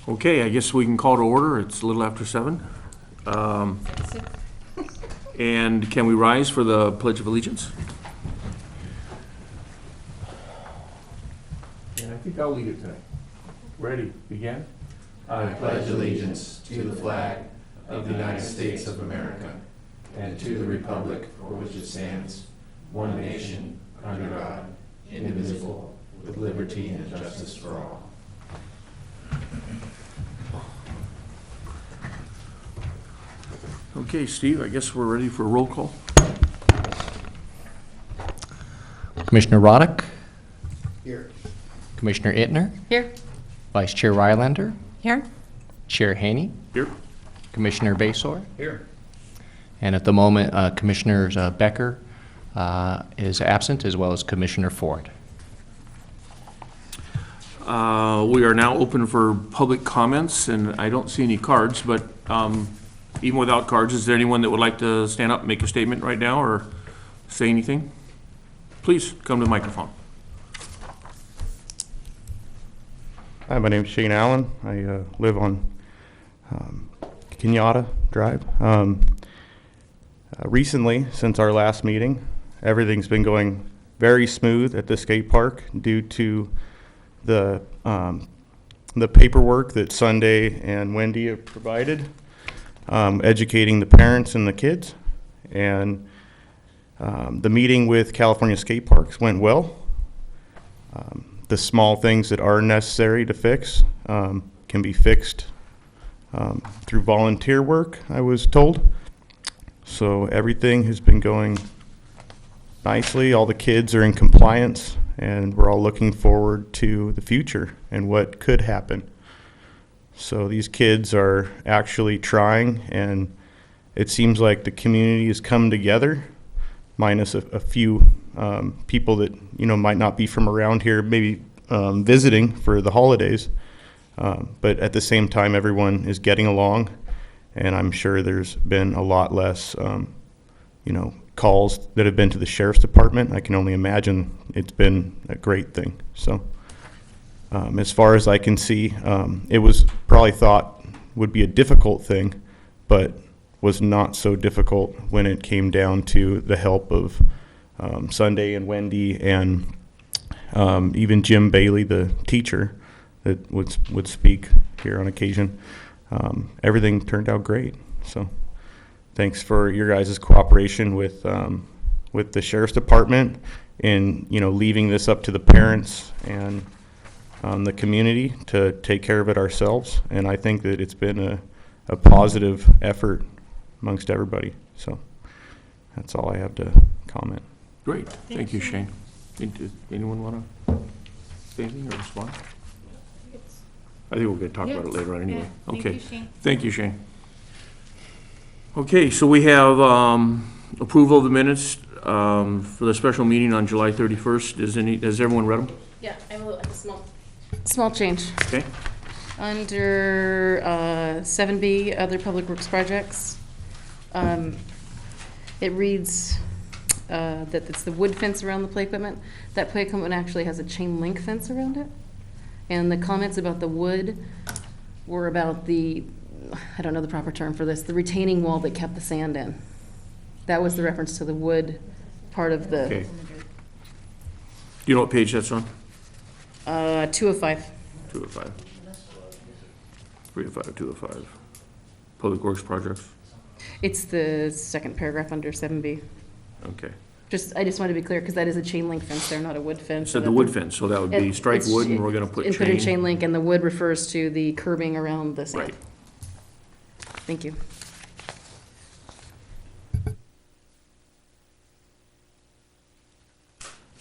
Okay, I guess we can call to order. It's a little after 7. And can we rise for the Pledge of Allegiance? And I think I'll lead it tonight. Ready, begin. I pledge allegiance to the flag of the United States of America and to the republic for which it stands, one nation, under God, indivisible, with liberty and justice for all. Okay, Steve, I guess we're ready for a roll call. Commissioner Roddick, Here. Commissioner Ittner, Here. Vice Chair Rylander, Here. Chair Haney, Here. Commissioner Basor, Here. and at the moment, Commissioner Becker is absent, as well as Commissioner Ford. We are now open for public comments, and I don't see any cards, but even without cards, is there anyone that would like to stand up and make a statement right now or say anything? Please come to the microphone. Hi, my name is Shane Allen. I live on Kenyatta Drive. Recently, since our last meeting, everything's been going very smooth at the skate park due to the paperwork that Sunday and Wendy have provided, educating the parents and the kids. And the meeting with California Skate Parks went well. The small things that are necessary to fix can be fixed through volunteer work, I was told. So everything has been going nicely. All the kids are in compliance, and we're all looking forward to the future and what could happen. So these kids are actually trying, and it seems like the community has come together, minus a few people that might not be from around here, maybe visiting for the holidays. But at the same time, everyone is getting along, and I'm sure there's been a lot less, calls that have been to the sheriff's department. I can only imagine it's been a great thing. So as far as I can see, it was probably thought would be a difficult thing, but was not so difficult when it came down to the help of Sunday and Wendy and even Jim Bailey, the teacher that would speak here on occasion. Everything turned out great. So thanks for your guys' cooperation with the sheriff's department in leaving this up to the parents and the community to take care of it ourselves. And I think that it's been a positive effort amongst everybody. So that's all I have to comment. Great. Thank you, Shane. Does anyone want to say anything or respond? I think we're going to talk about it later on anyway. Yeah. Okay. Thank you, Shane. Thank you, Shane. Okay, so we have approval of the minutes for the special meeting on July 31st. Has everyone read them? Yeah, I will, a small change. Okay. Under 7B, other public works projects, it reads that it's the wood fence around the play equipment. That play equipment actually has a chain link fence around it. And the comments about the wood were about the, I don't know the proper term for this, the retaining wall that kept the sand in. That was the reference to the wood part of the. Okay. Do you know what page that's on? 2 of 5. 2 of 5. 3 of 5, 2 of 5. Public Works projects. It's the second paragraph under 7B. Okay. I just wanted to be clear, because that is a chain link fence there, not a wood It fence. said the wood fence, so that would be strike wood, and we're going to put And put in chain chain. link, and the wood refers to the curbing around the sand. Right. Thank you.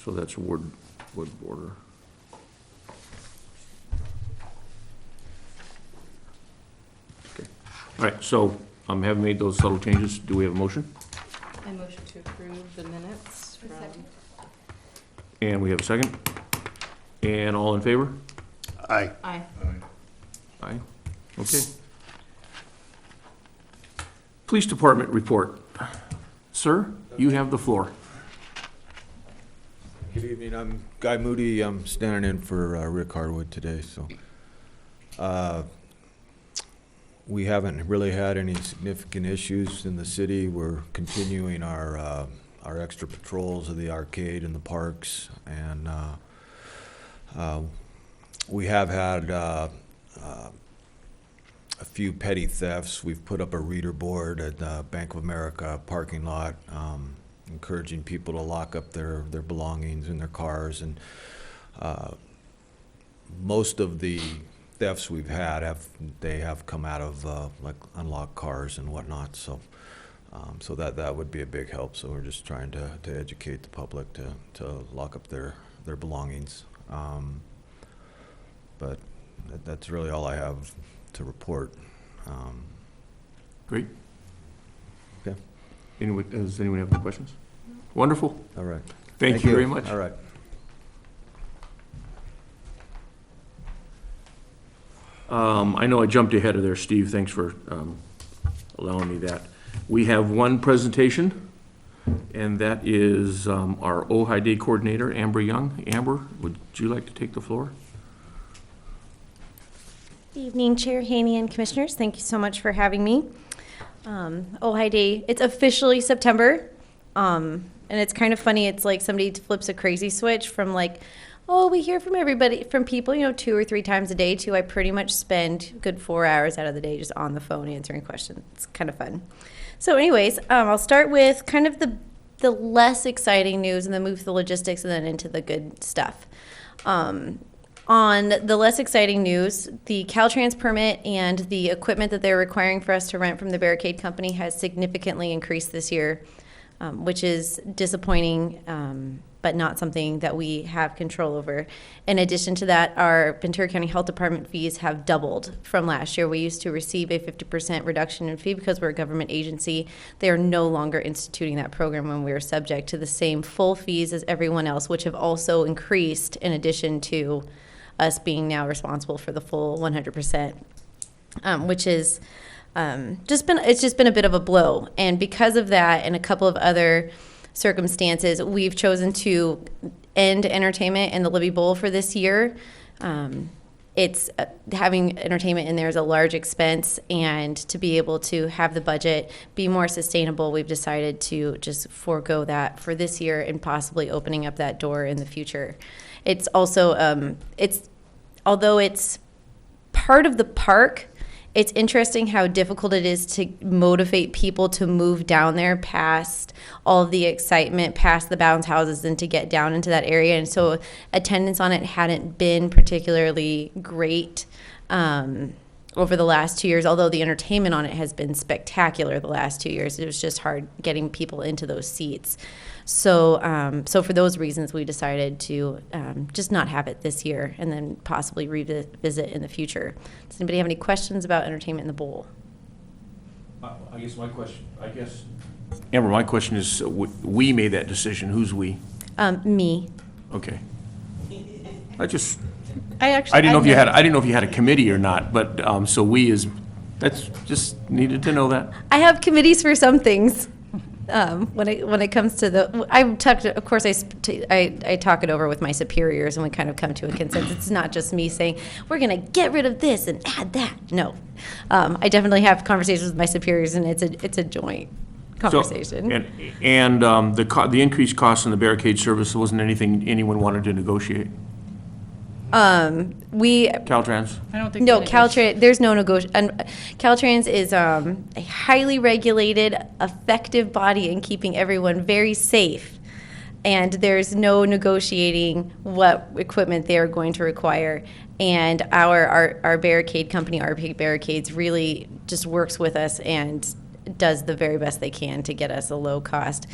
So that's wood border. Okay. All right, so having made those subtle changes, do we have a motion? I motion to approve the minutes from. And we have a second? And all in favor? Aye. Aye. Aye. Okay. Police Department report. Sir, you have the floor. Good evening, I'm Guy Moody, I'm standing in for Rick Harwood today, so. We haven't really had any significant issues in the city. We're continuing our extra patrols of the arcade and the parks, and we have had a few petty thefts. We've put up a reader board at the Bank of America parking lot, encouraging people to lock up their belongings in their cars, and most of the thefts we've had have come out of like unlocked cars and whatnot. So so that would be a big help. So we're just trying to educate the public to lock up their belongings. But that's really all I have to report. Great. Okay. Does anyone have any questions? Wonderful. All right. Thank you very much. All right. I know I jumped ahead of there, Steve. Thanks for allowing me that. We have one presentation, and that is our Ojai Day Coordinator, Amber Young. Amber, would you like to take the floor? Good evening, Chair Haney and Commissioners. Thank you so much for having me. Ojai Day, it's officially September, and it's kind of funny. It's like somebody flips a crazy switch from like, oh, we hear from everybody, from people, 2 or 3 times a day, to I pretty much spend a good 4 hours out of the day just on the phone answering questions. It's kind of fun. So anyways, I'll start with kind of the less exciting news and then move to the logistics and then into the good stuff. On the less exciting news, the Caltrans permit and the equipment that they're requiring for us to rent from the Barricade Company has significantly increased this year, which is disappointing, but not something that we have control over. In addition to that, our Ventura County Health Department fees have doubled from last year. We used to receive a 50% reduction in fee because we're a government agency. They are no longer instituting that program when we are subject to the same full fees as everyone else, which have also increased in addition to us being now responsible for the full 100%, which is just been a bit of a blow. And because of that and a couple of other circumstances, we've chosen to end entertainment in the Libby Bowl for this year. It's having entertainment in there is a large expense, and to be able to have the budget be more sustainable, we've decided to just forego that for this year and possibly opening up that door in the future. It's also, although it's part of the park, it's interesting how difficult it is to motivate people to move down there past all of the excitement, past the bounce houses, and to get down into that area. And so attendance on it hadn't been particularly great over the last 2 years, although the entertainment on it has been spectacular the last 2 years. It was just hard getting people into those seats. So so for those reasons, we decided to just not have it this year and then possibly revisit in the future. Does anybody have any questions about entertainment in the bowl? Amber, my question is, we made that decision. Who's we? Me. Okay. I didn't know if you had a committee or not, but so that's just needed to know that. I have committees for some things. When it comes to I talk it over with my superiors, and we kind of come to a consensus. It's not just me saying we're going to get rid of this and add that. No, I definitely have conversations with my superiors, and it's a joint conversation. So, and the increased cost in the barricade service wasn't anything anyone wanted to negotiate. Caltrans. I don't think No, Caltrans, there's no negotiation. And Caltrans is a highly regulated, effective body in keeping everyone very safe. And there's no negotiating what equipment they are going to require. And our barricade company, RP Barricades, really just works with us and does the very best they can to get us a low cost.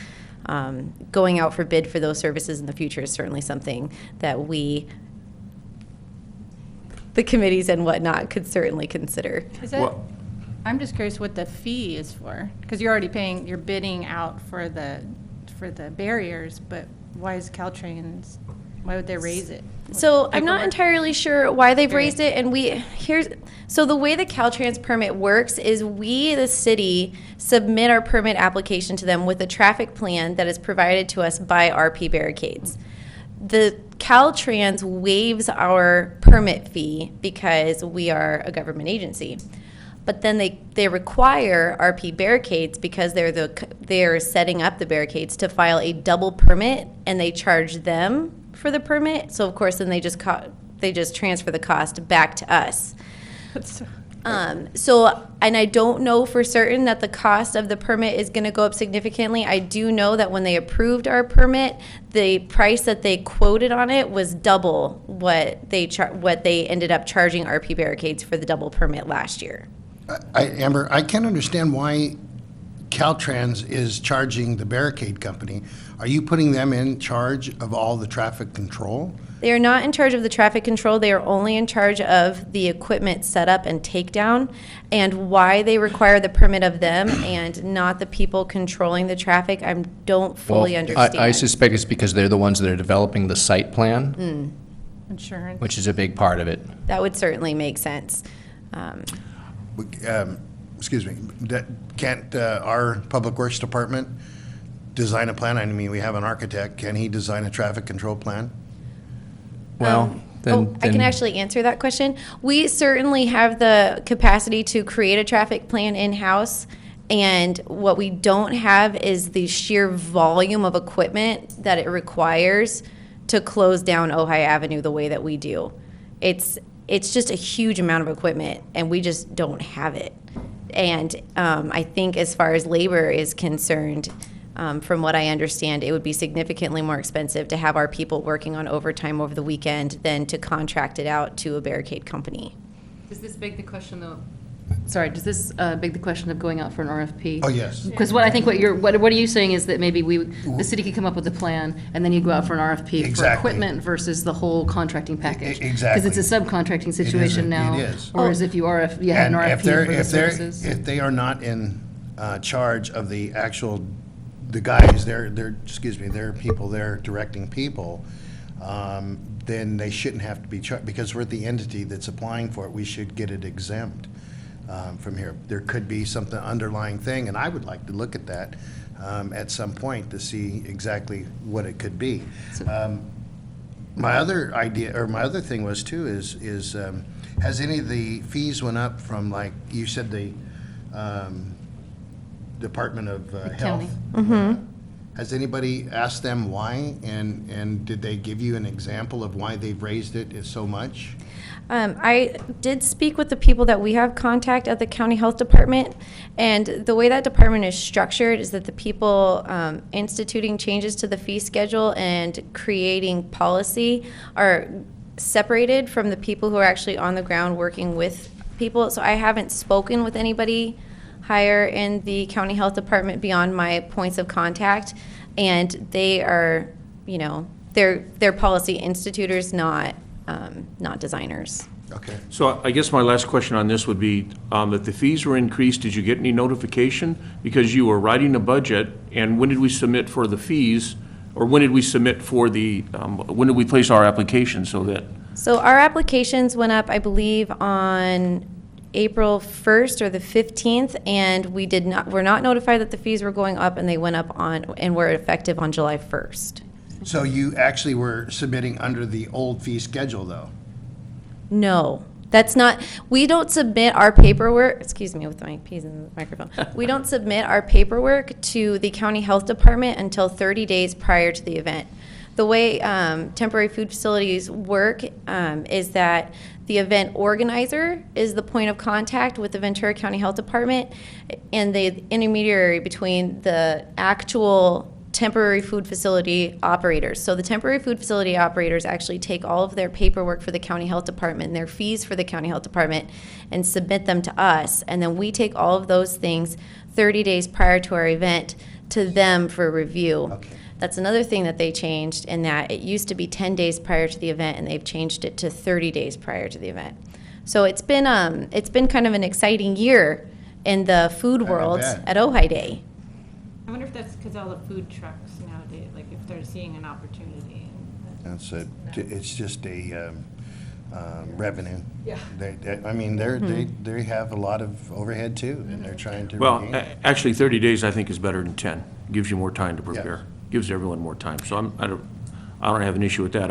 Going out for bid for those services in the future is certainly something that the committees and whatnot could certainly consider. I'm just curious what the fee is for, because you're already paying, you're bidding out for the barriers, but why is Caltrans, why would they raise it? So I'm not entirely sure why they've raised it, and so the way the Caltrans permit works is we, the city, submit our permit application to them with a traffic plan that is provided to us by RP Barricades. The Caltrans waives our permit fee because we are a government agency. but then they require RP barricades because they're setting up the barricades to file a double permit, and they charge them for the permit. So of course, then they just transfer the cost back to us. And I don't know for certain that the cost of the permit is going to go up significantly. I do know that when they approved our permit, the price that they quoted on it was double what they ended up charging RP barricades for the double permit last year. Amber, I can't understand why Caltrans is charging the barricade company. Are you putting them in charge of all the traffic control? They are not in charge of the traffic control. They are only in charge of the equipment setup and takedown, and why they require the permit of them and not the people controlling the traffic, I don't fully Well, understand. I suspect it's because they're the ones that are developing the site plan, Insurance. which is a big part of it. That would certainly make sense. Excuse me, can't our Public Works Department design a plan? I mean, we have an architect. Can he design a traffic control plan? Well, then. I can actually answer that question. We certainly have the capacity to create a traffic plan in-house, and what we don't have is the sheer volume of equipment that it requires to close down Ojai Avenue the way that we do. It's just a huge amount of equipment, and we just don't have it. And I think as far as labor is concerned, from what I understand, it would be significantly more expensive to have our people working on overtime over the weekend than to contract it out to a barricade company. Does this beg the question, though? Sorry, does this beg the question of going out for an RFP? Oh, yes. Because what I think what are you saying is that maybe the city could come up with a plan, and then you go out for an RFP for Exactly. equipment versus the whole contracting package. Exactly. Because it's a subcontracting situation now. It is. Whereas if you had an And RFP for the if services. they are not in charge of the guys, they're people, they're directing people, then they shouldn't have to be charged, because we're the entity that's applying for it, we should get it exempt from here. There could be something underlying thing, and I would like to look at that at some point to see exactly what it could be. My other idea, or my other thing was too, is has any of the fees went up from, like, you said the Department of Health? county. Has anybody asked them why, and did they give you an example of why they've raised it so much? I did speak with the people that we have contact at the county health department, and the way that department is structured is that the people instituting changes to the fee schedule and creating policy are separated from the people who are actually on the ground working with people. So I haven't spoken with anybody higher in the county health department beyond my points of contact, and they are, they're policy institutors, not designers. Okay. So I guess my last question on this would be, that the fees were increased, did you get any notification? Because you were writing a budget, and when did we submit for the fees, or when did we submit for the, when did we place our application so that? So our applications went up, I believe, on April 1st or the 15th, and we're not notified that the fees were going up, and they went up and were effective on July 1st. So you actually were submitting under the old fee schedule, though? No, that's not, we don't submit our paperwork, excuse me with my P's in the microphone. We don't submit our paperwork to the county health department until 30 days prior to the event. The way temporary food facilities work is that the event organizer is the point of contact with the Ventura County Health Department, and the intermediary between the actual temporary food facility operators. So the temporary food facility operators actually take all of their paperwork for the county health department and their fees for the county health department and submit them to us. And then we take all of those things 30 days prior to our event to them for review. Okay. That's another thing that they changed, in that it used to be 10 days prior to the event, and they've changed it to 30 days prior to the event. So it's been kind of an exciting year in the food world bet. at Ojai Day. I wonder if that's because all the food trucks nowadays, like if they're seeing an opportunity. It's just a revenue. Yeah. They have a lot of overhead too, and they're trying to Well, regain it. actually, 30 days I think is better than 10. Gives you more time to prepare. Yes. Gives everyone more time. So I don't have an issue with that.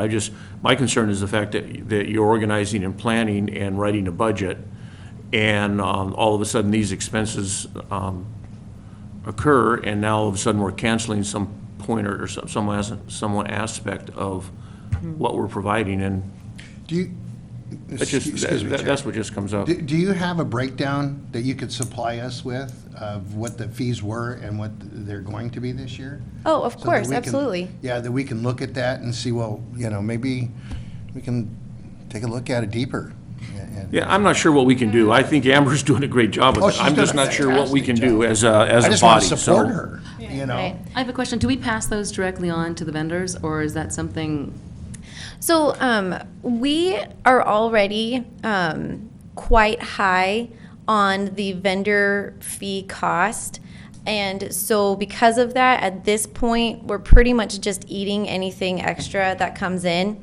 My concern is the fact that you're organizing and planning and writing a budget, and all of a sudden these expenses occur, and now all of a sudden we're canceling some point or some aspect of what we're providing, and Do you, that's just, excuse me, Chair. that's what just comes up. Do you have a breakdown that you could supply us with of what the fees were and what they're going to be this year? Oh, of So that course, we can- absolutely. Yeah, that we can look at that and see, well, maybe we can take a look at it deeper. And- Yeah, I'm not sure what we can do. I think Amber's doing a great job Oh, with it. she's I'm just done a not sure what we can fantastic do job. as a I body. just want to so- support her, Right. I have a question. Do we pass those directly on to the vendors, or is that something? So we are already quite high on the vendor fee cost. And so because of that, at this point, we're pretty much just eating anything extra that comes in.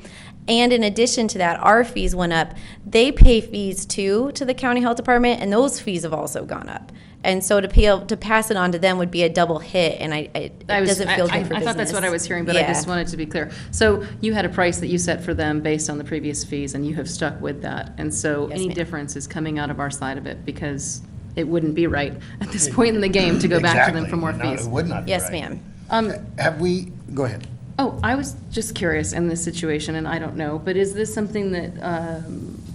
And in addition to that, our fees went up. They pay fees too to the county health department, and those fees have also gone up. And so to pass it on to them would be a double hit, and it doesn't feel good for business. I thought that's what I was hearing, but I just wanted to be clear. So you had a price that you set for them based on the previous fees, and you have stuck with that. And so Yes, any ma'am. difference is coming out of our side of it, because it wouldn't be right at this point in the game to go back to them for more Exactly. No, fees. It would not be Yes, right. ma'am. Have we, go ahead. Oh, I was just curious in this situation, and I don't know, but is this something that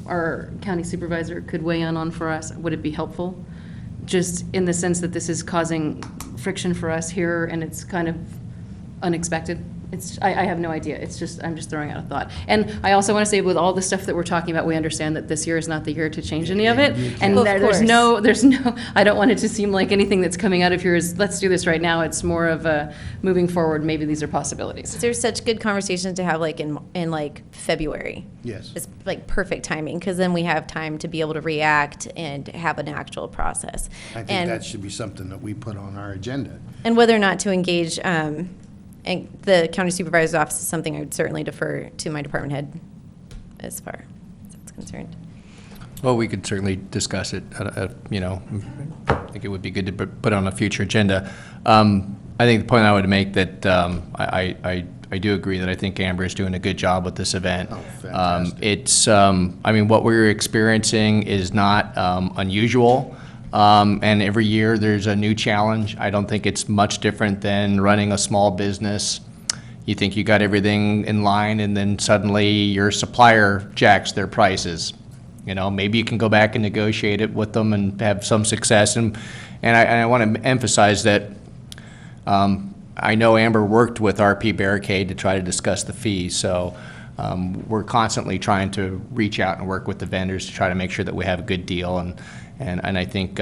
our county supervisor could weigh in on for us? Would it be helpful? Just in the sense that this is causing friction for us here, and it's kind of unexpected? I have no idea. It's just, I'm just throwing out a thought. And I also want to say, with all the stuff that we're talking about, we understand that this year is not the year to change any of it. And Of there's course. no, I don't want it to seem like anything that's coming out of here is, let's do this right now. It's more of a moving forward, maybe these are possibilities. There's such good conversations to have in like February. Yes. It's like perfect timing, because then we have time to be able to react and have an actual process. I think And- that should be something that we put on our agenda. And whether or not to engage and the county supervisor's office is something I would certainly defer to my department head as far as that's concerned. Well, we could certainly discuss it, I think it would be good to put on a future agenda. I think the point I would make that I do agree that I think Amber is doing a good job with this event. Oh, fantastic. It's, what we're experiencing is not unusual. And every year there's a new challenge. I don't think it's much different than running a small business. You think you got everything in line, and then suddenly your supplier jacks their prices. Maybe you can go back and negotiate it with them and have some success. And I want to emphasize that I know Amber worked with RP Barricade to try to discuss the fees. So we're constantly trying to reach out and work with the vendors to try to make sure that we have a good deal. And I think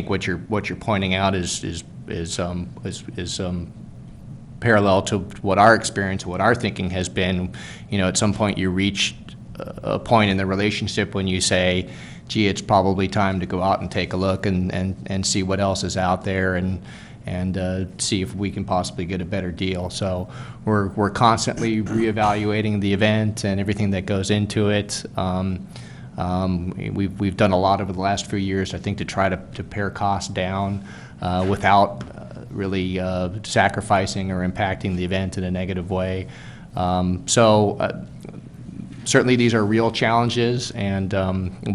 what you're pointing out is parallel to what our experience, what our thinking has been. At some point you reach a point in the relationship when you say, gee, it's probably time to go out and take a look and see what else is out there and see if we can possibly get a better deal. So we're constantly reevaluating the event and everything that goes into it. We've done a lot over the last few years, I think, to try to pare costs down without really sacrificing or impacting the event in a negative way. Certainly these are real challenges, and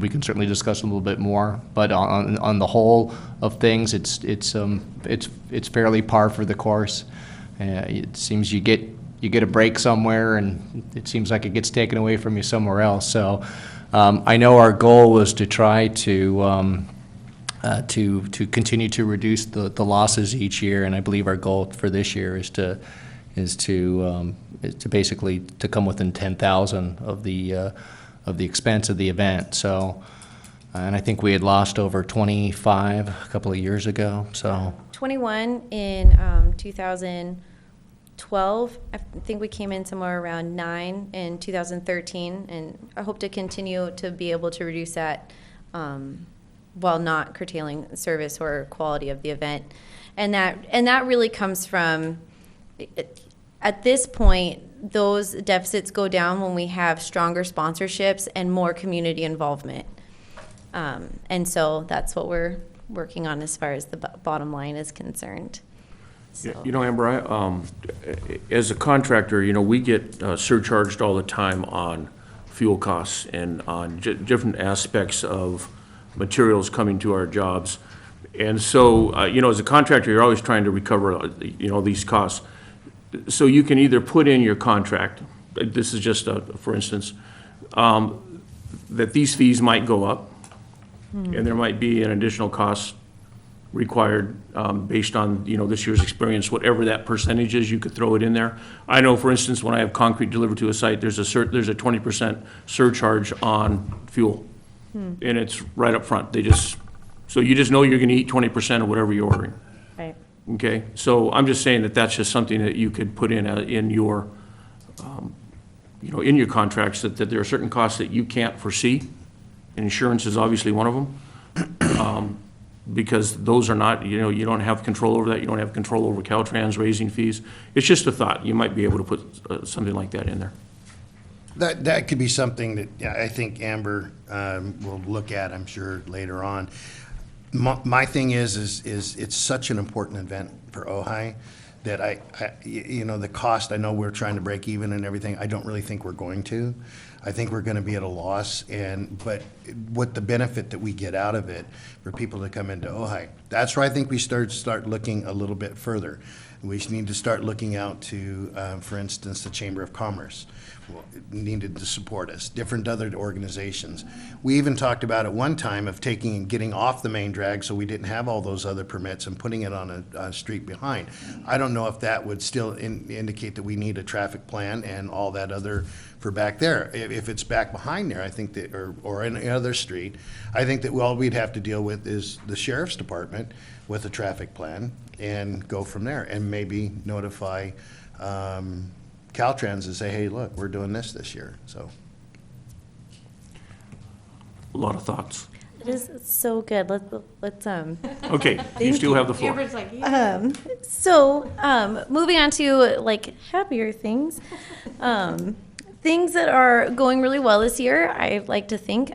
we can certainly discuss a little bit more. But on the whole of things, it's fairly par for the course. It seems you get a break somewhere, and it seems like it gets taken away from you somewhere else. So. I know our goal was to try to continue to reduce the losses each year, and I believe our goal for this year is to basically to come within 10,000 of the expense of the event. So, and I think we had lost over 25 a couple of years ago. So 21 in 2012. I think we came in somewhere around 9 in 2013, and I hope to continue to be able to reduce that while not curtailing service or quality of the event. And that really comes from, at this point, those deficits go down when we have stronger sponsorships and more community involvement. And so that's what we're working on as far as the bottom line is concerned. So. Amber, as a contractor, we get surcharged all the time on fuel costs and on different aspects of materials coming to our jobs. And so, you know, as a contractor, you're always trying to recover, you know, these costs. So you can either put in your contract, this is just a, for instance, that these fees might go up, and there might be an additional cost required based on, you know, this year's experience, whatever that percentage is, you could throw it in there. I know, for instance, when I have concrete delivered to a site, there's a 20% surcharge on fuel. And it's right up front. So you just know you're gonna eat 20% of whatever you're ordering. Right. Okay, so I'm just saying that that's just something that you could put in your, you know, in your contracts, that there are certain costs that you can't foresee. And insurance is obviously one of them. Because those are not, you know, you don't have control over that. You don't have control over Caltrans raising fees. It's just a thought. You might be able to put something like that in there. That could be something that yeah, I think Amber will look at, I'm sure, later on. My thing is it's such an important event for Ojai that you know, the cost, I know we're trying to break even and everything. I don't really think we're going to. I think we're going to be at a loss, but what the benefit that we get out of it for people to come into Ojai, that's where I think we start looking a little bit further. We need to start looking out to, for instance, the Chamber of Commerce needed to support us, different other organizations. We even talked about at one time of taking and getting off the main drag so we didn't have all those other permits and putting it on a street behind. I don't know if that would still indicate that we need a traffic plan and all that other for back there. If it's back behind there, I think that, or in another street, I think that all we'd have to deal with is the sheriff's department with a traffic plan and go from there, and maybe notify Caltrans and say, hey, look, we're doing this year, so. A lot of thoughts. It is so good. Let's Okay, you still have the floor. Amber's like, yeah. moving on to like happier things. Things that are going really well this year, I like to think.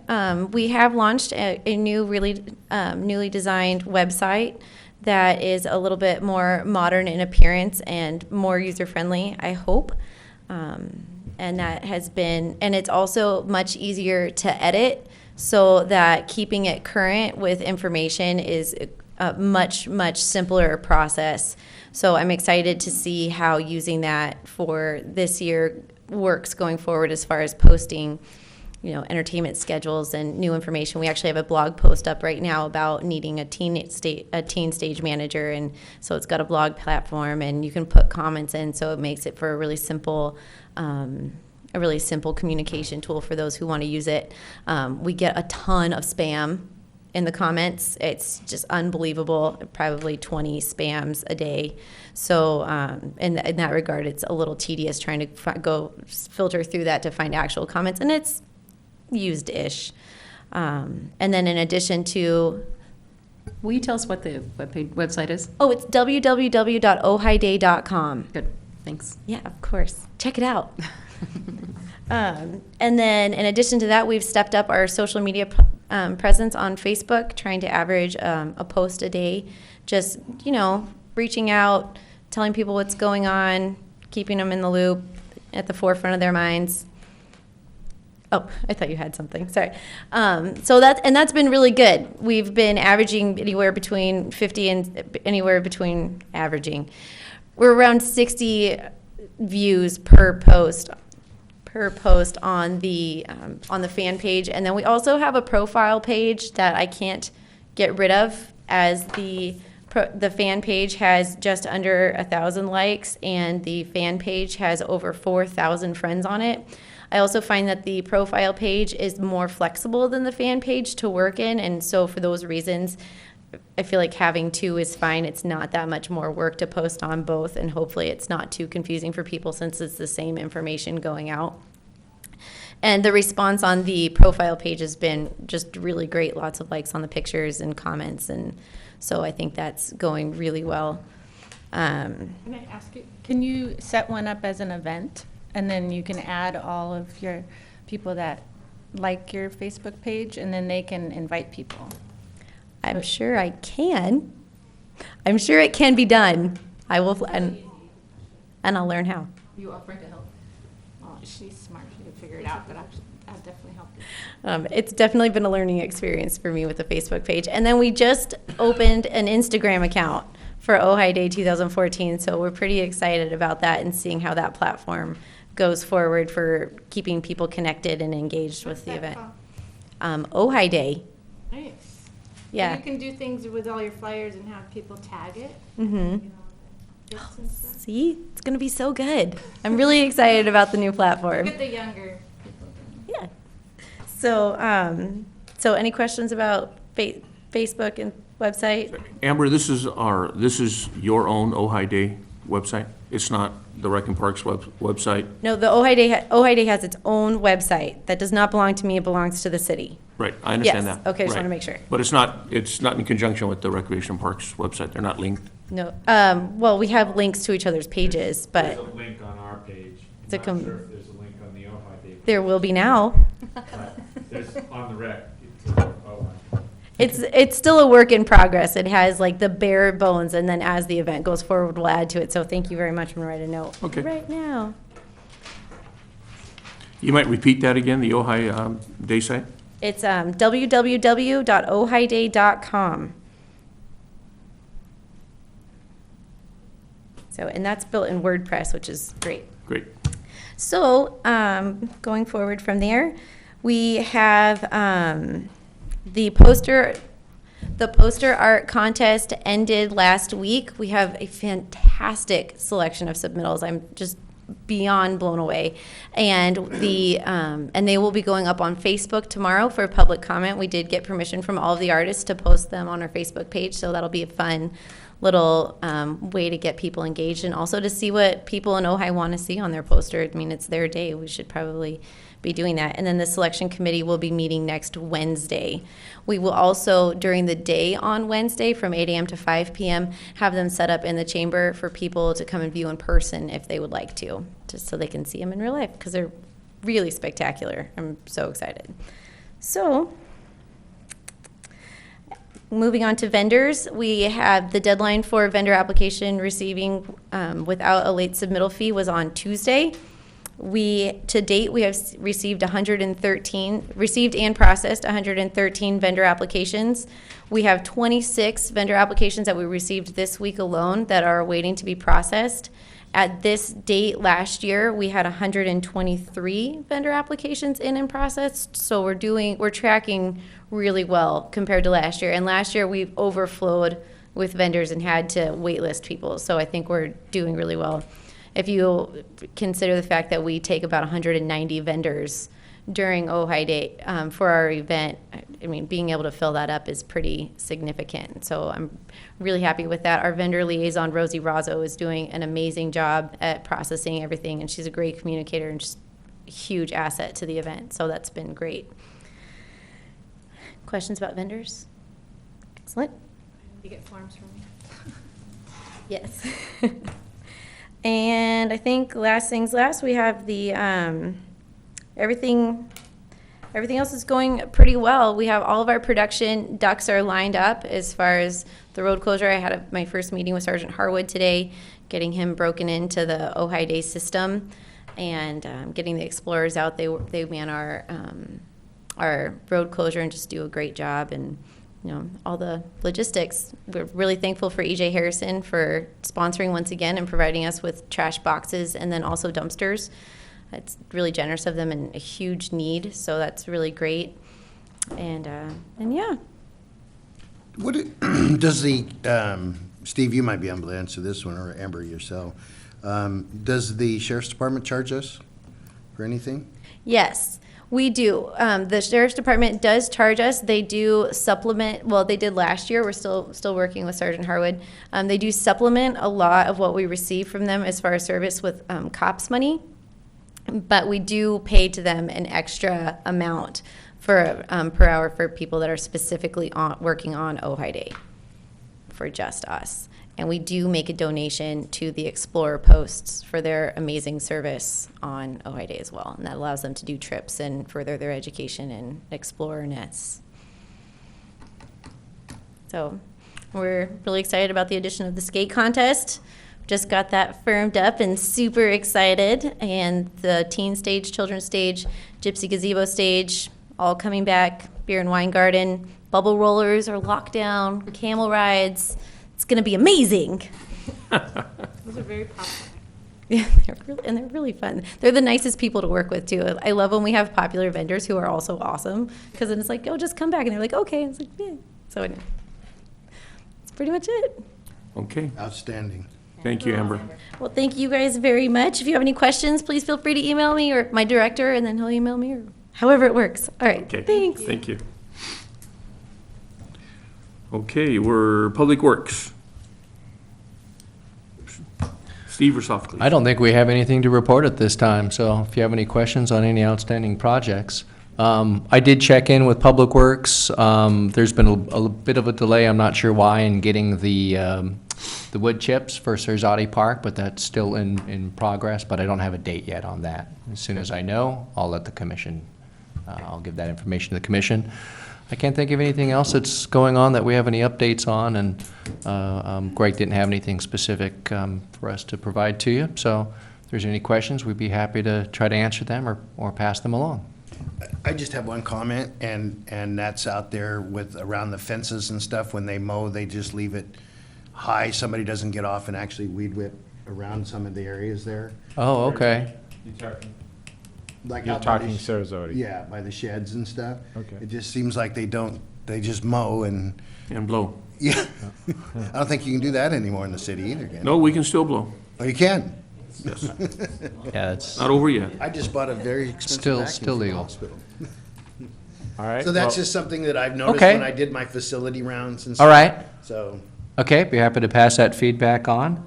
We have launched a new, really newly designed website that is a little bit more modern in appearance and more user-friendly, I hope. And that has been, and it's also much easier to edit so that keeping it current with information is a much, much simpler process. So I'm excited to see how using that for this year works going forward as far as posting, you know, entertainment schedules and new information. We actually have a blog post up right now about needing a teen stage manager, and so it's got a blog platform, and you can put comments in, so it makes it for a really simple communication tool for those who want to use it. We get a ton of spam in the comments. It's just unbelievable, probably 20 spams a day. So in that regard, it's a little tedious trying to go filter through that to find actual comments, and it's used-ish. And then in addition to... Will you tell us what the website is? Oh, it's www.ojaiday.com. Good, thanks. Yeah, of course. Check it out. And then in addition to that, we've stepped up our social media presence on Facebook, trying to average a post a day. Just, you know, reaching out, telling people what's going on, keeping them in the loop, at the forefront of their minds. Oh, I thought you had something. Sorry. So that's been really good. We've been averaging anywhere between 50 and averaging. We're around 60 views per post on the fan page, and then we also have a profile page that I can't get rid of, as the fan page has just under 1,000 likes, and the fan page has over 4,000 friends on it. I also find that the profile page is more flexible than the fan page to work in, and so for those reasons, I feel like having two is fine. It's not that much more work to post on both, and hopefully it's not too confusing for people since it's the same information going out. And the response on the profile page has been just really great. Lots of likes on the pictures and comments, and so I think that's going really well. Can I ask you, can you set one up as an event, and then you can add all of your people that like your Facebook page, and then they can invite people? I'm sure I can. I'm sure it can be done. I will, and I'll learn how. You offering to help? She's smart. She could figure it out, but I'll definitely help you. It's definitely been a learning experience for me with the Facebook page. And then we just opened an Instagram account for Ojai Day 2014, so we're pretty excited about that and seeing how that platform goes forward for keeping people connected and engaged with the event. Ojai Day. Nice. Yeah. So you can do things with all your flyers and have people tag it. Mm-hmm. You know, bits and stuff. See, it's going to be so good. I'm really excited about the new platform. Get the younger people. Yeah. So, so any questions about Facebook and website? Amber, this is your own Ojai Day website? It's not the Rec and Parks website? No, the Ojai Day has its own website. That does not belong to me, it belongs to the city. Right, I understand Yes, that. okay, just Right. wanna make sure. But it's not in conjunction with the Recreation Parks website, they're not linked? No, well, we have links to each other's pages, There's but a link on our page. To I'm com- not sure if there's a link on the Ojai Day. there will be now. But there's on the rec. It's Ojai. It's still a work in progress. It has like the bare bones, and then as the event goes forward, we'll add to it. So thank you very much. I'm gonna write a note Okay. right now. You might repeat that again, the Ojai Day site? It's www.ojaiday.com. So, and that's built in WordPress, which is great. Great. So, going forward from there, we have the poster art contest ended last week. We have a fantastic selection of submittals. I'm just beyond blown away. And and they will be going up on Facebook tomorrow for public comment. We did get permission from all of the artists to post them on our Facebook page, so that'll be a fun little way to get people engaged and also to see what people in Ojai want to see on their poster. I mean, it's their day. We should probably be doing that. And then the selection committee will be meeting next Wednesday. We will also, during the day on Wednesday from 8 a.m. to 5 p.m., have them set up in the chamber for people to come and view in person if they would like to, just so they can see them in real life, because they're really spectacular. I'm so excited. So, moving on to vendors, we have the deadline for vendor application receiving without a late submittal fee was on Tuesday. To date, we have received and processed 113 vendor applications. We have 26 vendor applications that we received this week alone that are waiting to be processed. At this date last year, we had 123 vendor applications in and processed. So we're tracking really well compared to last year. And last year we've overflowed with vendors and had to waitlist people. So I think we're doing really well. If you consider the fact that we take about 190 vendors during Ojai Day for our event, I mean, being able to fill that up is pretty significant. So I'm really happy with that. Our vendor liaison, Rosie Razzo, is doing an amazing job at processing everything, and she's a great communicator and just a huge asset to the event. So that's been great. Questions about vendors? Excellent. You get forms from me. Yes. And I think last things last, we have the everything else is going pretty well. We have all of our production ducks are lined up as far as the road closure. I had my first meeting with Sergeant Harwood today, getting him broken into the Ojai Day system and getting the explorers out. They man our road closure and just do a great job, and all the logistics. We're really thankful for EJ Harrison for sponsoring once again and providing us with trash boxes and then also dumpsters. It's really generous of them and a huge need, so that's really great. And yeah. What does the, Steve, you might be able to answer this one, or Amber yourself. Does the Sheriff's Department charge us for anything? Yes, we do. The Sheriff's Department does charge us. They do supplement, well, they did last year. We're still working with Sergeant Harwood. They do supplement a lot of what we receive from them as far as service with COPS money. But we do pay to them an extra amount for per hour for people that are specifically working on Ojai Day for just us. And we do make a donation to the Explorer Posts for their amazing service on Ojai Day as well. And that allows them to do trips and further their education in Explorerness. So we're really excited about the addition of the skate contest, just got that firmed up and super excited. And the teen stage, children's stage, gypsy gazebo stage, all coming back. Beer and wine garden, bubble rollers are locked down, camel rides. It's going to be amazing. Those are very popular. Yeah, they're really fun. They're the nicest people to work with too. I love when we have popular vendors who are also awesome, because then it's like, oh, just come back, and they're like, okay. It's like, yeah. So anyway, that's pretty much it. Okay, Outstanding. thank you, Amber. Well, thank you guys very much. If you have any questions, please feel free to email me or my director, and then he'll email me, or however it works. All right, Okay. thanks. Thank you. Okay, we're Public Works. Steve or Softly? I don't think we have anything to report at this time, so if you have any questions on any outstanding projects. I did check in with Public Works. There's been a bit of a delay, I'm not sure why, in getting the wood chips for Serzati Park, but that's still in progress, but I don't have a date yet on that. As soon as I know, I'll let the commission, I'll give that information to the commission. I can't think of anything else that's going on that we have any updates on, and Greg didn't have anything specific for us to provide to you. So if there's any questions, we'd be happy to try to answer them or pass them along. I just have one comment, and that's out there with around the fences and stuff. When they mow, they just leave it high. Somebody doesn't get off and actually weed whip around some of the areas there. Oh, okay. Like You're out by the talking sh- Sarasota. Yeah, by the sheds and stuff. Okay. It just seems like they just mow and, And blow. yeah. I don't think you can do that anymore in the city either, can you? No, we can still blow. Oh, you can? Yes. Yeah, it's Not over yet. I just bought a very expensive vacuum still for the legal. hospital. All right. So that's well, just something that I've noticed Okay. when I did my facility rounds and stuff. all right. So, Okay, be happy to pass that feedback on.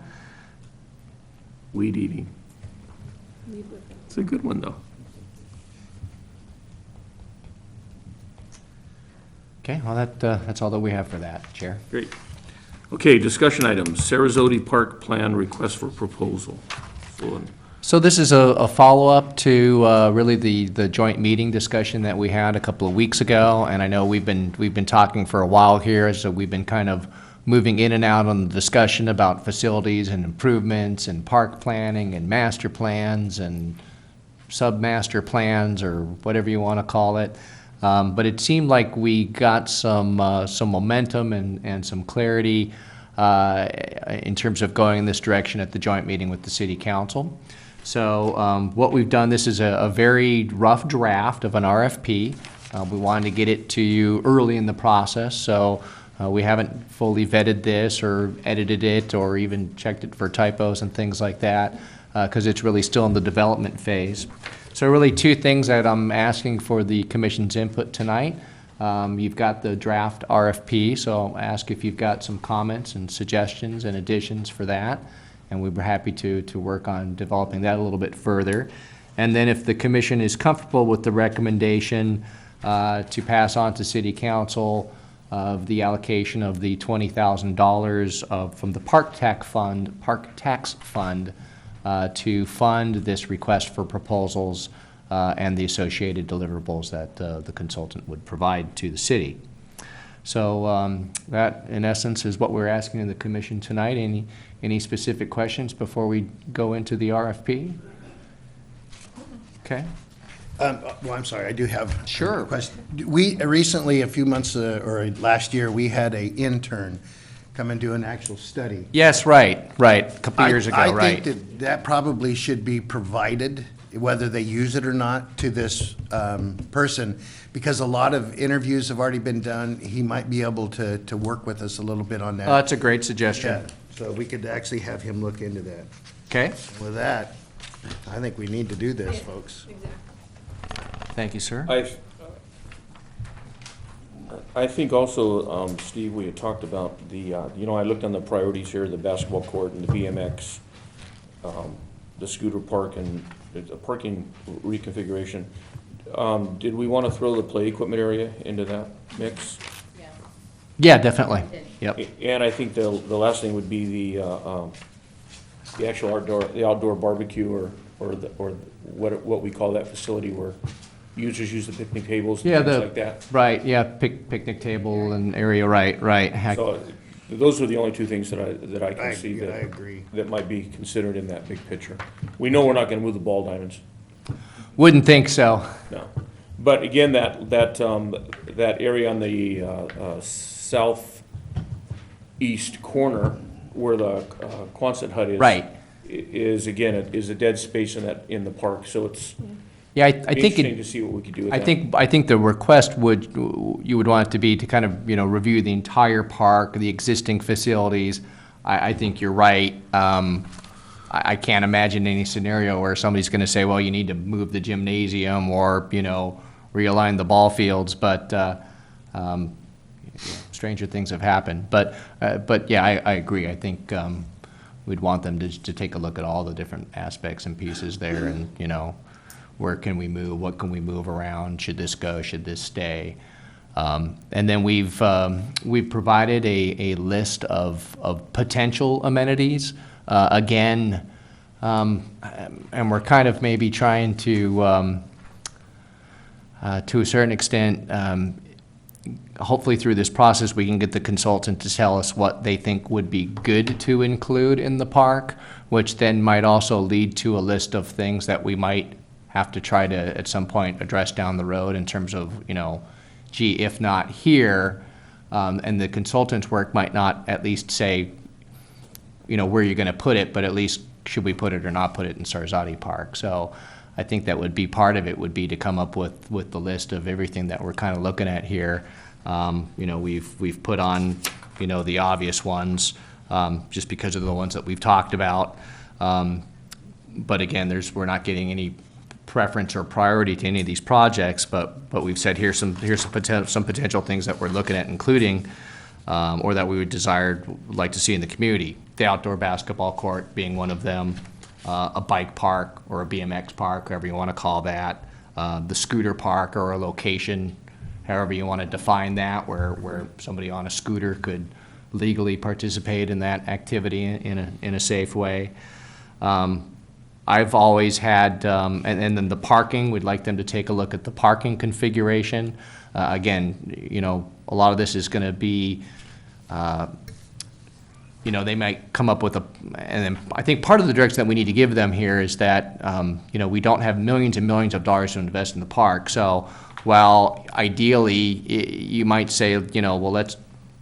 Weed eating. It's a good one, though. Okay, well, that's all that we have for that, Chair. Great. Okay, discussion items, Sarasota Park Plan Request for Proposal. So this is a follow-up to really the joint meeting discussion that we had a couple of weeks ago, and I know we've been talking for a while here, so we've been kind of moving in and out on the discussion about facilities and improvements and park planning and master plans and sub-master plans, or whatever you want to call it. But it seemed like we got some momentum and some clarity in terms of going in this direction at the joint meeting with the city council. So what we've done, this is a very rough draft of an RFP. We wanted to get it to you early in the process, so we haven't fully vetted this or edited it or even checked it for typos and things like that, because it's really still in the development phase. So really two things that I'm asking for the commission's input tonight. You've got the draft RFP, so I'll ask if you've got some comments and suggestions and additions for that, and we'd be happy to work on developing that a little bit further. And then if the commission is comfortable with the recommendation to pass on to city council of the allocation of the $20,000 from the park tax fund to fund this request for proposals and the associated deliverables that the consultant would provide to the city. So that, in essence, is what we're asking of the commission tonight. Any specific questions before we go into the RFP? Okay. well, I'm sorry, I do have Sure. a question. We recently, a few months, or last year, we had a intern come and do an actual study. Yes, right. A couple years ago, I right. think that probably should be provided, whether they use it or not, to this person, because a lot of interviews have already been done. He might be able to work with us a little bit on that. That's a great Yeah, suggestion. so we could actually have him look into that. Okay, With that, I think we need to do this, folks. thank you, sir. I think also, Steve, we had talked about the, I looked on the priorities here, the basketball court and the BMX, the scooter park and the parking reconfiguration. Did we want to throw the play equipment area into that mix? Yeah, definitely. Yep. And I think the last thing would be the actual outdoor barbecue or what we call that facility where users use the picnic tables and Yeah, things like that. right, yeah, picnic table and area, right. So Those are the only two things that I I, can see I that, agree. that might be considered in that big picture. We know we're not gonna move the ball diamonds, Wouldn't think so. no. But again, that area on the southeast corner where the Quonset hut is. Right. Is, again, is a dead space in the park, so it's Yeah, I be think interesting it, to see what we could do with I that. think the request would, you would want it to be to kind of, review the entire park, the existing facilities. I think you're right. I can't imagine any scenario where somebody's gonna say, well, you need to move the gymnasium or, realign the ball fields, but, stranger things have happened. But yeah, I agree. I think, we'd want them to take a look at all the different aspects and pieces there and, where can we move, what can we move around, should this go, should this stay? And then we've provided a list of potential amenities. Again, and we're kind of maybe trying to a certain extent, hopefully through this process, we can get the consultant to tell us what they think would be good to include in the park, which then might also lead to a list of things that we might have to try to, at some point, address down the road in terms of, gee, if not here, and the consultant's work might not at least say, where you're gonna put it, but at least should we put it or not put it in Sarzati Park. So I think that would be part of it, would be to come up with the list of everything that we're kind of looking at here. We've put on, the obvious ones, just because of the ones that we've talked about. But again, we're not getting any preference or priority to any of these projects, but we've said here's some potential things that we're looking at including, or that we would like to see in the community. The outdoor basketball court being one of them, a bike park or a BMX park, however you want to call that, the scooter park or a location, however you want to define that, where somebody on a scooter could legally participate in that activity in a safe way. I've always had, and then the parking, we'd like them to take a look at the parking configuration. Again, a lot of this is going to be, they might come up with and then I think part of the direction that we need to give them here is that, we don't have millions and millions of dollars to invest in the park. So while ideally, you might say, well, let's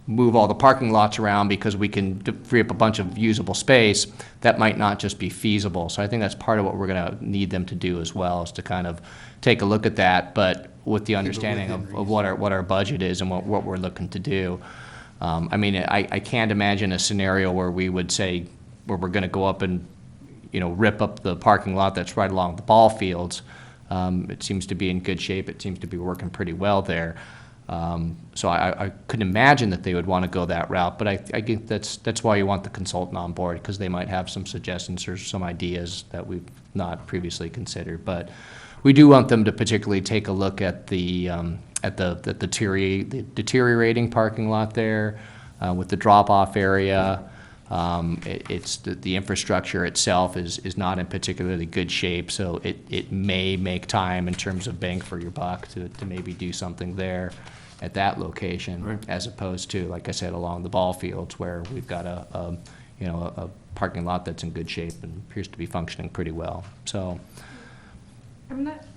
move all the parking lots around because we can free up a bunch of usable space, that might not just be feasible. So I think that's part of what we're gonna need them to do as well, is to kind of take a look at that, but with the understanding of what our budget is and what we're looking to do. I can't imagine a scenario where we would say, where we're gonna go up and, rip up the parking lot that's right along the ball fields. It seems to be in good shape. It seems to be working pretty well there. So I couldn't imagine that they would want to go that route, but I think that's why you want the consultant on board, because they might have some suggestions or some ideas that we've not previously considered. But we do want them to particularly take a look at the deteriorating parking lot there, with the drop-off area. It's the infrastructure itself is not in particularly good shape, so it may make time in terms of bang for your buck to maybe do something there at that location, Right. as opposed to, like I said, along the ball fields where we've got a parking lot that's in good shape and appears to be functioning pretty well. So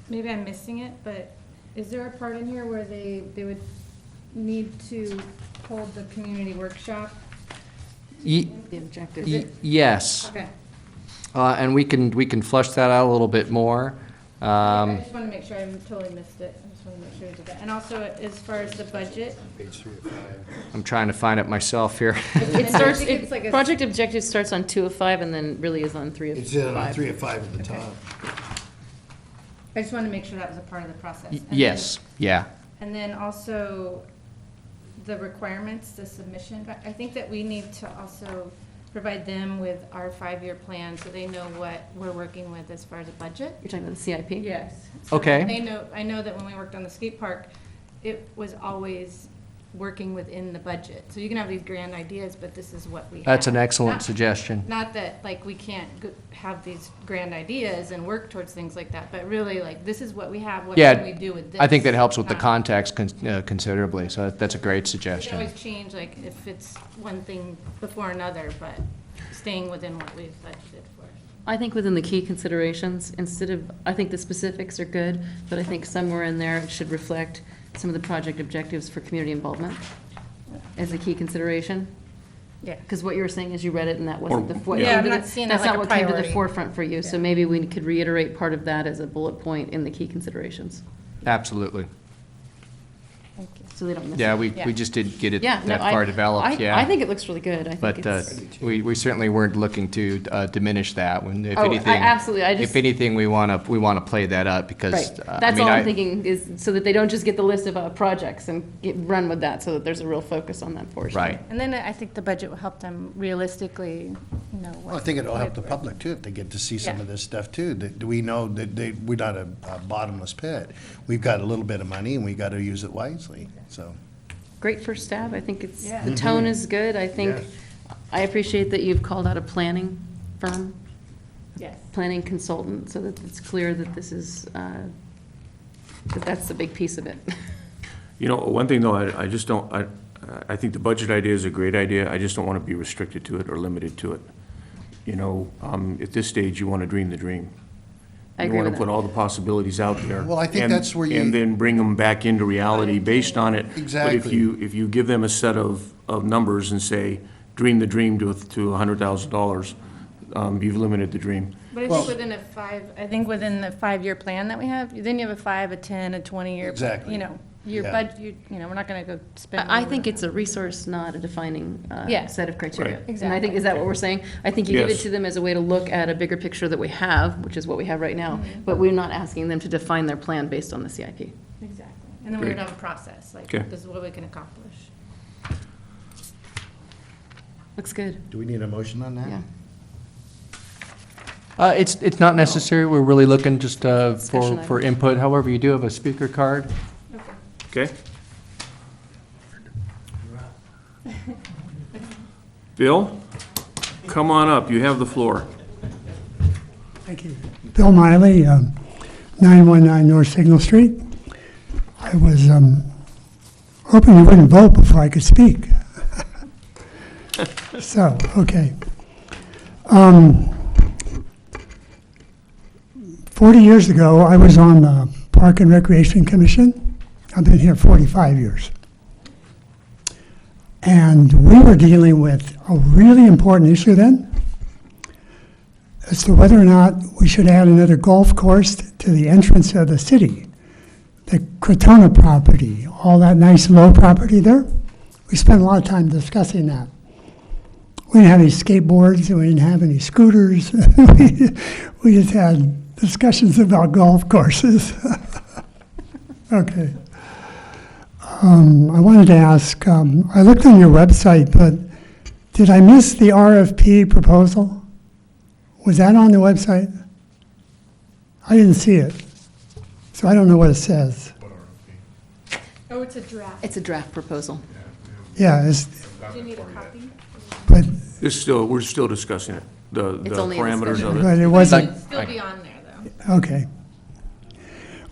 Maybe I'm missing it, but is there a part in here where they would need to hold the community workshop? The objective. yes, Okay. and we can flush that out a little bit more. I just want to make sure I totally missed it. I just want to make sure I did that. And also, as far as the budget, Page 3 of 5. I'm trying to find it myself here. It starts, think it's like a- project objective starts on 2 of 5 and then really is on 3 of 5. It's on 3 of 5 at the top. I just want to make sure that was a part of the process. And then- Yes, yeah. And then also the requirements, the submission, but I think that we need to also provide them with our 5-year plan so they know what we're working with as far as a budget. You're talking about the CIP? Yes. Okay. They know, I know that when we worked on the skate park, it was always working within the budget. So you can have these grand ideas, but this is what we have. That's an excellent Not- suggestion. Not that, like, we can't have these grand ideas and work towards things like that, but really, like, this is what we have, what Yeah, can we do with this? I think that helps with the Not- context considerably, so that's a great We can suggestion. always change, like, if it's one thing before another, but staying within what we've budgeted for. I think within the key considerations, instead of, I think the specifics are good, but I think somewhere in there it should reflect some of the project objectives for community involvement as a key consideration. Yeah. Because what you were saying is you read it and that wasn't the, what Yeah, came I'm to not the- seeing it that's like not a what came to the priority. forefront for you. So Yeah. maybe we could reiterate part of that as a bullet point in the key considerations, Absolutely. so they don't miss it. Yeah, we Yeah. just didn't get it Yeah, no, that far developed, yeah. I think it looks really good. I think But it's. we certainly weren't looking to diminish that. When, if Oh, anything, absolutely. I just- if anything, we want to play that up because Right. I That's mean, all I'm thinking is so that they don't just get the list of projects and run with that, so that there's a real focus on that portion. Right. And then I think the budget will help them realistically, know what. Well, I think it'll help the what- public too, if they get to see some Yeah. of this stuff too. That we know that we're not a bottomless pit. We've got a little bit of money and we got to use it wisely, so. Great first stab. I think it's, Yeah. the tone is good. I think, Yes. I appreciate that you've called out a planning firm, Yes. planning consultant, so that it's clear that this is, that that's the big piece of it. You know, one thing though, I just don't, I think the budget idea is a great idea. I just don't want to be restricted to it or limited to it. You know, at this stage, you want to dream the dream. I agree You with want to put that. all the possibilities out there. Well, I think and- that's where you- And then bring them back into reality based on it. But Exactly. if you give them a set of numbers and say, dream the dream to $100,000, you've limited the dream. But I think within the 5-year plan that we have, then you have a 5, a 10, a 20-year. Exactly. You know, your Yeah. budget, we're not gonna go spend. I think it's a resource, not a defining Yeah. set of criteria. Right. And I think, is that what we're saying? I think you give it Yes. to them as a way to look at a bigger picture that we have, which is what we have right now, but we're not asking them to define their plan based on the CIP. Exactly. And then we Great. would have a process, like, Okay. this is what we can accomplish. Looks good, Do we need a motion on that? yeah. It's not necessary. We're really looking just Discussion for item. input. However, you do have a speaker card. Okay? Bill, come on up. You have the floor. Thank you. Bill Miley, 919 North Signal Street. I was hoping you wouldn't vote before I could speak. So, okay. 40 years ago, I was on the Park and Recreation Commission. I've been here 45 years. And we were dealing with a really important issue then, as to whether or not we should add another golf course to the entrance of the city. The Crotona property, all that nice low property there. We spent a lot of time discussing that. We didn't have any skateboards, and we didn't have any scooters. We just had discussions about golf courses. Okay. I wanted to ask, I looked on your website, but did I miss the RFP proposal? Was that on the website? I didn't see it, so I don't know what it says. Oh, it's a draft. It's a draft proposal. Yeah, Do you need a copy? but We're still discussing it, the It's only a parameters discussion. of it. it It wasn't, should still be on there, though. okay.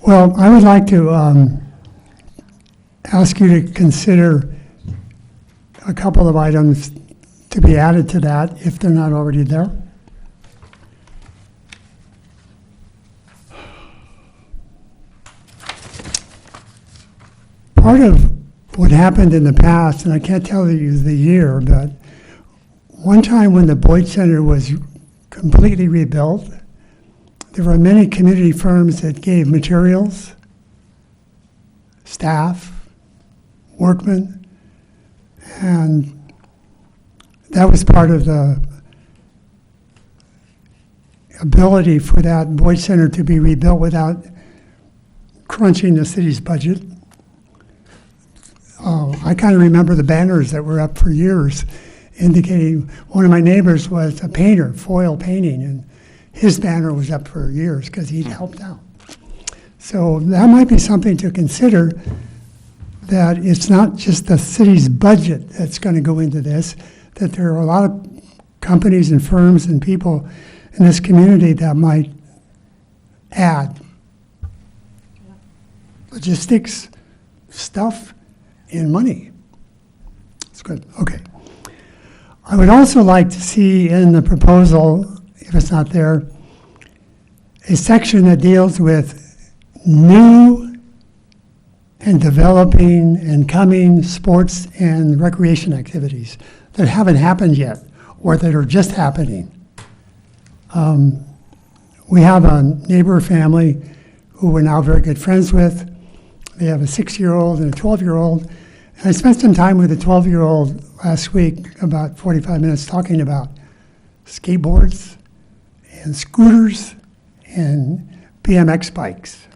Well, I would like to ask you to consider a couple of items to be added to that if they're not already there. Part of what happened in the past, and I can't tell you the year, but one time when the Boyd Center was completely rebuilt, there were many community firms that gave materials, staff, workmen, and that was part of the ability for that Boyd Center to be rebuilt without crunching the city's budget. I kind of remember the banners that were up for years indicating one of my neighbors was a painter, foil painting, and his banner was up for years because he'd helped out. So that might be something to consider, that it's not just the city's budget that's going to go into this, that there are a lot of companies and firms and people in this community that might add logistics, stuff, and money. It's good. Okay. I would also like to see in the proposal, if it's not there, a section that deals with new and developing and coming sports and recreation activities that haven't happened yet or that are just happening. We have a neighbor family who we're now very good friends with. They have a 6-year-old and a 12-year-old. And I spent some time with the 12-year-old last week, about 45 minutes, talking about skateboards and scooters and BMX bikes.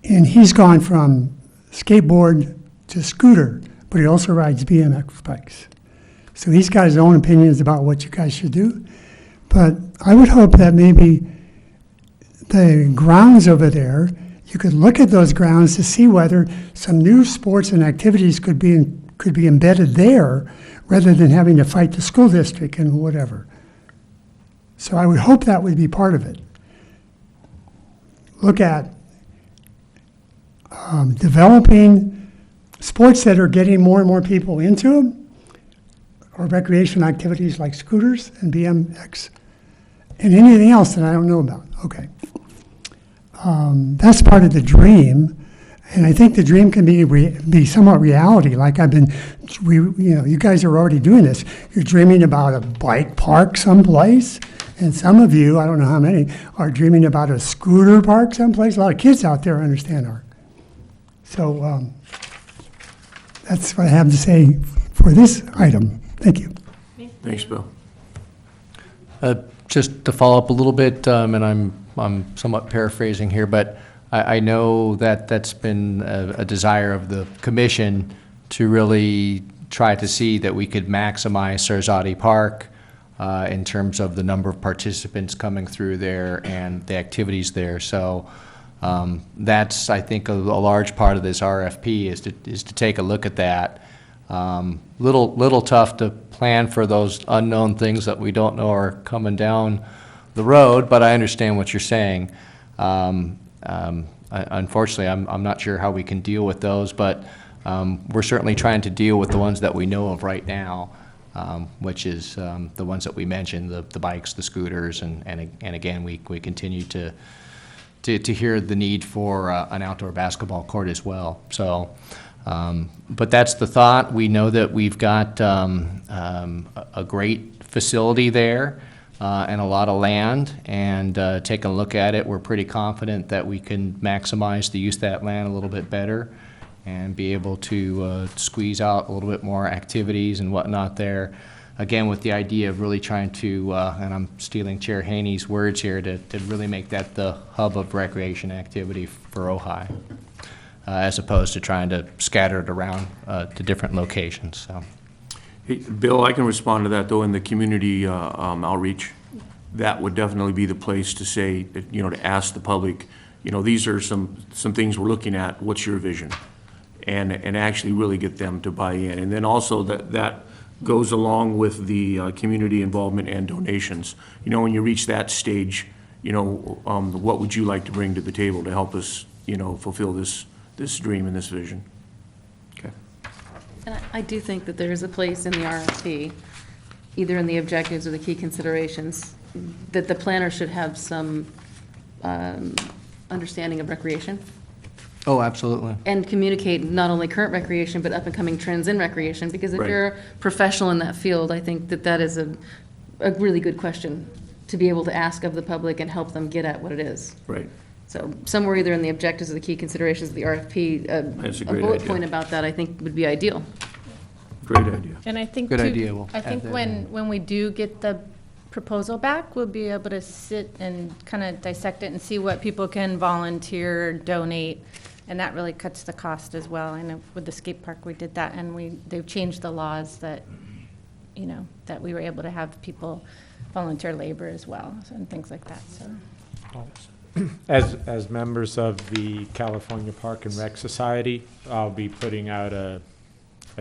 And he's gone from skateboard to scooter, but he also rides BMX bikes. So he's got his own opinions about what you guys should do. But I would hope that maybe the grounds over there, you could look at those grounds to see whether some new sports and activities could be embedded there rather than having to fight the school district and whatever. So I would hope that would be part of it. Look at developing sports that are getting more and more people into them, or recreation activities like scooters and BMX, and anything else that I don't know about. Okay. That's part of the dream, and I think the dream can be somewhat reality. Like you guys are already doing this. You're dreaming about a bike park someplace, and some of you, I don't know how many, are dreaming about a scooter park someplace. A lot of kids out there, I understand, are. So that's what I have to say for this item. Thank you. Thanks, Bill. Just to follow up a little bit, and I'm somewhat paraphrasing here, but I know that that's been a desire of the commission to really try to see that we could maximize Sarzati Park in terms of the number of participants coming through there and the activities there. So that's, I think, a large part of this RFP is to take a look at that. Little tough to plan for those unknown things that we don't know are coming down the road, but I understand what you're saying. Unfortunately, I'm not sure how we can deal with those, but we're certainly trying to deal with the ones that we know of right now, which is the ones that we mentioned, the bikes, the scooters, and again, we continue to hear the need for an outdoor basketball court as well. So, but that's the thought. We know that we've got a great facility there and a lot of land, and take a look at it. We're pretty confident that we can maximize the use of that land a little bit better and be able to squeeze out a little bit more activities and whatnot there. Again, with the idea of really trying to, and I'm stealing Chair Haney's words here, to really make that the hub of recreation activity for Ojai, as opposed to trying to scatter it around to different locations. So. Hey, Bill, I can respond to that, though, in the community outreach. That would definitely be the place to say, that, to ask the public, these are some things we're looking at, what's your vision? And actually really get them to buy in. And then also that goes along with the community involvement and donations. When you reach that stage, what would you like to bring to the table to help us, fulfill this dream and this vision? Okay. And I do think that there is a place in the RFP, either in the objectives or the key considerations, that the planner should have some understanding of recreation Oh, absolutely. and communicate not only current recreation, but up-and-coming trends in recreation. Because if Right. you're a professional in that field, I think that is a really good question to be able to ask of the public and help them get at what it is. Right. So somewhere either in the objectives or the key considerations of the RFP, That's a great bullet idea. point about that, I think, would be ideal. Great idea. And I think Good too, idea. We'll I add think that when we do get the proposal back, we'll be able to sit and kind of dissect it and see what people can volunteer, donate, and that really cuts the cost as well. I know with the skate park, we did that, and they've changed the laws that, that we were able to have people volunteer labor as well, and things like that, so. As members of the California Park and Rec Society, I'll be putting out a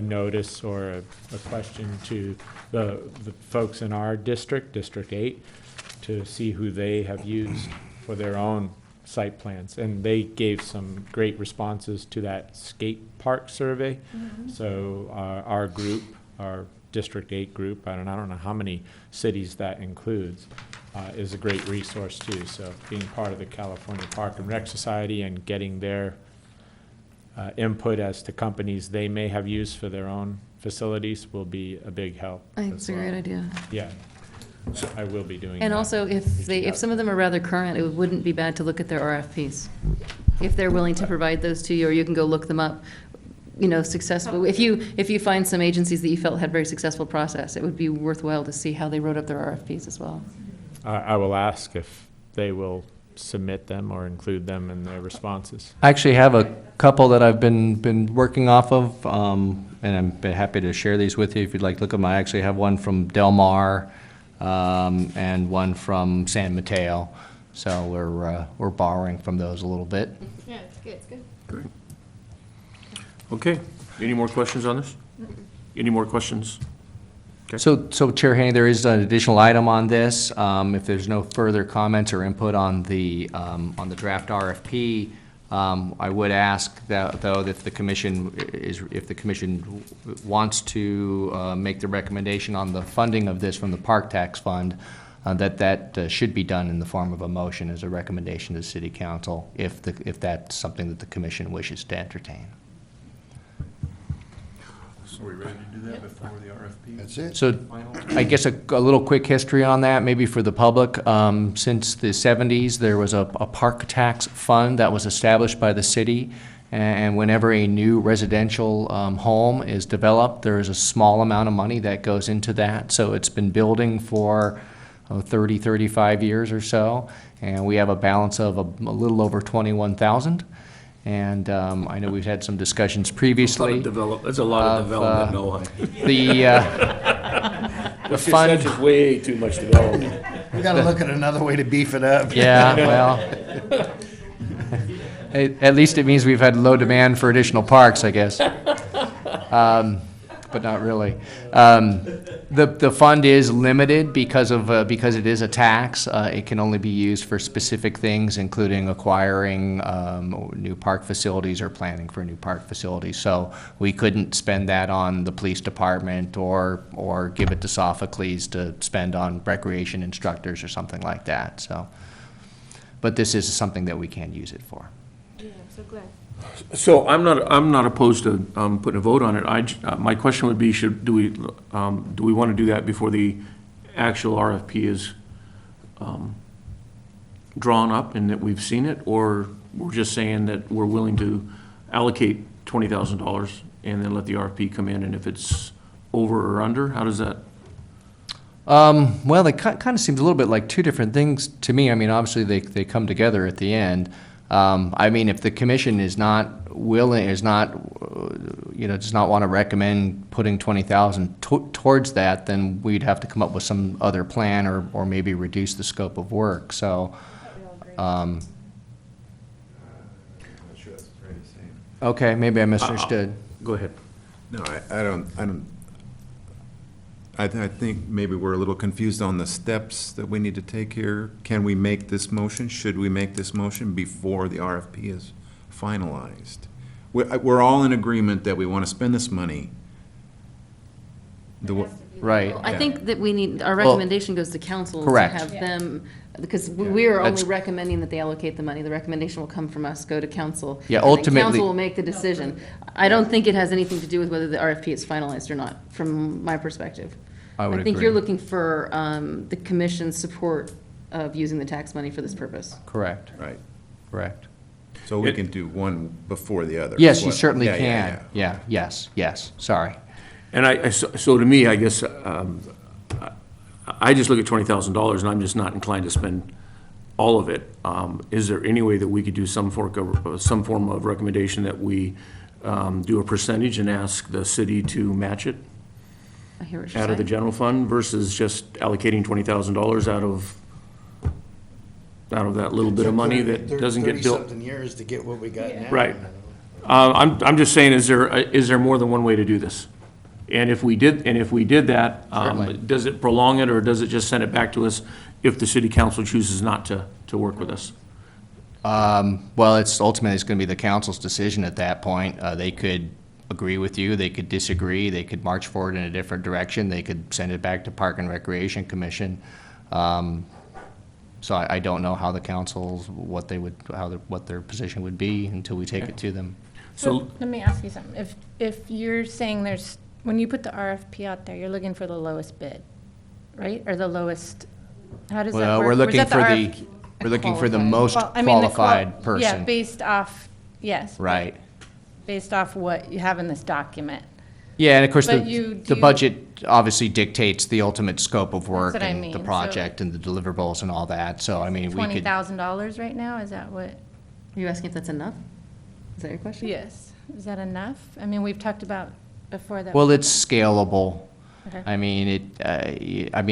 notice or a question to the folks in our district, District 8, to see who they have used for their own site plans. And they gave some great responses to that skate park survey. So our group, our District 8 group, I don't know how many cities that includes, is a great resource too. So being part of the California Park and Rec Society and getting their input as to companies they may have used for their own facilities will be a big help. I think as it's a well. great idea. Yeah, I will be doing that. And also, if some of them are rather current, it wouldn't be bad to look at their RFPs. If they're willing to provide those to you, or you can go look them up, successful. If you find some agencies that you felt had very successful process, it would be worthwhile to see how they wrote up their RFPs as well. I will ask if they will submit them or include them in their responses. I actually have a couple that I've been working off of, and I'm happy to share these with you if you'd like to look at them. I actually have one from Del Mar, and one from San Mateo. So we're borrowing from those a little bit. Yeah, it's good, it's good. Great. Okay, any more questions on this? Any more questions? Okay. So Chair Haney, there is an additional item on this. If there's no further comments or input on the draft RFP, I would ask that, though, if the commission wants to make the recommendation on the funding of this from the Park Tax Fund, that should be done in the form of a motion as a recommendation to the City Council, if that's something that the commission wishes to entertain. Are we ready to do that before the RFP? That's it. So I guess a little quick history on that, maybe for the public. Since the 70s, there was a park tax fund that was established by the city. And whenever a new residential home is developed, there is a small amount of money that goes into that. So it's been building for 30, 35 years or so. And we have a balance of a little over 21,000. And I know we've had some discussions previously. That's a lot of development, no. The fund, That's just way too much development. We gotta look at another way to beef it up. yeah, well, at least it means we've had low demand for additional parks, I guess. But not really. The fund is limited because it is a tax. It can only be used for specific things, including acquiring new park facilities or planning for new park facilities. So we couldn't spend that on the police department or give it to Sophocles to spend on recreation instructors or something like that. So, but this is something that we can use it for. Yeah, I'm so glad. So I'm not opposed to putting a vote on it. My question would be, do we want to do that before the actual RFP is drawn up and that we've seen it, or we're just saying that we're willing to allocate $20,000 and then let the RFP come in, and if it's over or under, how does that? Well, it kind of seems a little bit like two different things to me. I mean, obviously they come together at the end. I mean, if the commission is not willing, does not want to recommend putting 20,000 towards that, then we'd have to come up with some other plan or maybe reduce the scope of work. So, I'm not sure that's ready to say. okay, maybe I misunderstood. Go ahead. No, I think maybe we're a little confused on the steps that we need to take here. Can we make this motion? Should we make this motion before the RFP is finalized? We're all in agreement that we want to spend this money. Right. I think that our recommendation goes to council. Correct. To have them, because we are only That's- recommending that they allocate the money. The recommendation will come from us, go to council. Yeah, and then ultimately- council will make the decision. I don't think it has anything to do with whether the RFP is finalized or not, from my perspective. I would think agree. you're looking for the commission's support of using the tax money for this purpose. Correct, Right. correct. So we can do one before the other. Yes, you What- certainly yeah, yeah, can. Yeah, yes, sorry. And so to me, I guess, I just look at $20,000 and I'm just not inclined to spend all of it. Is there any way that we could do some form of recommendation that we do a percentage and ask the city to match it I hear what you're out of the saying. general fund versus just allocating $20,000 out of out of that little bit of money that doesn't get built. 30-something years to get what we got now. Right. I'm just saying, is there more than one way to do this? And if we did that, Certainly. does it prolong it, or does it just send it back to us if the city council chooses not to work with us? Well, it's ultimately, it's going to be the council's decision at that point. They could agree with you, they could disagree, they could march forward in a different direction, they could send it back to Park and Recreation Commission. So I don't know how the councils, what their position would be until we take it to them. So, Let me ask you something. If you're saying when you put the RFP out there, you're looking for the lowest bid, right? Or the lowest, how does that Well, work? we're Or is looking that for the, RFQ? we're looking for the Qualified. most Well, I mean, the qualified Yeah, person. based off, yes. Right. Based off what you have in this document. Yeah, and of course, But you the do- budget obviously dictates the ultimate scope of work what I and mean, the so- project and the deliverables and all that. So, I mean, we could. $20,000 right now, is that what? Are you asking if that's enough? Is that your question? Yes. Is that enough? I mean, we've talked about before that. Well, it's scalable. Okay. I mean,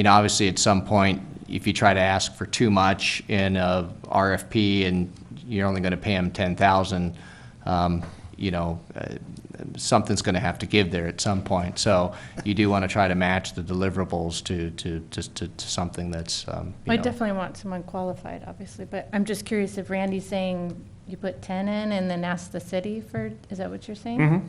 obviously, at some point, if you try to ask for too much in a RFP and you're only going to pay them 10,000, something's going to have to give there at some point. So you do want to try to match the deliverables to something that's, I definitely want someone qualified, obviously, but I'm just curious if Randy's saying you put 10 in and then ask the city for, is that what you're saying?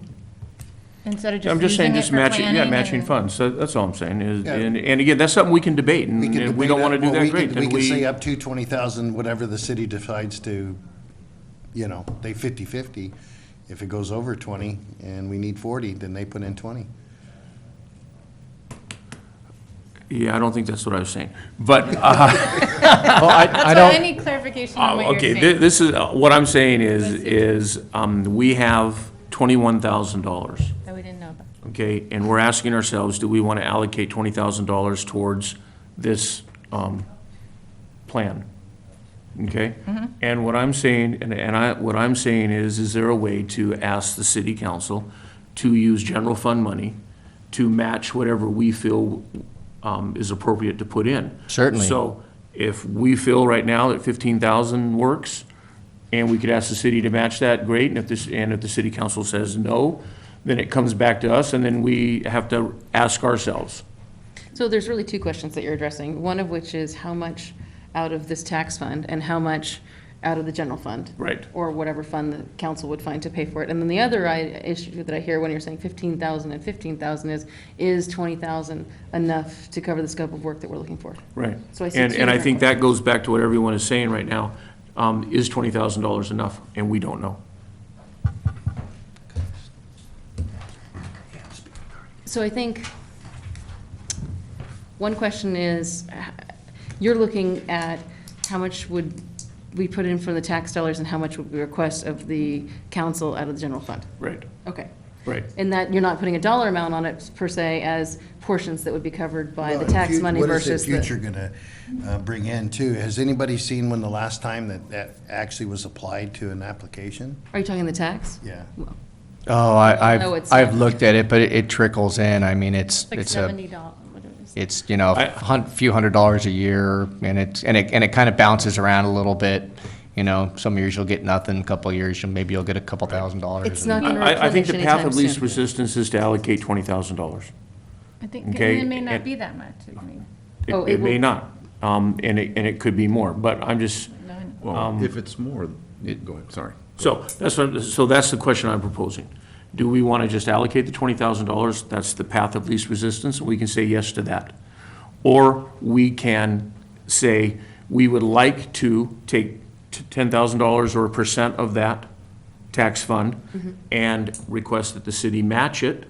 Instead of just I'm just saying, using it just for matching, yeah, planning matching and- funds, that's all I'm saying, is, Yeah. and again, that's something we can debate, and We can if we debate don't it. want to do Well, that, we great, can- then We can say up to 20,000, whatever the city decides to, they 50/50. If it goes over 20 and we need 40, then they put in 20. Yeah, I don't think that's what I was saying, but, well, I So don't. I need clarification on what you're okay, saying. this is, what I'm saying is, we have $21,000, That we didn't know about. okay? And we're asking ourselves, do we want to allocate $20,000 towards this, plan? Okay? And what I'm saying, what I'm saying is there a way to ask the city council to use general fund money to match whatever we feel is appropriate to put in? Certainly. So if we feel right now that 15,000 works, and we could ask the city to match that, great, and if the city council says no, then it comes back to us, and then we have to ask ourselves. So there's really two questions that you're addressing, one of which is how much out of this tax fund and how much out of the general fund? Right. Or whatever fund the council would find to pay for it. And then the other issue that I hear when you're saying 15,000 and 15,000 is 20,000 enough to cover the scope of work that we're looking for? Right. So I see And two I different think that goes back to what everyone is saying right now. Is $20,000 enough? And we don't know. So I think one question is, you're looking at how much would we put in for the tax dollars and how much would we request of the council out of the general fund? Right, Okay. right. And that you're not putting a dollar amount on it per se as portions that would be covered by Well, the in tax fut- money versus What is the future the. gonna bring in too? Has anybody seen when the last time that actually was applied to an application? Are you talking the tax? Yeah. Oh, No, it's I've not. looked at it, but it trickles in. I mean, it's Like a, $70, what it is. it's, few $100s a year, and it kind of bounces around a little bit. Some years you'll get nothing, a couple of years maybe you'll get a couple $1,000s. It's not gonna I think replenish the path anytime of least soon. resistance is to allocate $20,000. I think, and Okay, it may not and- be that much. I mean, Oh, It it may will- not, and it could be more, but I'm just, no, I know. Well, if it's more, go ahead, sorry. so that's the question I'm proposing. Do we want to just allocate the $20,000? That's the path of least resistance, and we can say yes to that. Or we can say, we would like to take $10,000 or a percent of that tax fund and request that the city match it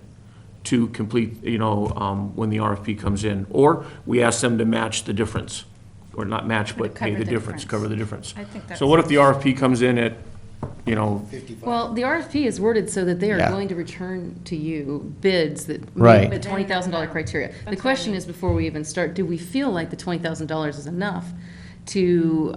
to complete, when the RFP comes in. Or we ask them to match the difference, or not match, but pay cover the the difference, difference. cover the difference. I think So what if the RFP comes in at, 55. Well, the RFP is worded so that they are Yeah. going to return to you bids that Right. meet the $20,000 criteria. The question is, before we even start, do we feel like the $20,000 is enough to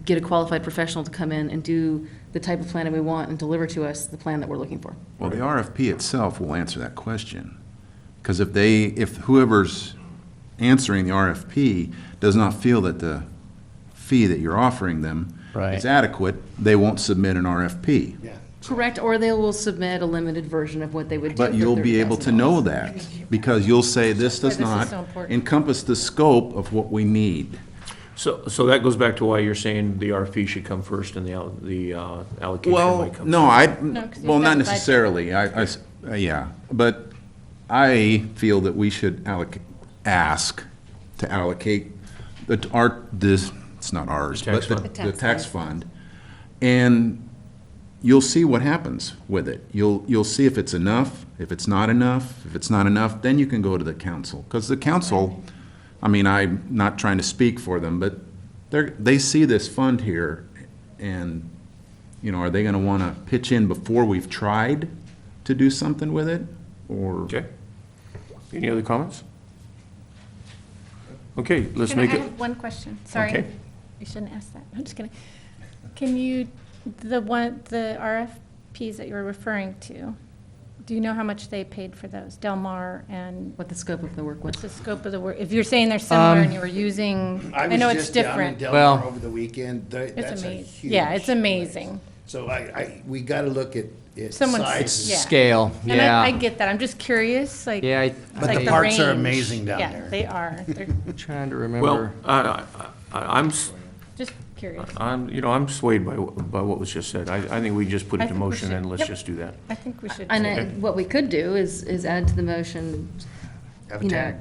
get a qualified professional to come in and do the type of plan that we want and deliver to us the plan that we're looking for? Well, the RFP itself will answer that question. Because if whoever's answering the RFP does not feel that the fee that you're offering them Right. is adequate, they won't submit an RFP. Yeah. Correct, or they will submit a limited version of what they would do But for you'll be able to know $30,000. that, because you'll say, this does This is not so important. encompass the scope of what we need. So that goes back to why you're saying the RFP should come first and the allocation Well, might come no, second. 'cause you've well, got not budget. necessarily, yeah, but I feel that we should ask to allocate it's not ours, The tax but fund. the tax fund, and you'll see what happens with it. You'll see if it's enough, if it's not enough. If it's not enough, then you can go to the council, because the council, I mean, I'm not trying to speak for them, but they see this fund here, and, you know, are they gonna wanna pitch in before we've tried to do something with it, or? Okay. Any other comments? Okay, let's Can I make it, have one question? Sorry. Okay. You shouldn't ask that. I'm just kidding. Can you, the RFPs that you're referring to, do you know how much they paid for those? Del Mar and What the scope of the work was. what's the scope of the work? If you're saying they're similar and you were using, I know was it's just down in different. Del Well- Mar over the weekend. It's That's a amazing. huge Yeah, it's place. amazing. So we gotta look at Someone's- sizes. yeah. Scale, And yeah. I get that. I'm just curious, like. Yeah, But like the parks are range. amazing down Yeah, there. they are. They're Trying to well, remember. just curious. I'm swayed by what was just said. I think we just put I it to think we motion should. and let's Yep. just do that. I think we should. And too. what we could do is add to the motion, Have a you know,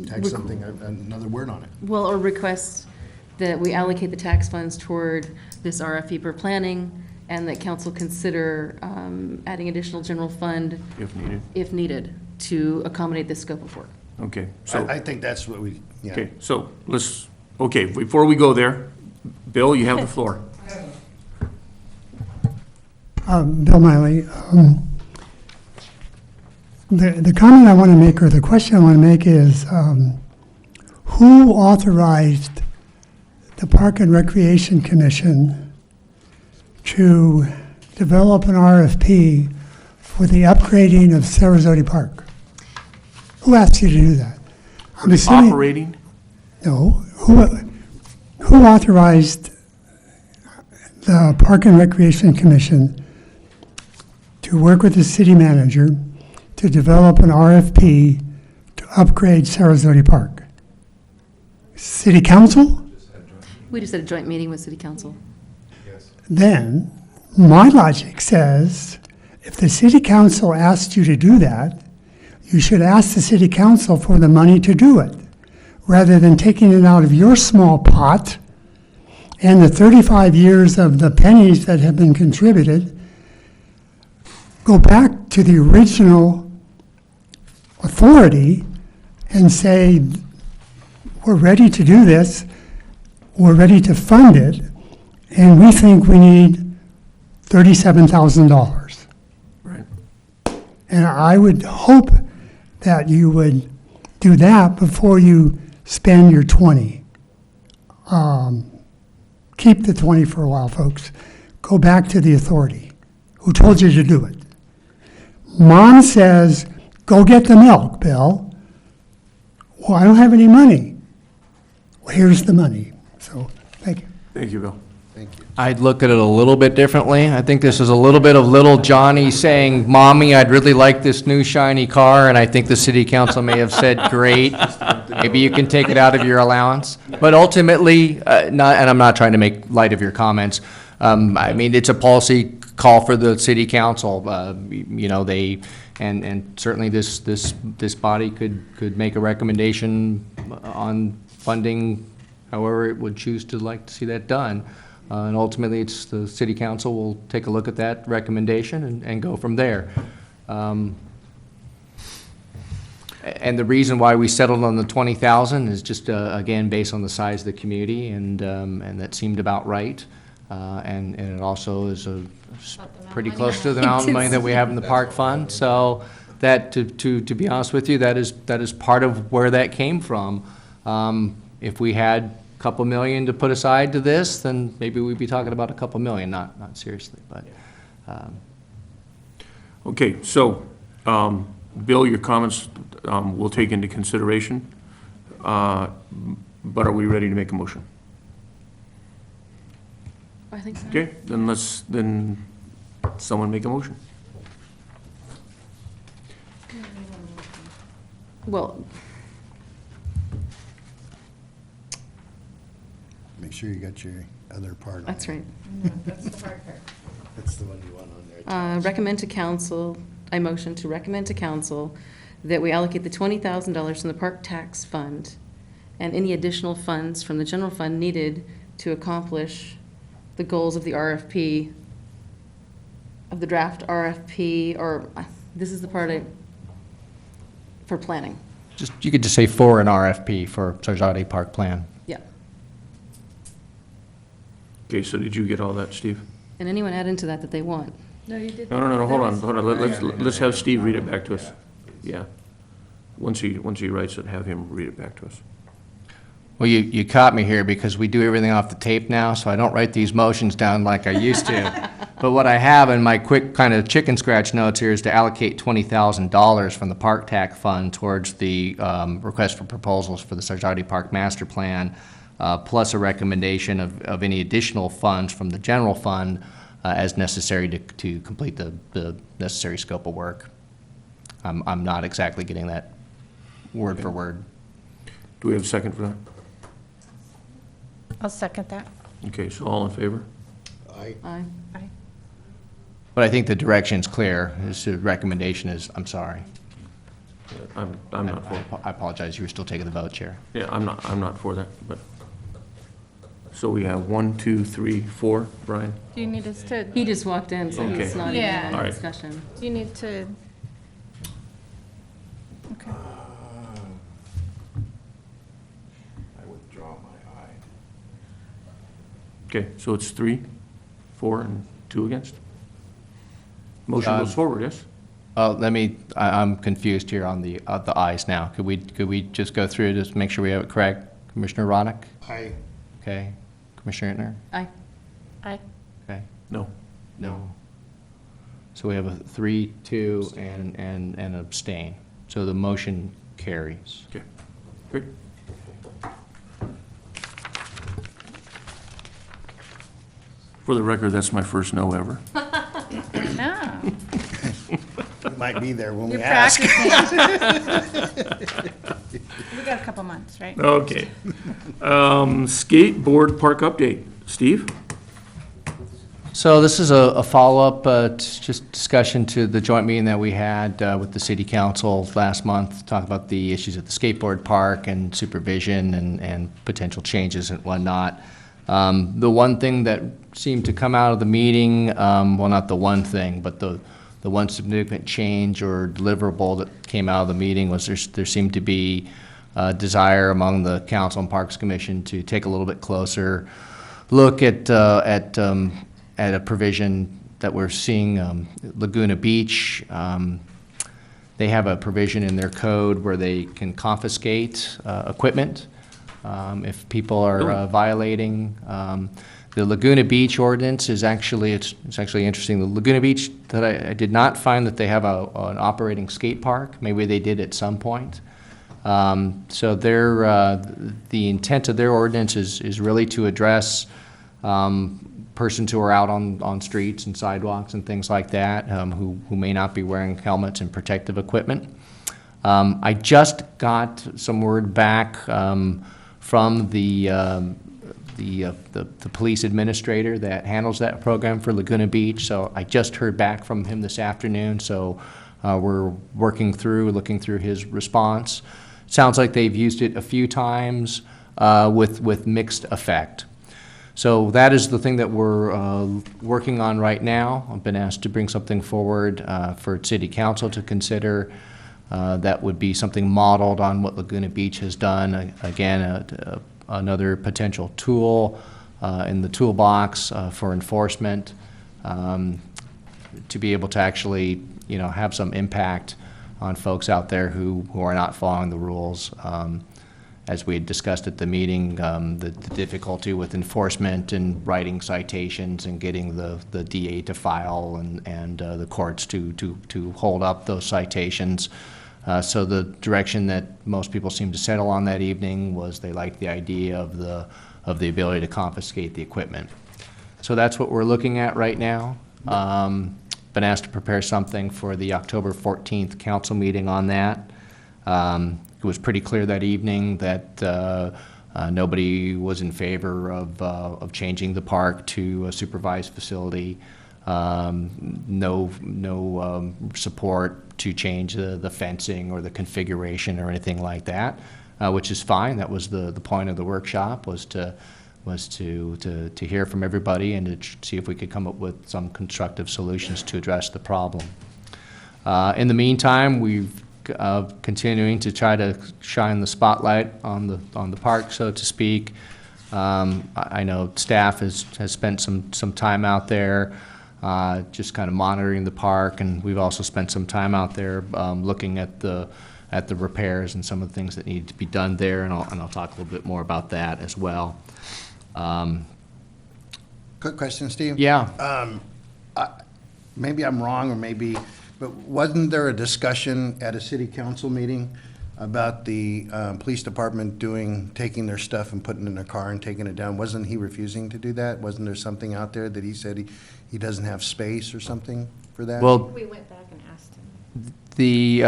tag something, another word on it. well, or request that we allocate the tax funds toward this RFP for planning, and that council consider adding additional general fund If needed. if needed to accommodate this scope of work. Okay, so, I think that's what we, yeah. okay, so before we go there, Bill, you have the floor. Bill Miley, the comment I want to make, or the question I want to make is, who authorized the Park and Recreation Commission to develop an RFP for the upgrading of Sarasota Park? Who asked you to do that? I'm assuming. Operating? No, who authorized the Park and Recreation Commission to work with the city manager to develop an RFP to upgrade Sarasota Park? City Council? We just had a joint meeting with city council. Then, my logic says, if the city council asked you to do that, you should ask the city council for the money to do it, rather than taking it out of your small pot and the 35 years of the pennies that have been contributed. Go back to the original authority and say, we're ready to do this, we're ready to fund it, and we think we need $37,000. Right. And I would hope that you would do that before you spend your 20. Keep the 20 for a while, folks. Go back to the authority who told you to do it. Mom says, go get the milk, Bill. Well, I don't have any money. Well, here's the money. So, thank you. Thank you, Bill. I'd look at it a little bit differently. I think this is a little bit of little Johnny saying, Mommy, I'd really like this new shiny car, and I think the city council may have said, great, maybe you can take it out of your allowance. But ultimately, and I'm not trying to make light of your comments, I mean, it's a policy call for the city council. And certainly this body could make a recommendation on funding however it would choose to like to see that done. And ultimately, it's the city council will take a look at that recommendation and go from there. And the reason why we settled on the 20,000 is just, again, based on the size of the community, and that seemed about right. And it also is pretty close to the amount of money that we have in the park fund. So that, to be honest with you, that is part of where that came from. If we had a couple million to put aside to this, then maybe we'd be talking about a couple million, not seriously, but. Okay, so, Bill, your comments we'll take into consideration, but are we ready to make a motion? I think so. Okay, then someone make a motion. Well, Make sure you got your other part on. that's right. No, that's the hard part. That's the one you want on there. Recommend to council, I motion to recommend to council that we allocate the $20,000 from the park tax fund and any additional funds from the general fund needed to accomplish the goals of the RFP, of the draft RFP, or, this is the part for planning. You could just say for an RFP for Sarjati Park Plan. Yeah. Okay, so did you get all that, Steve? And anyone add into that they want. No, you did. No, hold on. Let's have Steve read it back to us. Yeah. Once he writes it, have him read it back to us. Well, you caught me here because we do everything off the tape now, so I don't write these motions down like I used to. But what I have in my quick kind of chicken scratch notes here is to allocate $20,000 from the park tax fund towards the request for proposals for the Sarjati Park Master Plan, plus a recommendation of any additional funds from the general fund as necessary to complete the necessary scope of work. I'm not exactly getting that word for word. Do we have a second for that? I'll second that. Okay, so all in favor? Aye. Aye. But I think the direction's clear. The recommendation is, I'm sorry. I'm not for it. I apologize, you were still taking the vote, Chair. Yeah, I'm not for that, but. So we have 1, 2, 3, 4, Brian? Do you need us to, He just walked in, so he's Okay. not Yeah. even All in right. discussion. do you need to? Okay. I withdraw my aye. Okay, so it's 3, 4, and 2 against? Motion goes forward, yes? I'm confused here on the ayes now. Could we just go through this, make sure we have it correct? Commissioner Roddick? Aye. Okay. Commissioner Intner? Aye. Aye. Okay. No. No. So we have a 3, 2, and abstain. So the motion carries. Okay, great. For the record, that's my first no ever. No. You might be there when we You're ask. practicing. We got a couple months, right? Okay. Skateboard park update. Steve? So this is a follow-up, just discussion to the joint meeting that we had with the city council last month, talk about the issues at the skateboard park and supervision and potential changes and whatnot. The one thing that seemed to come out of the meeting, well, not the one thing, but the one significant change or deliverable that came out of the meeting was there seemed to be a desire among the Council and Parks Commission to take a little bit closer look at a provision that we're seeing, Laguna Beach. They have a provision in their code where they can confiscate equipment if people are violating. The Laguna Beach ordinance is actually, it's actually interesting. The Laguna Beach, that I did not find that they have an operating skate park. Maybe they did at some point. So the intent of their ordinance is really to address persons who are out on streets and sidewalks and things like that, who may not be wearing helmets and protective equipment. I just got some word back from the police administrator that handles that program for Laguna Beach. So I just heard back from him this afternoon. So we're looking through his response. Sounds like they've used it a few times with mixed effect. So that is the thing that we're working on right now. I've been asked to bring something forward for City Council to consider. That would be something modeled on what Laguna Beach has done. Again, another potential tool in the toolbox for enforcement to be able to actually, have some impact on folks out there who are not following the rules. As we had discussed at the meeting, the difficulty with enforcement and writing citations and getting the DA to file and the courts to hold up those citations. So the direction that most people seemed to settle on that evening was they liked the idea of the ability to confiscate the equipment. So that's what we're looking at right now. Been asked to prepare something for the October 14th council meeting on that. It was pretty clear that evening that nobody was in favor of changing the park to a supervised facility. No support to change the fencing or the configuration or anything like that, which is fine. That was the point of the workshop, was to hear from everybody and to see if we could come up with some constructive solutions to address the problem. In the meantime, we've continuing to try to shine the spotlight on the park, so to speak. I know staff has spent some time out there just kind of monitoring the park, and we've also spent some time out there looking at the repairs and some of the things that need to be done there, and I'll talk a little bit more about that as well. Quick question, Steve. Yeah. Maybe I'm wrong, but wasn't there a discussion at a city council meeting about the police department taking their stuff and putting it in their car and taking it down? Wasn't he refusing to do that? Wasn't there something out there that he said he doesn't have space or something for that? Well, We went back and asked him. the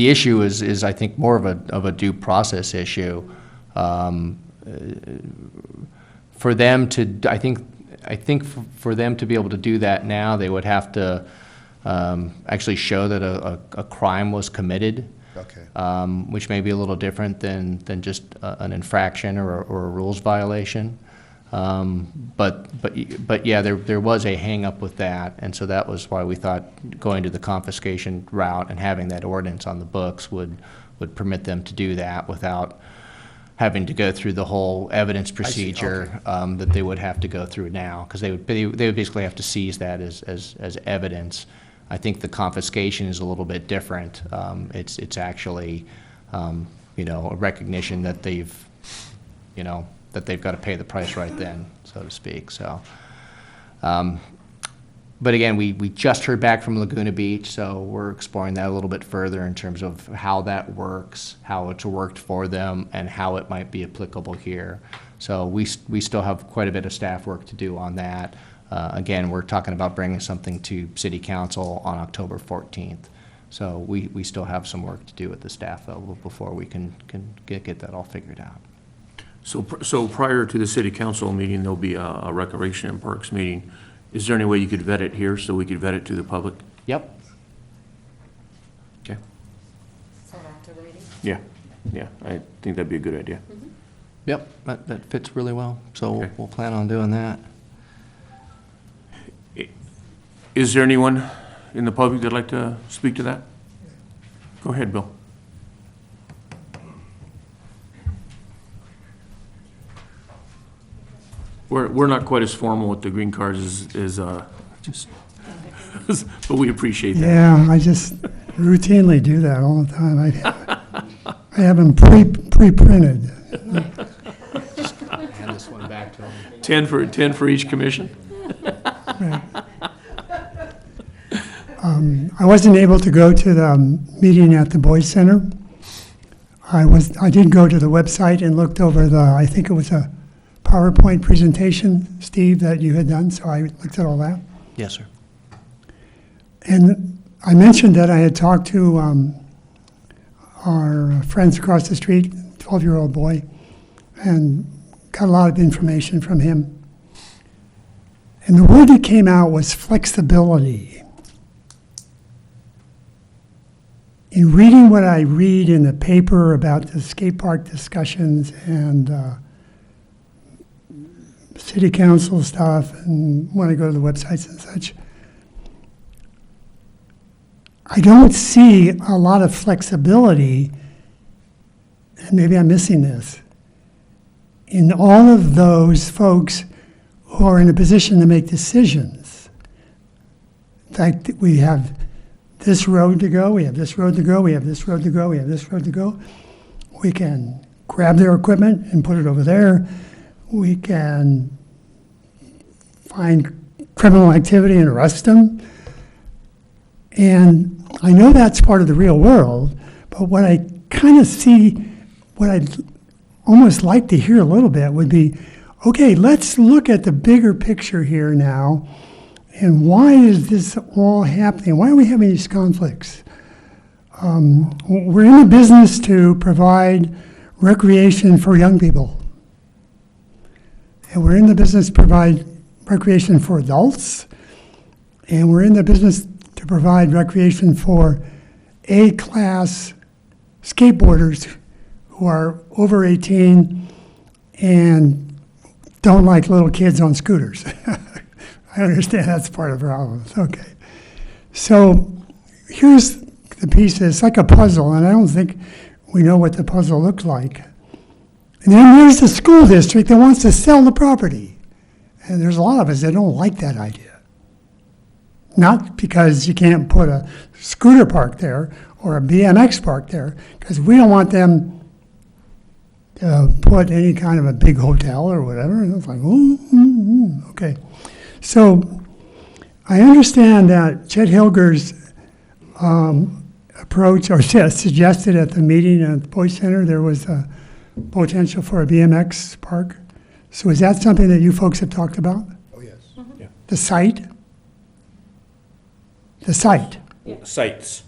issue is I think more of a due process issue. For them to, I think for them to be able to do that now, they would have to actually show that a crime was committed. Okay. Which may be a little different than just an infraction or a rules violation. But yeah, there was a hang-up with that, and so that was why we thought going to the confiscation route and having that ordinance on the books would permit them to do that without having to go through the whole evidence procedure that they would have to go through now, because they would basically have to seize that as evidence. I think the confiscation is a little bit different. It's actually, a recognition that they've got to pay the price right then, so to speak. So, but again, we just heard back from Laguna Beach, so we're exploring that a little bit further in terms of how that works, how it's worked for them, and how it might be applicable here. So we still have quite a bit of staff work to do on that. Again, we're talking about bringing something to City Council on October 14th. So we still have some work to do with the staff level before we can get that all figured out. So prior to the city council meeting, there'll be a Recreation and Parks meeting. Is there any way you could vet it here so we could vet it to the public? Yep. Okay. So October meeting? Yeah, I think that'd be a good idea. Yep, that fits really well. So Okay. we'll plan on doing that. Is there anyone in the public that'd like to speak to that? Go ahead, Bill. We're not quite as formal with the green cards as just, but we appreciate that. Yeah, I just routinely do that all the time. I have them pre-printed. Hand this one back to them. 10 for each commission? Right. I wasn't able to go to the meeting at the Boys Center. I did go to the website and looked over I think it was a PowerPoint presentation, Steve, that you had done, so I looked at all that. Yes, sir. And I mentioned that I had talked to our friends across the street, 12-year-old boy, and got a lot of information from him. And the word that came out was flexibility. In reading what I read in the paper about the skate park discussions and city council stuff, and when I go to the websites and such, I don't see a lot of flexibility, and maybe I'm missing this, in all of those folks who are in a position to make decisions. In fact, we have this road to go, we have this road to go, we have this road to go, we have this road to go. We can grab their equipment and put it over there. We can find criminal activity and arrest them. And I know that's part of the real world, but what I kind of see, what I'd almost like to hear a little bit would be, Okay, let's look at the bigger picture here now. And why is this all happening? Why are we having these conflicts? We're in the business to provide recreation for young people. And we're in the business to provide recreation for adults. And we're in the business to provide recreation for A-class skateboarders who are over 18 and don't like little kids on scooters. I understand that's part of the problem. Okay. So here's the piece. It's like a puzzle, and I don't think we know what the puzzle looks like. And then there's the school district that wants to sell the property. And there's a lot of us that don't like that idea. Not because you can't put a scooter park there or a BMX park there, because we don't want them to put any kind of a big hotel or whatever. And it's like, okay. So I understand that Chet Hilger's approach, or suggested at the meeting at the Boyd Center, there was a potential for a BMX park. So is that something that you folks have talked about? Oh, yes. Yeah. The site? The site? Sites.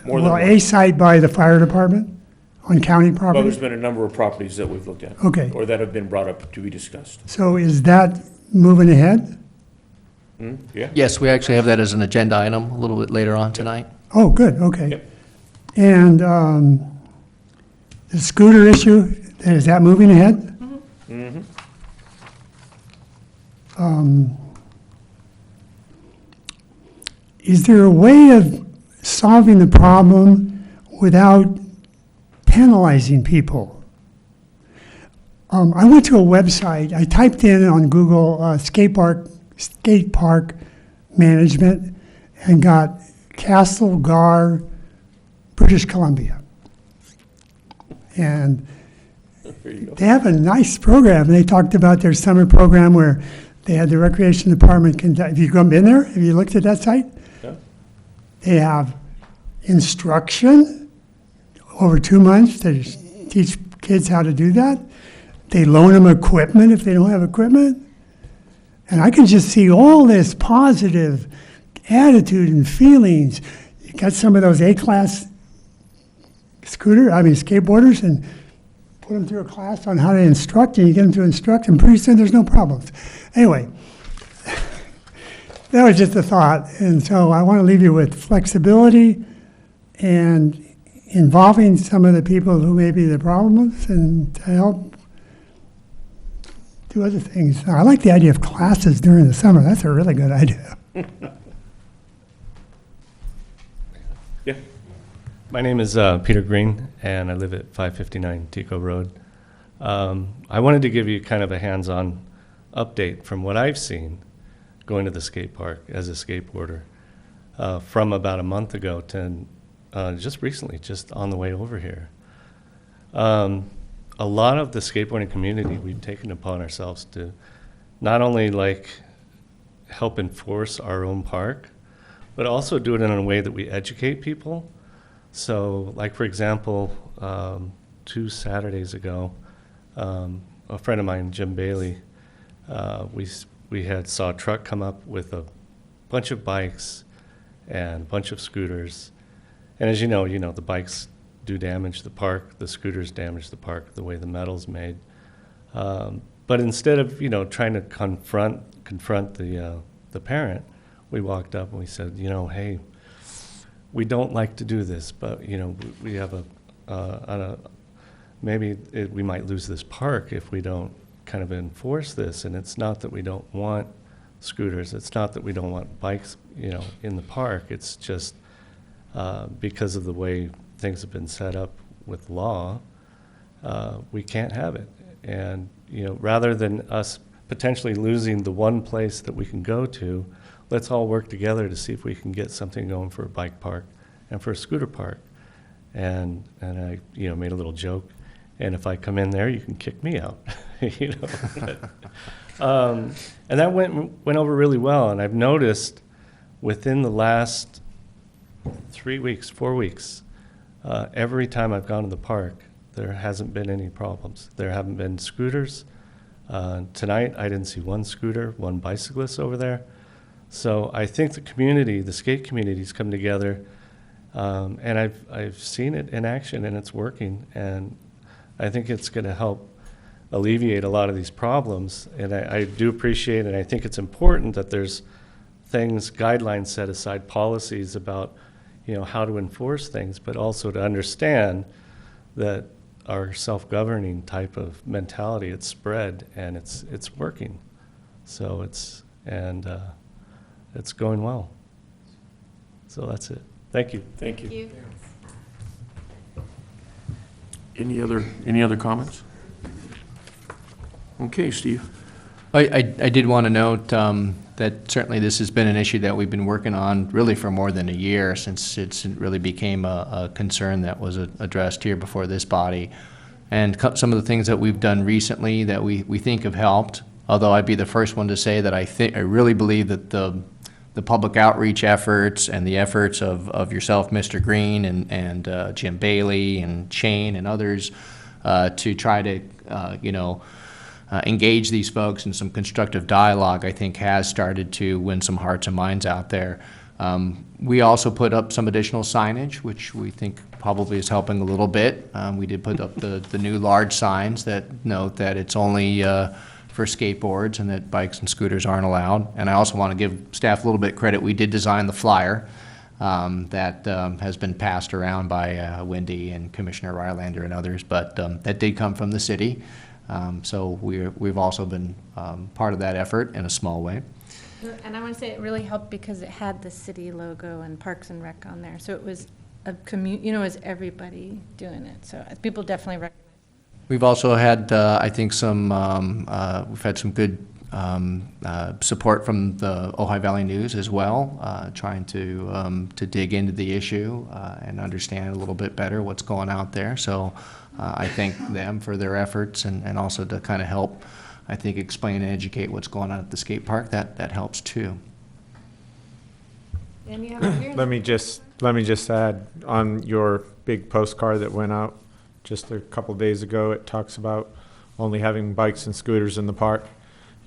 More than Well, one. a site by the fire department on county Well, there's property? been a number of properties that we've looked at. Okay. Or that have been brought up to be discussed. So is that moving ahead? Yeah? Yes, we actually have that as an agenda item a little bit later on tonight. Oh, good, okay. Yep. And the scooter issue, is that moving ahead? Is there a way of solving the problem without penalizing people? I went to a website, I typed in on Google skate park management, and got Castle Gar, British Columbia. And There you go. they have a nice program. They talked about their summer program where they had the recreation department conduct. Have you been there? Have you looked at that site? Yeah. They have instruction over 2 months to teach kids how to do that. They loan them equipment if they don't have equipment. And I can just see all this positive attitude and feelings. You got some of those A-class skateboarders, and put them through a class on how to instruct, and you get them to instruct, and pretty soon there's no problems. Anyway, that was just a thought. And so I want to leave you with flexibility and involving some of the people who may be the problems, and to help do other things. I like the idea of classes during the summer. That's a really good idea. Yeah. My name is Peter Green, and I live at 559 Tico Road. I wanted to give you kind of a hands-on update from what I've seen going to the skate park as a skateboarder from about a month ago to just recently, just on the way over here. A lot of the skateboarding community, we've taken upon ourselves to not only like help enforce our own park, but also do it in a way that we educate people. So, like for example, 2 Saturdays ago, a friend of mine, Jim Bailey, we saw a truck come up with a bunch of bikes and a bunch of scooters. And as you know, the bikes do damage the park, the scooters damage the park, the way the metal's made. But instead of trying to confront the parent, we walked up and we said, hey, we don't like to do this, but we have we might lose this park if we don't kind of enforce this. And it's not that we don't want scooters, it's not that we don't want bikes, in the park. It's just because of the way things have been set up with law, we can't have it. And rather than us potentially losing the one place that we can go to, let's all work together to see if we can get something going for a bike park and for a scooter park. And I made a little joke, and if I come in there, you can kick me out. And that went over really well. And I've noticed within the last 3 weeks, 4 weeks, every time I've gone to the park, there hasn't been any problems. There haven't been scooters. Tonight, I didn't see one scooter, one bicyclist over there. So I think the community, the skate community's come together, and I've seen it in action, and it's working. And I think it's going to help alleviate a lot of these problems. And I do appreciate, and I think it's important that there's things, guidelines set aside, policies about, how to enforce things, but also to understand that our self-governing type of mentality, it's spread and it's working. So it's going well. So that's it. Thank you. Thank you. Thank you. Any other comments? Okay, Steve. I did want to note that certainly this has been an issue that we've been working on really for more than a year, since it really became a concern that was addressed here before this body. And some of the things that we've done recently that we think have helped, although I'd be the first one to say that I really believe that the public outreach efforts and the efforts of yourself, Mr. Green, and Jim Bailey and Shane and others to try to, engage these folks in some constructive dialogue, I think has started to win some hearts and minds out there. We also put up some additional signage, which we think probably is helping a little bit. We did put up the new large signs that note that it's only for skateboards and that bikes and scooters aren't allowed. And I also want to give staff a little bit of credit. We did design the flyer that has been passed around by Wendy and Commissioner Rylander and others, but that did come from the city. So we've also been part of that effort in a small way. And I want to say it really helped because it had the city logo and Parks and Rec on there. So it was it was everybody doing it. So people definitely recognize it. We've also had, I think, we've had some good support from the Ojai Valley News as well, trying to dig into the issue and understand a little bit better what's going out there. So I thank them for their efforts and also to kind of help, I think, explain and educate what's going on at the skate park. That helps too. And you have it here. Let me just add, on your big postcard that went out just a couple days ago, it talks about only having bikes and scooters in the park.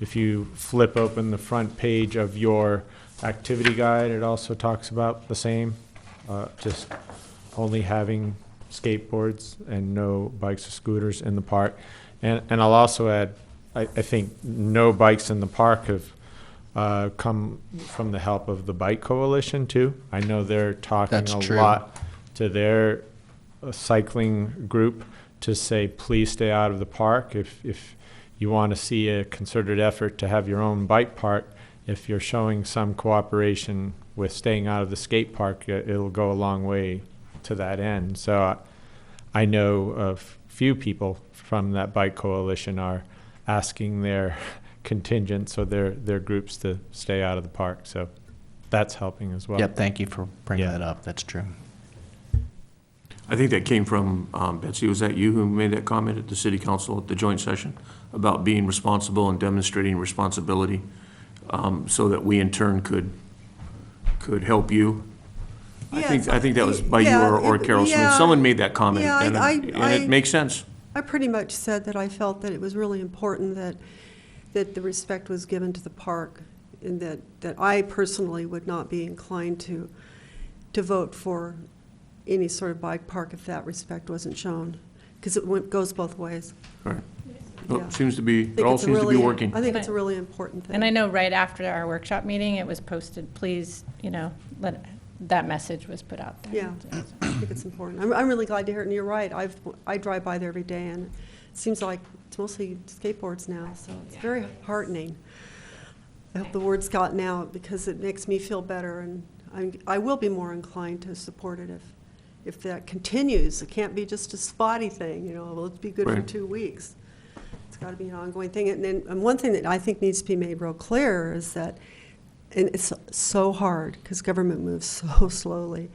If you flip open the front page of your activity guide, it also talks about the same, just only having skateboards and no bikes or scooters in the park. And I'll also add, I think no bikes in the park have come from the help of the Bike Coalition too. I know they're talking That's a true. lot to their cycling group to say, please stay out of the park. If you want to see a concerted effort to have your own bike park, if you're showing some cooperation with staying out of the skate park, it'll go a long way to that end. So I know a few people from that Bike Coalition are asking their contingents or their groups to stay out of the park. So that's helping as well. Yep, thank you for bringing Yeah. that up. That's true. I think that came from, Betsy, was that you who made that comment at the city council at the joint session about being responsible and demonstrating responsibility, so that we in turn could help you? I think that was by you or Carol Smith. Someone made that comment, Yeah, and it makes sense. I pretty much said that I felt that it was really important that the respect was given to the park, and that I personally would not be inclined to vote for any sort of bike park if that respect wasn't shown, because it goes both ways. Right. Well, Yeah. it seems to be, I it think all it's a seems to be really- working. I think it's a really important thing. And I know right after our workshop meeting, it was posted, please, that message was put out there. Yeah, I think it's important. I'm really glad to hear it, and you're right. I drive by there every day, and it seems like it's mostly skateboards now, so it's very heartening. I hope the word's gotten out, because it makes me feel better, and I will be more inclined to support it if that continues. It can't be just a spotty thing, well, let's be good for Right. 2 weeks. It's got to be an ongoing thing. And one thing that I think needs to be made real clear is that, and it's so hard because government moves so slowly,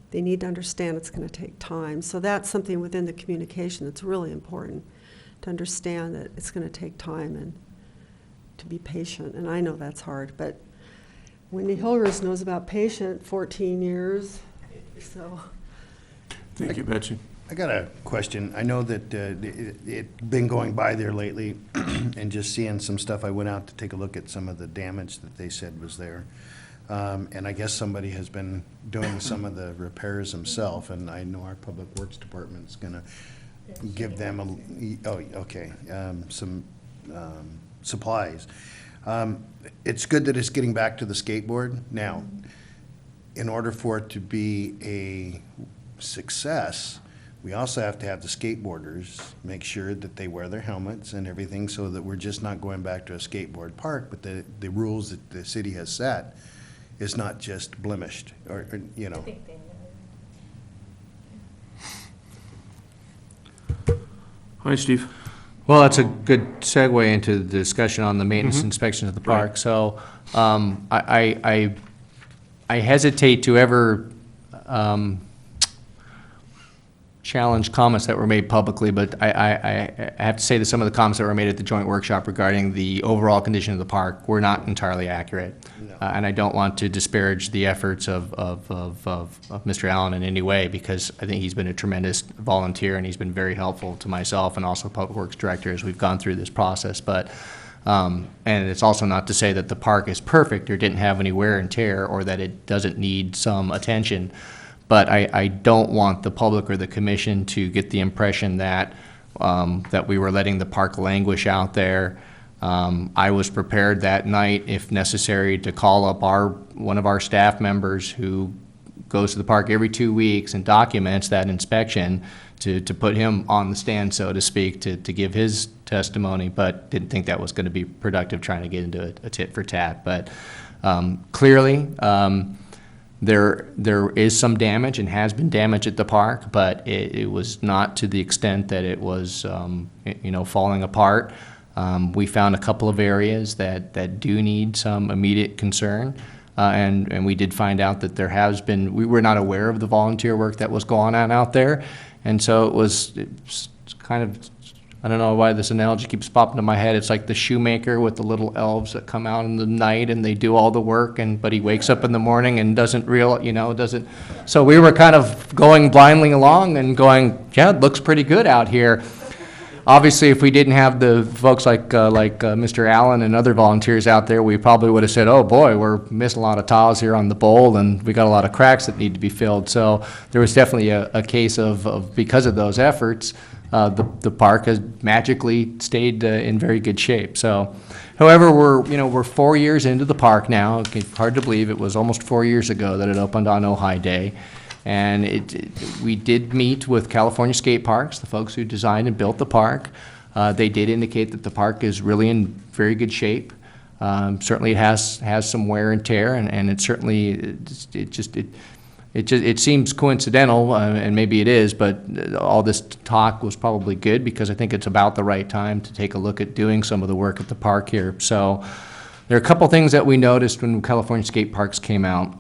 they need to understand it's going to take time. So that's something within the communication that's really important, to understand that it's going to take time and to be patient. And I know that's hard, but Wendy Hilgers knows about patient 14 years, so. Thank you, Betsy. I got a question. I know that it been going by there lately and just seeing some stuff. I went out to take a look at some of the damage that they said was there. And I guess somebody has been doing some of the repairs himself, and I know our Public Works Department's gonna give them some supplies. It's good that it's getting back to the skateboard. Now, in order for it to be a success, we also have to have the skateboarders make sure that they wear their helmets and everything, so that we're just not going back to a skateboard park, but the rules that the city has set is not just blemished, or you know. Hi, Steve. Well, that's a good segue into the discussion on the maintenance inspection of the park. So I hesitate to ever challenge comments that were made publicly, but I have to say that some of the comments that were made at the joint workshop regarding the overall condition of the park were not entirely accurate. No. And I don't want to disparage the efforts of Mr. Allen in any way, because I think he's been a tremendous volunteer and he's been very helpful to myself and also Public Works Director as we've gone through this process. But and it's also not to say that the park is perfect or didn't have any wear and tear or that it doesn't need some attention. But I don't want the public or the commission to get the impression that that we were letting the park languish out there. I was prepared that night, if necessary, to call up one of our staff members who goes to the park every 2 weeks and documents that inspection to put him on the stand, so to speak, to give his testimony, but didn't think that was going to be productive trying to get into a tit for tat. But clearly, there is some damage and has been damage at the park, but it was not to the extent that it was falling apart. We found a couple of areas that do need some immediate concern, and we did find out that there has been, we were not aware of the volunteer work that was going on out there, and so it's kind of, I don't know why this analogy keeps popping in my head. It's like the shoemaker with the little elves that come out in the night and they do all the work, but he wakes up in the morning and doesn't. So we were kind of going blindly along and going, yeah, it looks pretty good out here. Obviously, if we didn't have the folks like Mr. Allen and other volunteers out there, we probably would have said, oh boy, we're missing a lot of tiles here on the bowl and we got a lot of cracks that need to be filled. So there was definitely a case of because of those efforts, the park has magically stayed in very good shape. So, however, we're 4 years into the park now. It's hard to believe it was almost 4 years ago that it opened on Ojai Day. And we did meet with California Skate Parks, the folks who designed and built the park. They did indicate that the park is really in very good shape. Certainly it has some wear and tear, and it certainly, it seems coincidental, and maybe it is, but all this talk was probably good because I think it's about the right time to take a look at doing some of the work at the park here. So there are a couple things that we noticed when California Skate Parks came out,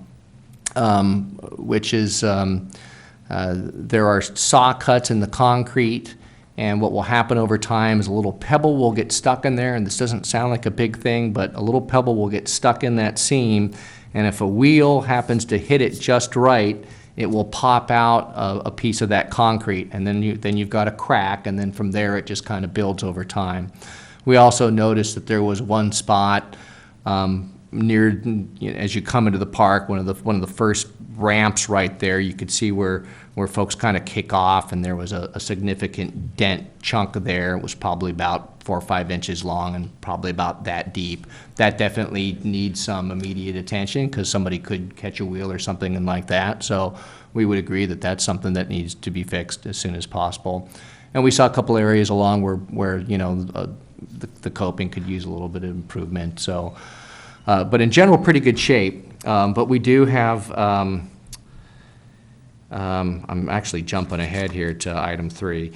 which is there are saw cuts in the concrete, and what will happen over time is a little pebble will get stuck in there, and this doesn't sound like a big thing, but a little pebble will get stuck in that seam, and if a wheel happens to hit it just right, it will pop out a piece of that concrete, and then you've got a crack, and then from there it just kind of builds over time. We also noticed that there was one spot near, as you come into the park, one of the first ramps right there, you could see where folks kind of kick off, and there was a significant dent chunk there. It was probably about 4 or 5 inches long and probably about that deep. That definitely needs some immediate attention because somebody could catch a wheel or something like that. So we would agree that that's something that needs to be fixed as soon as possible. And we saw a couple areas along where the coping could use a little bit of improvement. So. But in general, pretty good shape. But we do have, I'm actually jumping ahead here to item 3.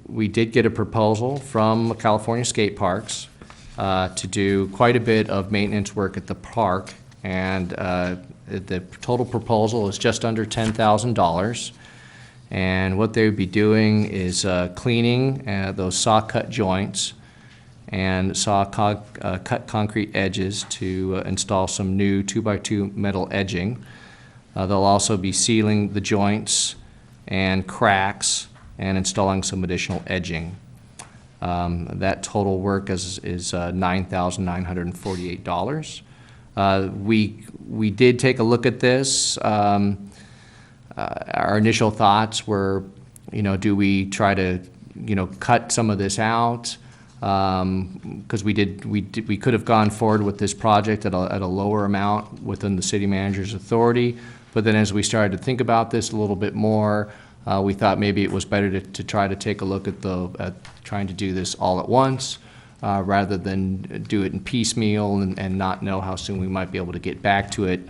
We did get a proposal from California Skate Parks to do quite a bit of maintenance work at the park, and the total proposal is just under $10,000. And what they would be doing is cleaning those saw cut joints and cut concrete edges to install some new 2x2 metal edging. They'll also be sealing the joints and cracks, and installing some additional edging. That total work is $9,948. We did take a look at this. Our initial thoughts were, do we try to, cut some of this out? Because we could have gone forward with this project at a lower amount within the city manager's authority. But then as we started to think about this a little bit more, we thought maybe it was better to try to take a look at trying to do this all at once, rather than do it in piecemeal and not know how soon we might be able to get back to it,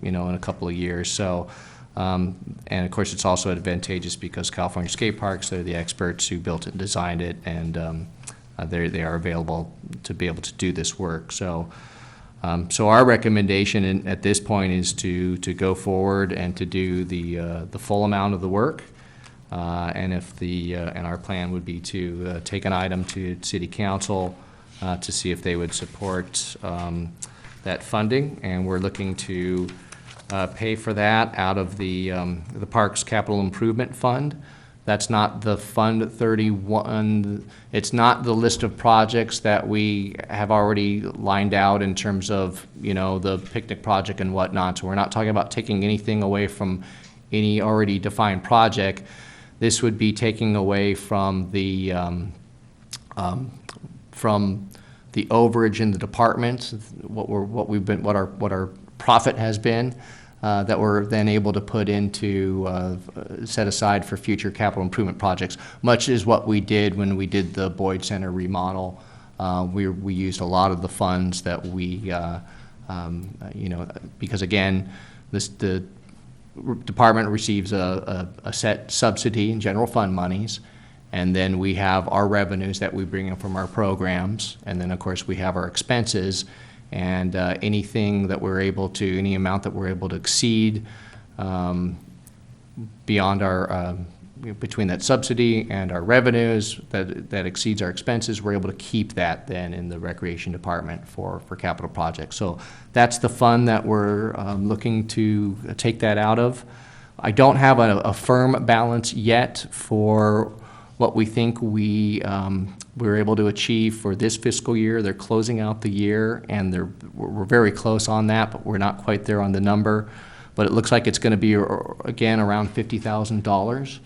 in a couple of years. So, and of course, it's also advantageous because California Skate Parks, they're the experts who built it and designed it, and they are available to be able to do this work. So, so our recommendation at this point is to go forward and to do the full amount of the work. And and our plan would be to take an item to City Council to see if they would support that funding. And we're looking to pay for that out of the Parks Capital Improvement Fund. That's not the Fund 31. It's not the list of projects that we have already lined out in terms of, the picnic project and whatnot. So we're not talking about taking anything away from any already defined project. This would be taking away from the overage in the department, what our profit has been, that we're then able to put into set aside for future capital improvement projects. Much as what we did when we did the Boyd Center remodel, we used a lot of the funds that we, because again, the department receives a set subsidy in general fund monies, and then we have our revenues that we bring in from our programs, and then of course we have our expenses, and anything that we're able to, any amount that we're able to exceed beyond our, between that subsidy and our revenues that exceeds our expenses, we're able to keep that then in the Recreation Department for capital projects. So that's the fund that we're looking to take that out of. I don't have a firm balance yet for what we think we're able to achieve for this fiscal year. They're closing out the year, and we're very close on that, but we're not quite there on the number. But it looks like it's going to be, again, around $50,000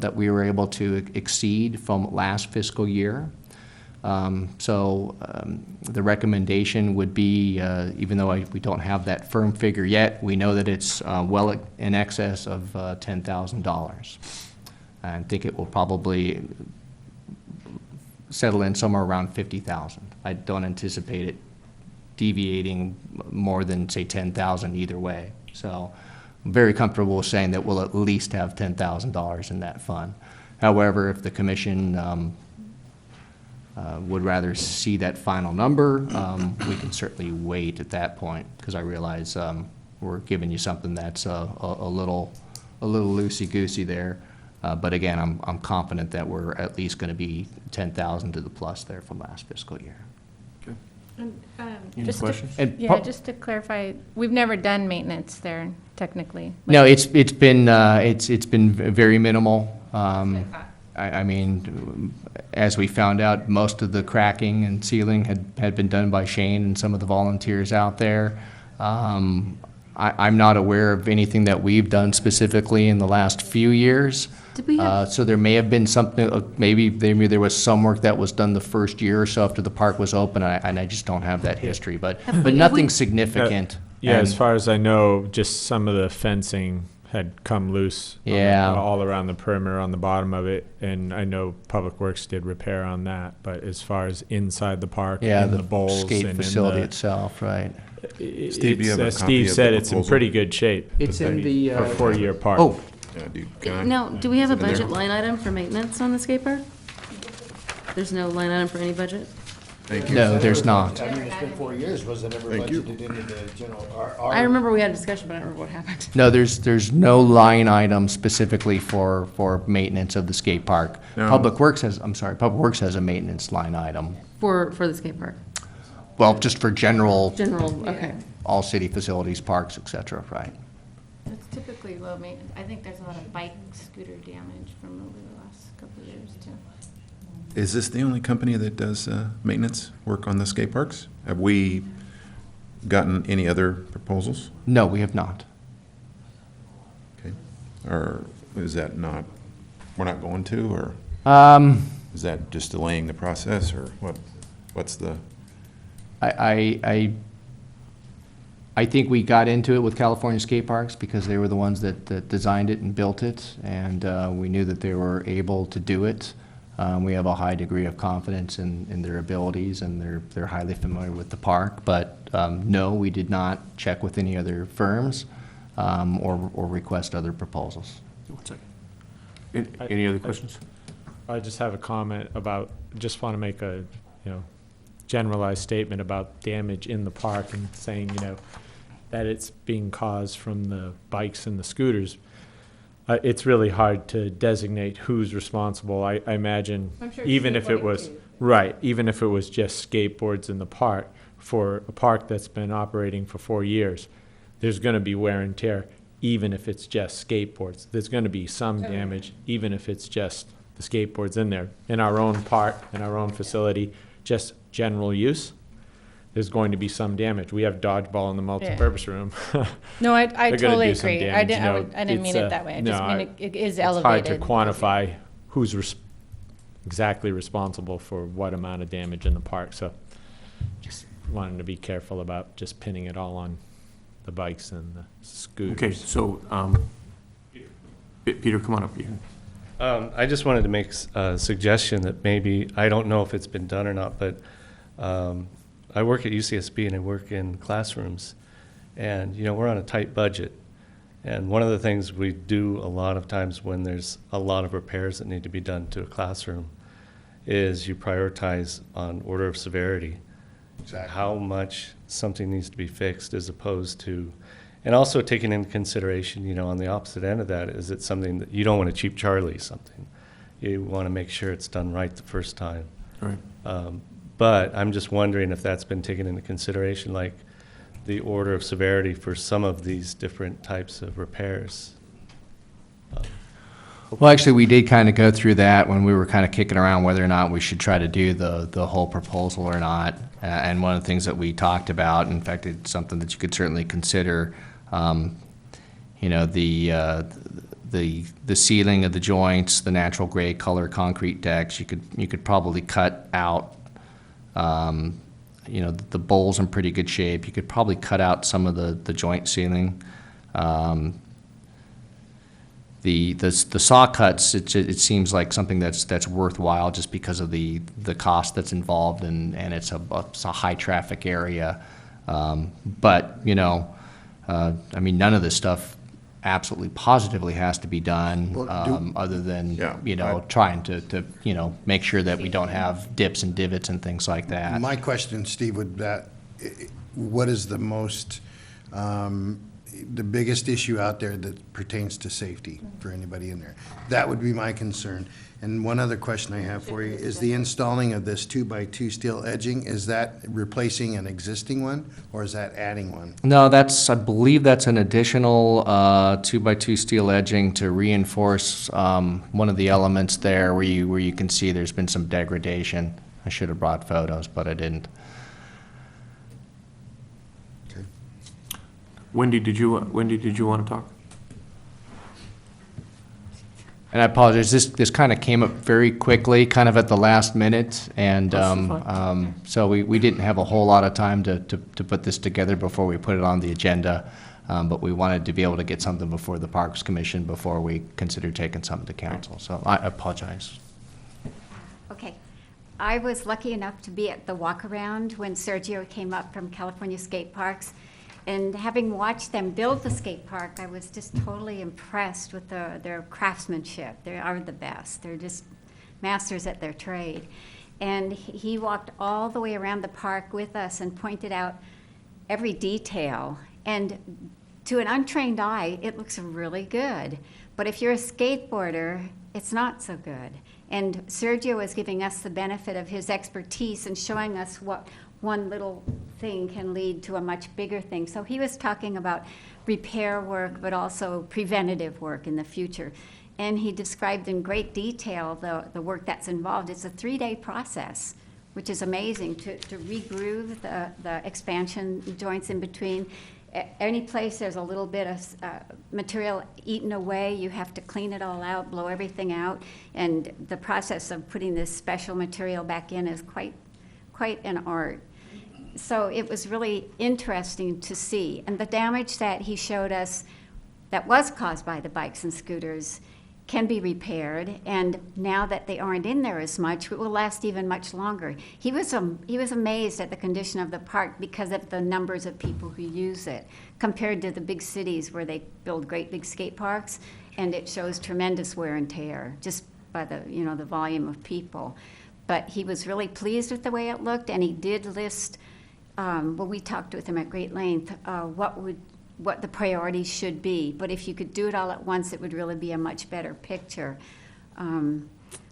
that we were able to exceed from last fiscal year. So the recommendation would be, even though we don't have that firm figure yet, we know that it's well in excess of $10,000. I think it will probably settle in somewhere around $50,000. I don't anticipate it deviating more than, say, $10,000 either way. So I'm very comfortable saying that we'll at least have $10,000 in that fund. However, if the commission would rather see that final number, we can certainly wait at that point, because I realize we're giving you something that's a little loosey-goosey there. But again, I'm confident that we're at least going to be 10,000 to the plus there from last fiscal year. Any questions? Just to clarify, we've never done maintenance there technically. No, it's been very minimal. I mean, as we found out, most of the cracking and sealing had been done by Shane and some of the volunteers out there. I'm not aware of anything that we've done specifically in the last few years. Did we have, So there may have been something, maybe there was some work that was done the first year or so after the park was open, and I just don't have that history, but nothing significant. Yeah, And- as far as I know, just some of the fencing had come loose. Yeah. All around the perimeter on the bottom of it, and I know Public Works did repair on that, but as far as inside the park, Yeah, in the the bowls skate and in facility the, itself, right. Steve, you have a as copy Steve of said, the it's in proposal? pretty good shape. It's in the, A 4-year park. Oh, now, do we have a Is it in there? budget line item for maintenance on the skate park? There's no line item for any budget? Thank you. no, there's not. I mean, it's been 4 years, was it ever Thank you. budgeted into the general? I remember we had a discussion, but I don't remember what happened. No, there's no line item specifically for maintenance of the skate park. No. Public Works has a maintenance line item. For the skate park? Well, just for general, General, okay. all city facilities, parks, et cetera, right? That's typically low maintenance. I think there's a lot of bike scooter damage from over the last couple of years too. Is this the only company that does maintenance work on the skate parks? Have we gotten any other proposals? No, we have not. Okay. Or is that not, we're not going to, or is that just delaying the process, or what's the? I think we got into it with California Skate Parks because they were the ones that designed it and built it, and we knew that they were able to do it. We have a high degree of confidence in their abilities, and they're highly familiar with the park. But no, we did not check with any other firms or request other proposals. One second. Any other questions? I just have a comment about, just want to make a, generalized statement about damage in the park and saying, that it's being caused from the bikes and the scooters. It's really hard to designate who's responsible. I imagine, I'm sure even if it skateboarding was, too. right, even if it was just skateboards in the park, for a park that's been operating for 4 years, there's going to be wear and tear, even if it's just skateboards. There's going to be some damage, even if it's just the skateboards in there. In our own park, in our own facility, just general use, there's going to be some damage. We have dodgeball in the multipurpose room. No, I They're gonna totally do some agree. damage, I didn't mean it that way. I just mean it is elevated. It's hard to quantify who's exactly responsible for what amount of damage in the park. So just wanted to be careful about just pinning it all on the bikes and the scooters. Okay, so, Peter, come on up. I just wanted to make a suggestion that maybe, I don't know if it's been done or not, but I work at UCSB and I work in classrooms, and we're on a tight budget. And one of the things we do a lot of times when there's a lot of repairs that need to be done to a classroom is you prioritize on order of severity. Exactly. How much something needs to be fixed as opposed to, and also taking into consideration, on the opposite end of that, is it something that you don't want to cheap Charlie something. You want to make sure it's done right the first time. Right. But I'm just wondering if that's been taken into consideration, like the order of severity for some of these different types of repairs. Well, actually, we did kind of go through that when we were kind of kicking around whether or not we should try to do the whole proposal or not. And one of the things that we talked about, in fact, it's something that you could certainly consider, the sealing of the joints, the natural gray color concrete decks. You could probably cut out. The bowl's in pretty good shape. You could probably cut out some of the joint sealing. The saw cuts, it seems like something that's worthwhile just because of the cost that's involved, and it's a high traffic area. But none of this stuff absolutely positively has to be done, other than trying to make sure that we don't have dips and divots and things like that. My question, Steve, what is the biggest issue out there that pertains to safety for anybody in there? That would be my concern. And one other question I have for you is the installing of this 2x2 steel edging, is that replacing an existing one, or is that adding one? No, I believe that's an additional 2x2 steel edging to reinforce one of the elements there where you can see there's been some degradation. I should have brought photos, but I didn't. Okay. Wendy, did you want to talk? And I apologize, this kind of came up very quickly, kind of at the last minute, and so we didn't have a whole lot of time to put this together before we put it on the agenda, but we wanted to be able to get something before the Parks Commission before we consider taking something to council, so I apologize. Okay. I was lucky enough to be at the walk-around when Sergio came up from California Skate Parks. And having watched them build the skate park, I was just totally impressed with their craftsmanship. They are the best. They're just masters at their trade. And he walked all the way around the park with us and pointed out every detail. And to an untrained eye, it looks really good. But if you're a skateboarder, it's not so good. And Sergio is giving us the benefit of his expertise and showing us what one little thing can lead to a much bigger thing. So he was talking about repair work, but also preventative work in the future. And he described in great detail the work that's involved. It's a 3-day process, which is amazing, to regroove the expansion joints in between. Any place there's a little bit of material eaten away, you have to clean it all out, blow everything out. And the process of putting this special material back in is quite an art. So it was really interesting to see. And the damage that he showed us that was caused by the bikes and scooters can be repaired, and now that they aren't in there as much, it will last even much longer. He was amazed at the condition of the park because of the numbers of people who use it, compared to the big cities where they build great big skate parks, and it shows tremendous wear and tear just by the the volume of people. But he was really pleased with the way it looked, and he did list. We talked with him at great length. What the priorities should be. But if you could do it all at once, it would really be a much better picture.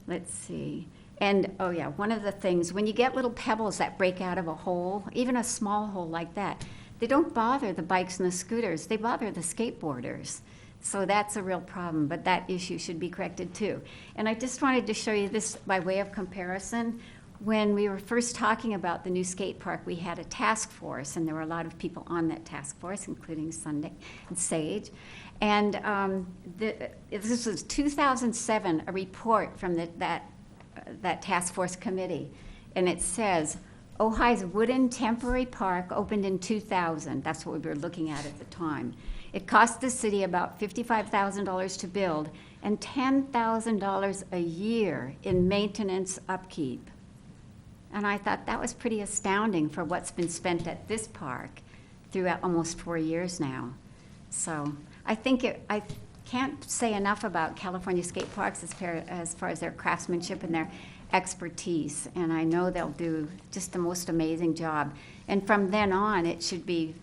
Let's see. And, oh yeah, one of the things, when you get little pebbles that break out of a hole, even a small hole like that, they don't bother the bikes and the scooters, they bother the skateboarders. So that's a real problem, but that issue should be corrected too. And I just wanted to show you this by way of comparison. When we were first talking about the new skate park, we had a task force, and there were a lot of people on that task force, including Sunday and Sage. And this was 2007, a report from that task force committee. And it says, Ojai's wooden temporary park opened in 2000. That's what we were looking at the time. It cost the city about $55,000 to build and $10,000 a year in maintenance upkeep. And I thought that was pretty astounding for what's been spent at this park throughout almost 4 years now. So I think I can't say enough about California skate parks as far as their craftsmanship and their expertise. And I know they'll do just the most amazing job. And from then on, it should be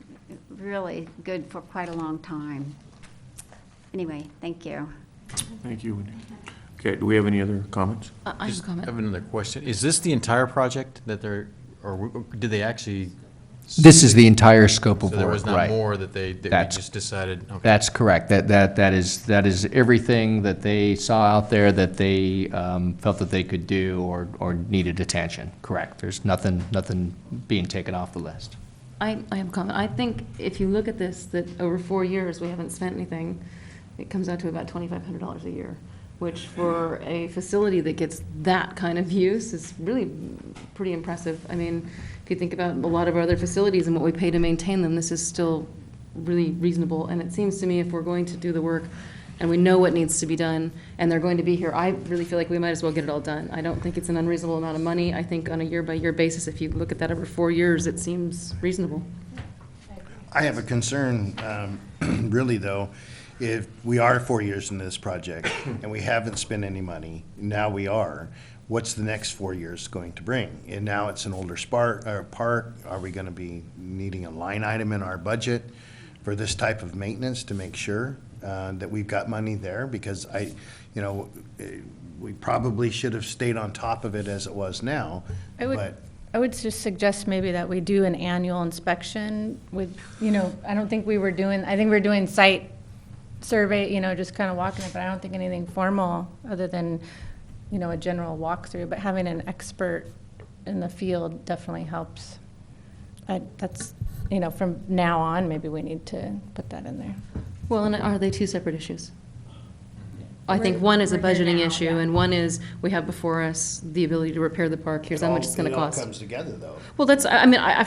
really good for quite a long time. Anyway, thank you. Thank you, Wendy. Okay, do we have any other comments? I have a comment. I have another question. Is this the entire project that or did they actually? This is the entire scope of So work, there was not right. more that we just decided? Okay. That's correct. That is everything that they saw out there that they felt that they could do or needed attention. Correct. There's nothing being taken off the list. I have a comment. I think if you look at this, that over 4 years, we haven't spent anything, it comes out to about $2,500 a year, which for a facility that gets that kind of use is really pretty impressive. I mean, if you think about a lot of our other facilities and what we pay to maintain them, this is still really reasonable. And it seems to me if we're going to do the work and we know what needs to be done and they're going to be here, I really feel like we might as well get it all done. I don't think it's an unreasonable amount of money. I think on a year-by-year basis, if you look at that over 4 years, it seems reasonable. I have a concern, really though, if we are 4 years into this project and we haven't spent any money, now we are, what's the next 4 years going to bring? And now it's an older park, are we gonna be needing a line item in our budget for this type of maintenance to make sure that we've got money there? Because we probably should have stayed on top of it as it was now, but. I would just suggest maybe that we do an annual inspection with, I don't think I think we're doing site survey, just kind of walking it, but I don't think anything formal other than, a general walkthrough, but having an expert in the field definitely helps. That's, from now on, maybe we need to put that in there. Well, and are they two separate issues? I think one is a budgeting issue, and one is we have before us the ability to repair the park. Here's how much it's going to cost. It all comes together, though. Well, that's,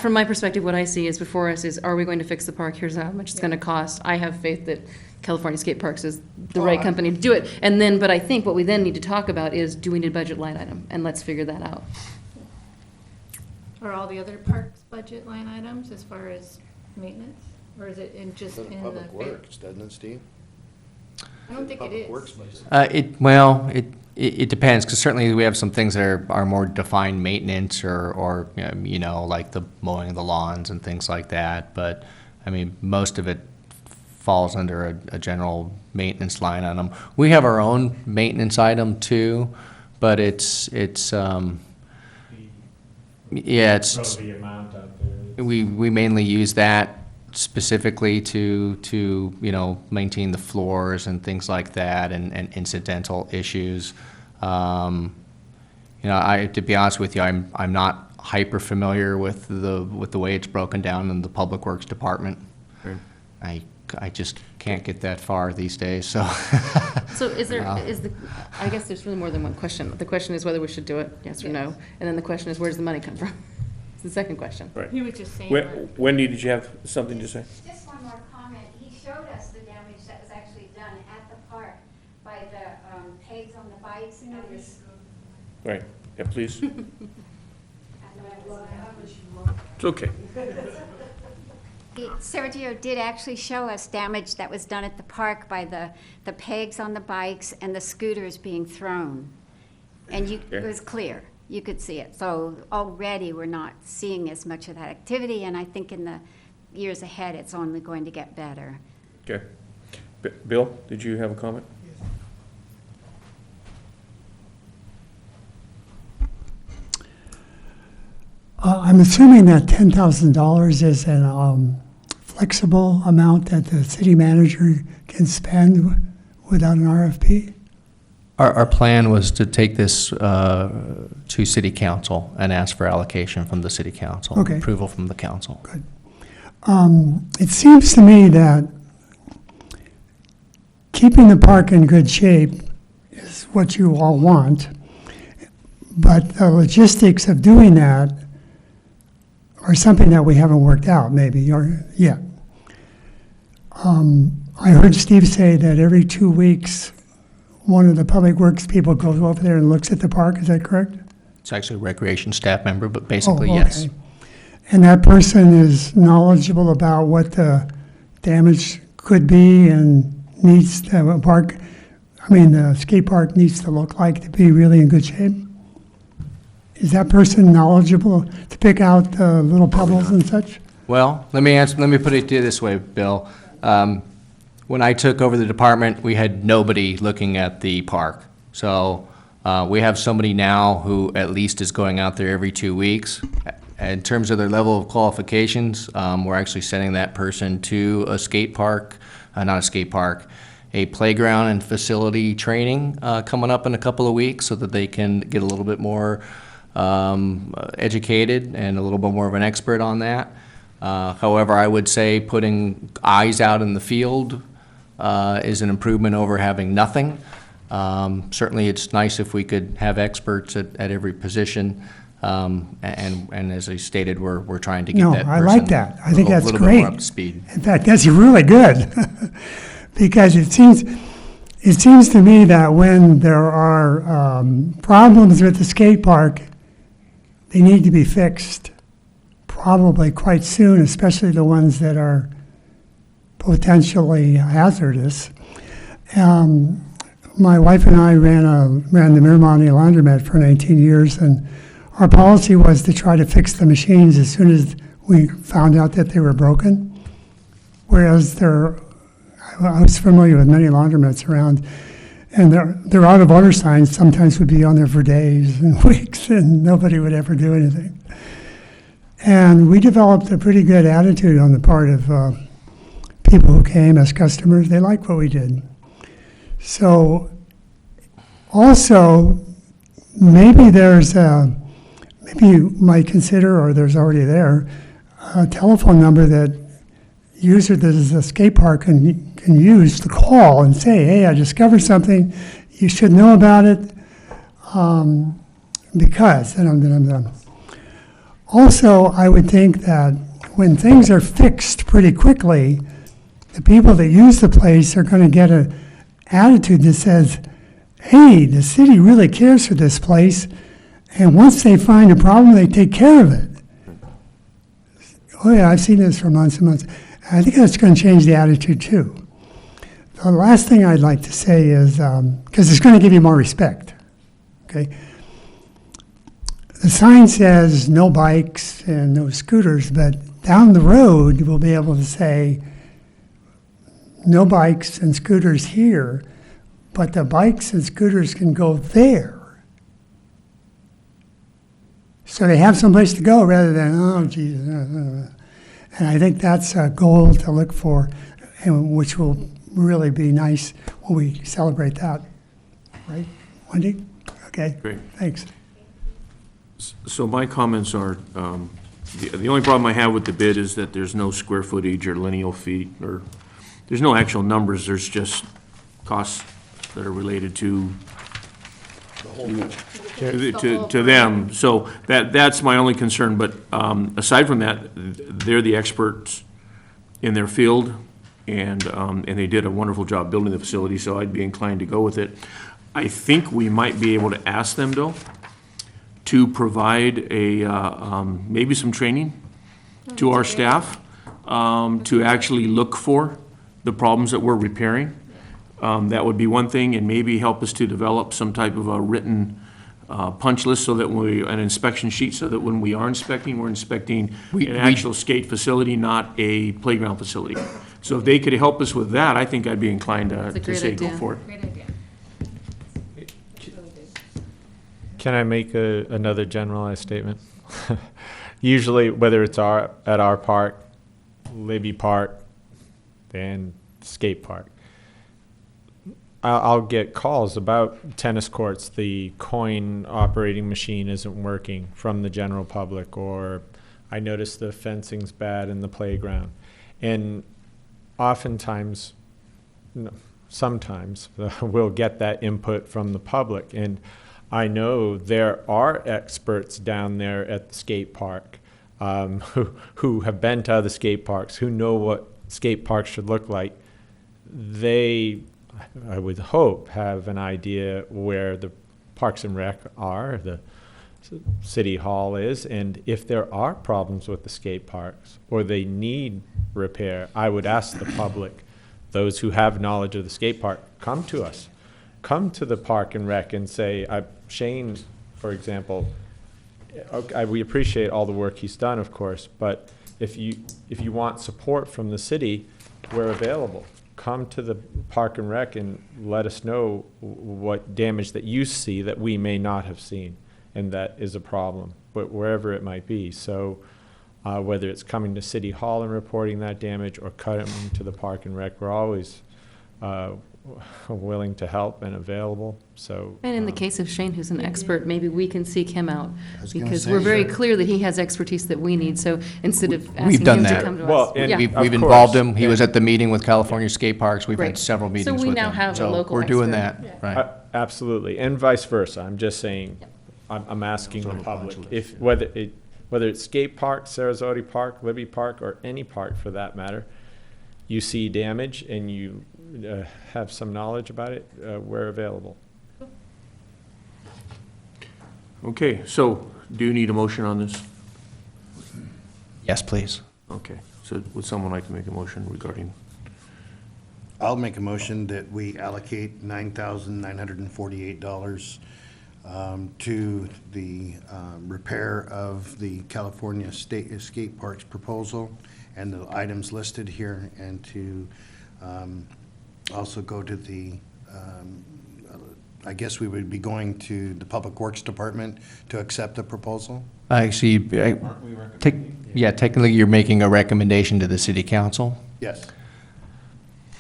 from my perspective, what I see is before us is, are we going to fix the park? Here's how much it's going to cost. I have faith that California Skate Parks is the right company to do it. And then, but I think what we then need to talk about is, do we need a budget line item? And let's figure that out. Are all the other parks budget line items as far as maintenance? Or is it in the Public Works, doesn't it, Steve? I don't think it is. Works budget. It depends, because certainly we have some things that are more defined maintenance or like the mowing of the lawns and things like that. But, most of it falls under a general maintenance line item. We have our own maintenance item too, but it's Yeah, throw it's, the amount out there. we mainly use that specifically to, you know, maintain the floors and things like that and incidental issues. You know, to be honest with you, I'm not hyper familiar with the way it's broken down in the Public Works Department. Right. I just can't get that far these days, so. So I guess there's really more than one question. The question is whether we should do it, yes or no. And then the question is, where does the money come from? It's the second question. Right. He was just saying. Wendy, did you have something to say? Just one more comment. He showed us the damage that was actually done at the park by the pegs on the bikes and this. Right, yeah, please. It's okay. Sergio did actually show us damage that was done at the park by the pegs on the bikes and the scooters being thrown. And it was clear. You could see it. So already we're not seeing as much of that activity, and I think in the years ahead, it's only going to get better. Okay. Bill, did you have a comment? I'm assuming that $10,000 is a flexible amount that the city manager can spend without an RFP? Our plan was to take this to city council and ask for allocation from the city council. Okay. Approval from the council. Good. It seems to me that keeping the park in good shape is what you all want, but the logistics of doing that are something that we haven't worked out maybe or yet. I heard Steve say that every 2 weeks, one of the public works people goes over there and looks at the park. Is that correct? It's actually a recreation staff member, but basically, Oh, yes. okay. And that person is knowledgeable about what the damage could be and needs the park, the skate park needs to look like to be really in good shape? Is that person knowledgeable to pick out the little pebbles and such? Well, let me put it to you this way, Bill. When I took over the department, we had nobody looking at the park. So we have somebody now who at least is going out there every 2 weeks. In terms of their level of qualifications, we're actually sending that person to a skate park, not a skate park, a playground and facility training coming up in a couple of weeks so that they can get a little bit more educated and a little bit more of an expert on that. However, I would say putting eyes out in the field is an improvement over having nothing. Certainly, it's nice if we could have experts at every position. And as I stated, we're trying to get that person. I like that. I think that's a little great. bit more up to speed. In fact, that's really good. Because it seems to me that when there are problems with the skate park, they need to be fixed probably quite soon, especially the ones that are potentially hazardous. My wife and I ran the Miramonte laundromat for 19 years, and our policy was to try to fix the machines as soon as we found out that they were broken. Whereas I was familiar with many laundromats around, and their out of order signs sometimes would be on there for days and weeks, and nobody would ever do anything. And we developed a pretty good attitude on the part of people who came as customers. They liked what we did. So also, maybe maybe you might consider, or there's already there, a telephone number that user that is a skate park can use to call and say, hey, I discovered something, you should know about it, because, and I'm done. Also, I would think that when things are fixed pretty quickly, the people that use the place are going to get an attitude that says, hey, the city really cares for this place, and once they find a problem, they take care of it. Oh yeah, I've seen this for months and months. I think that's going to change the attitude too. The last thing I'd like to say is, because it's going to give you more respect, okay? The sign says no bikes and no scooters, but down the road, we'll be able to say no bikes and scooters here, but the bikes and scooters can go there. So they have someplace to go rather than, oh, Jesus. And I think that's a goal to look for, and which will really be nice when we celebrate that. Right, Wendy? Okay, Great. thanks. So my comments are, the only problem I have with the bid is that there's no square footage or lineal feet, or there's no actual numbers, there's just costs that are related to them. So that's my only concern, but aside from that, they're the experts in their field, and they did a wonderful job building the facility, so I'd be inclined to go with it. I think we might be able to ask them, though, to provide maybe some training to our staff, to actually look for the problems that we're repairing. That would be one thing, and maybe help us to develop some type of a written punch list, so that an inspection sheet, so that when we are inspecting, we're inspecting an actual skate facility, not a playground facility. So if they could help us with that, I think I'd be inclined to say go for it. Great idea. Can I make another generalized statement? Usually, whether it's at our park, Libby Park, and skate park, I'll get calls about tennis courts. The coin operating machine isn't working from the general public, or I noticed the fencing's bad in the playground. And oftentimes, sometimes, we'll get that input from the public. And I know there are experts down there at the skate park who have been to other skate parks, who know what skate parks should look like. They, I would hope, have an idea where the Parks and Rec are, the City Hall is, and if there are problems with the skate parks or they need repair, I would ask the public, those who have knowledge of the skate park, come to us. Come to the Park and Rec and say, Shane, for example, we appreciate all the work he's done, of course, but if you want support from the city, we're available. Come to the Park and Rec and let us know what damage that you see that we may not have seen, and that is a problem, but wherever it might be. So whether it's coming to City Hall and reporting that damage, or coming to the Park and Rec, we're always willing to help and available. So, And in the case of Shane, who's an expert, maybe we can seek him out, gonna because say, we're very sure. clear that he has expertise that we need, so instead of We've asking done him to that. come to Well, us. and Yeah. We've Of involved course, him. He was at the meeting with California Skate Parks. We've Great. had several So meetings we with now him. have a So local we're doing expert. that, right. Absolutely, and vice versa. I'm just saying, I'm asking the public, if whether it's skate park, Sarasota Park, Libby Park, or any park for that matter, you see damage and you have some knowledge about it, we're available. Okay, so do you need a motion on this? Yes, please. Okay, so would someone like to make a motion regarding? I'll make a motion that we allocate $9,948 to the repair of the California State Skate Parks proposal and the items listed here, and to also go to the, I guess we would be going to the Public Works Department to accept the proposal. Actually, technically, you're making a recommendation to the city council. Yes.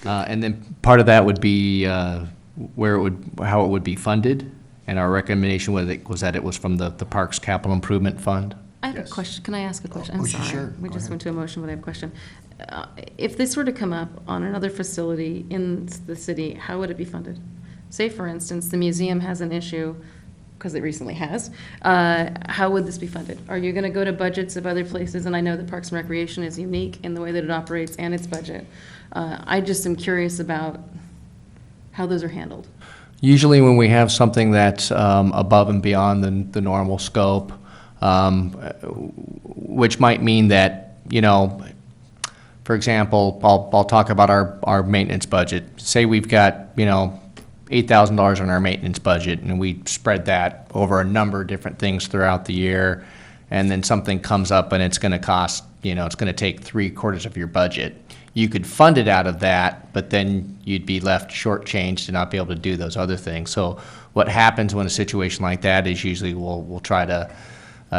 And then part of that would be how it would be funded. And our recommendation was that it was from the Parks Capital Improvement Fund. I have a question. Can I ask a question? I'm Oh, sorry. sure. We Go just ahead. went to a motion, but I have a question. If this were to come up on another facility in the city, how would it be funded? Say, for instance, the museum has an issue, because it recently has. How would this be funded? Are you going to go to budgets of other places? And I know that Parks and Recreation is unique in the way that it operates and its budget. I just am curious about how those are handled. Usually when we have something that's above and beyond the normal scope, which might mean that, for example, I'll talk about our maintenance budget. Say we've got, $8,000 on our maintenance budget, and we spread that over a number of different things throughout the year, and then something comes up and it's going to cost, it's going to take 3/4 of your budget. You could fund it out of that, but then you'd be left shortchanged to not be able to do those other things. So what happens when a situation like that is usually we'll try to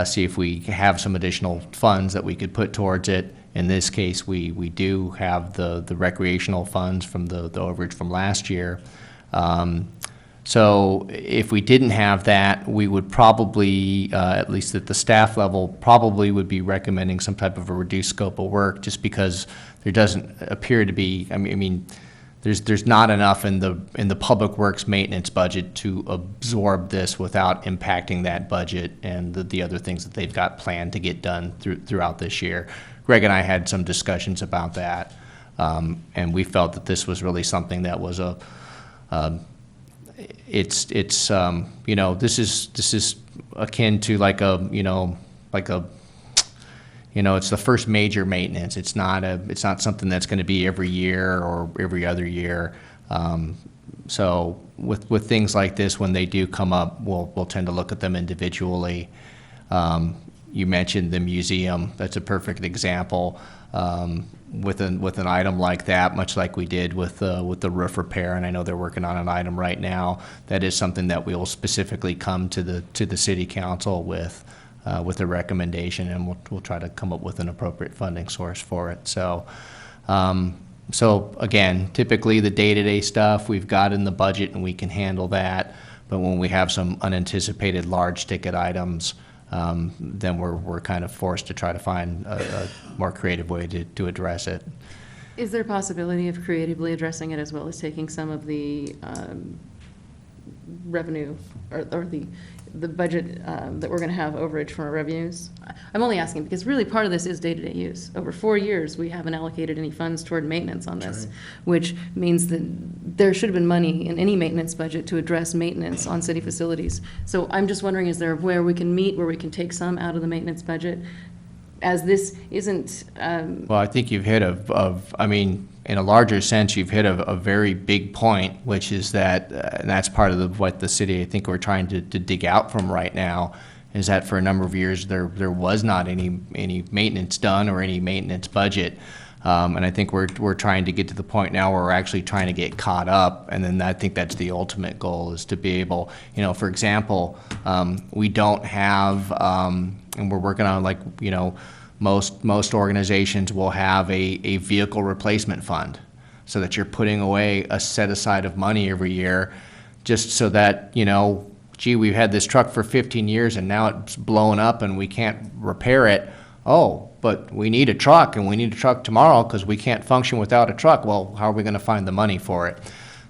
see if we have some additional funds that we could put towards it. In this case, we do have the recreational funds from the overage from last year. So if we didn't have that, we would probably, at least at the staff level, probably would be recommending some type of a reduced scope of work, just because there doesn't appear to be, I mean, there's not enough in the public works maintenance budget to absorb this without impacting that budget and the other things that they've got planned to get done throughout this year. Greg and I had some discussions about that, and we felt that this was really something that was it's you know, this is akin to like a, you know, it's the first major maintenance. It's not something that's going to be every year or every other year. So with things like this, when they do come up, we'll tend to look at them individually. You mentioned the museum. That's a perfect example. With an item like that, much like we did with the roof repair, and I know they're working on an item right now, that is something that we will specifically come to the city council with a recommendation, and we'll try to come up with an appropriate funding source for it. So again, typically the day-to-day stuff we've got in the budget and we can handle that, but when we have some unanticipated large ticket items, then we're kind of forced to try to find a more creative way to address it. Is there a possibility of creatively addressing it as well as taking some of the revenue or the budget that we're going to have overage from our revenues? I'm only asking because really part of this is day-to-day use. Over 4 years, we haven't allocated any funds toward maintenance on this, which means that there should have been money in any maintenance budget to address maintenance on city facilities. So I'm just wondering, is there where we can meet, where we can take some out of the maintenance budget, as this isn't... Well, I think you've hit I mean, in a larger sense, you've hit a very big point, which is that, and that's part of what the city, I think, we're trying to dig out from right now, is that for a number of years there was not any maintenance done or any maintenance budget. And I think we're trying to get to the point now where we're actually trying to get caught up, and then I think that's the ultimate goal, is to be able, you know, for example, we don't have, and we're working on, like, you know, most organizations will have a vehicle replacement fund, so that you're putting away a set aside of money every year, just so that, you know, gee, we've had this truck for 15 years and now it's blowing up and we can't repair it. Oh, but we need a truck, and we need a truck tomorrow because we can't function without a truck. Well, how are we going to find the money for it?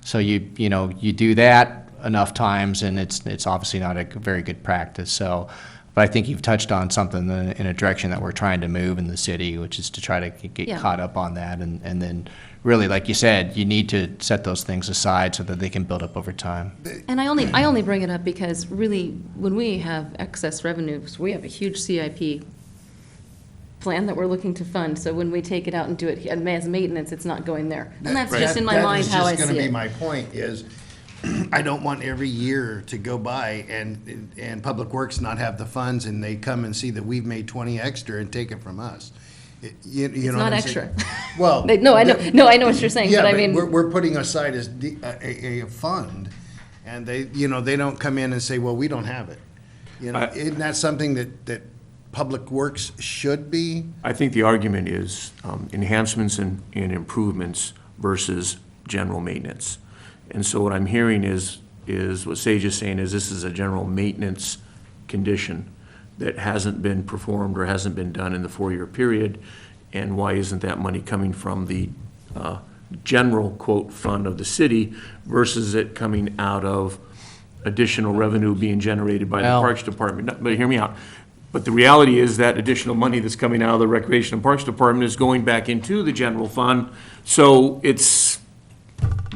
So you do that enough times, and it's obviously not a very good practice. So, but I think you've touched on something in a direction that we're trying to move in the city, which is to try to get caught up on that, and then really, like you said, you need to set those things aside so that they can build up over time. And I only bring it up because really, when we have excess revenues, we have a huge CIP plan that we're looking to fund. So when we take it out and do it as maintenance, it's not going there. And that's just in my mind how I see it. That is just going to be my point, is I don't want every year to go by and Public Works not have the funds, and they come and see that we've made 20 extra and take it from us. You know It's what not I'm extra. saying? Well, No, I know what you're saying, yeah, but I mean. we're putting aside as a fund, and they don't come in and say, well, we don't have it. You know, isn't that something that Public Works should be? I think the argument is enhancements and improvements versus general maintenance. And so what I'm hearing is what Sage is saying is this is a general maintenance condition that hasn't been performed or hasn't been done in the 4-year period, and why isn't that money coming from the general, quote, fund of the city versus it coming out of additional revenue being generated by the Parks Department? No, but hear me out. But the reality is that additional money that's coming out of the Recreation and Parks Department is going back into the general fund, so it's,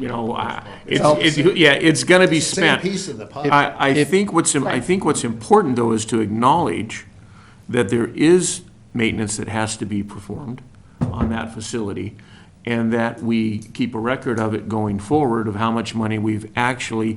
you know, it's going to be spent. Same piece of the pie. I think what's important, though, is to acknowledge that there is maintenance that has to be performed on that facility, and that we keep a record of it going forward, of how much money we've actually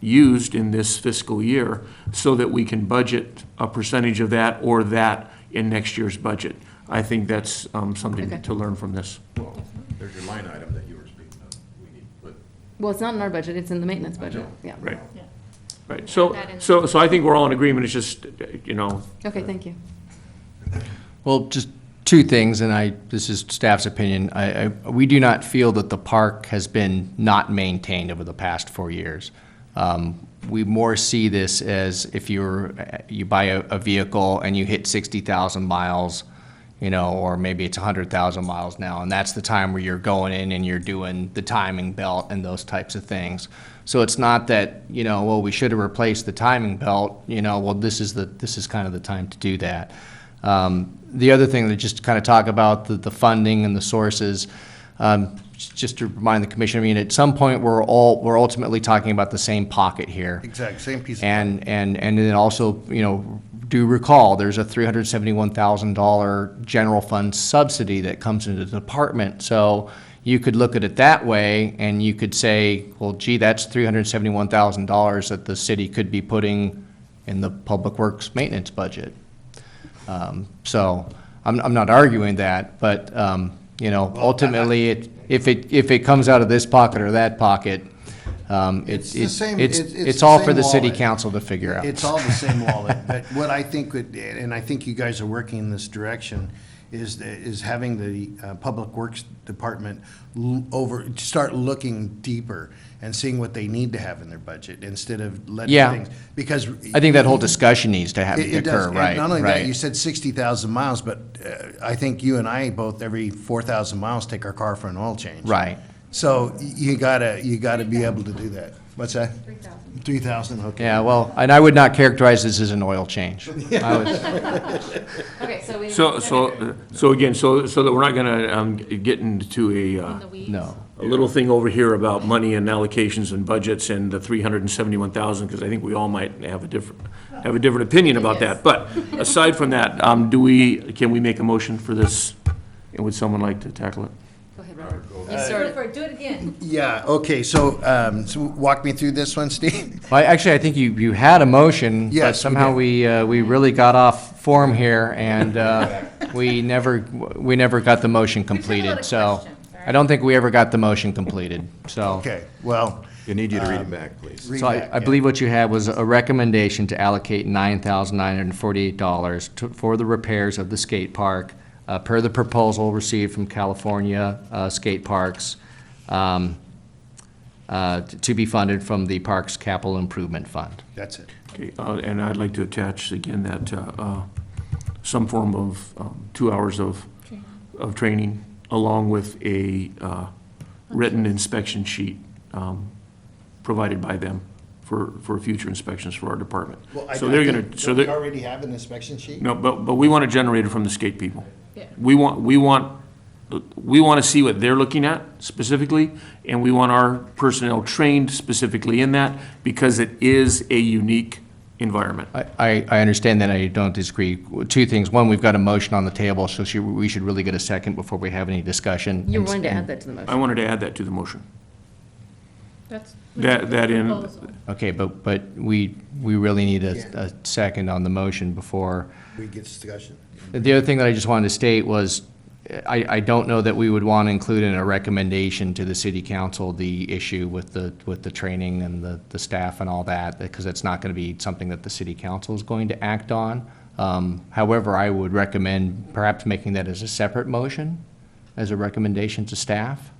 used in this fiscal year, so that we can budget a percentage of that or that in next year's budget. I think that's something to learn from this. Well, there's your line item that you were speaking of. We need to put. Well, it's not in our budget, it's in the maintenance budget, yeah. Right. Right, so, that in- so I think we're all in agreement, it's just, Okay, thank you. Well, just two things, and this is staff's opinion. We do not feel that the park has been not maintained over the past 4 years. We more see this as if you buy a vehicle and you hit 60,000 miles, or maybe it's 100,000 miles now, and that's the time where you're going in and you're doing the timing belt and those types of things. So it's not that, well, we should have replaced the timing belt, well, this is kind of the time to do that. The other thing that just kind of talk about the funding and the sources, just to remind the commission, I mean, at some point, we're ultimately talking about the same pocket here. Exactly, same piece of. And then also, do recall, there's a $371,000 general fund subsidy that comes into the department. So you could look at it that way, and you could say, well, gee, that's $371,000 that the city could be putting in the public works maintenance budget. So I'm not arguing that, but, ultimately, if it comes out of this pocket or that pocket, it's all for the city council to figure out. It's all the same wallet, but what I think and I think you guys are working in this direction, is having the Public Works Department start looking deeper and seeing what they need to have in their budget instead of letting things, because. I think that whole discussion needs to It does. occur, And right? not only right. that, you said 60,000 miles, but I think you and I both, every 4,000 miles, take our car for an oil change. Right. So you gotta be able to do that. What's that? 3,000. 3,000, okay. Yeah, well, and I would not characterize this as an oil change. Okay, so we. so again, so that we're not gonna, get into No. a little thing over here about money and allocations and budgets and the 371,000, because I think we all might have a different opinion about that. But aside from that, can we make a motion for this? And would someone like to tackle it? Go ahead, Robert. You started. Do it again. Yeah, okay, so walk me through this one, Steve. Well, actually, I think you had a motion, but Yes, we somehow did. we really got off form here, and we never got the motion completed. So I don't think we ever got the motion completed. So. Okay, well. I need you to read it back, please. read So back, I yeah. believe what you had was a recommendation to allocate $9,948 for the repairs of the skate park, per the proposal received from California Skate Parks, to be funded from the Parks Capital Improvement Fund. That's it. Okay, and I'd like to attach again that, some form of, 2 hours of training, along with a, written inspection sheet, provided by them for future inspections for our department. Well, So they're gonna, don't we already have an inspection sheet? no, but we want to generate it from the skate people. Yeah. We want to see what they're looking at specifically, and we want our personnel trained specifically in that, because it is a unique environment. I understand that, I don't disagree. Two things. One, we've got a motion on the table, so we should really get a second before we have any discussion. You And- wanted to and- add that to the motion. I wanted to add that to the motion. That's. That in, proposal. Okay, but we really need a second on the motion before. We get discussion. The other thing that I just wanted to state was, I don't know that we would want to include in a recommendation to the city council the issue with the training and the staff and all that, because it's not going to be something that the city council is going to act on. However, I would recommend perhaps making that as a separate motion, as a recommendation to staff.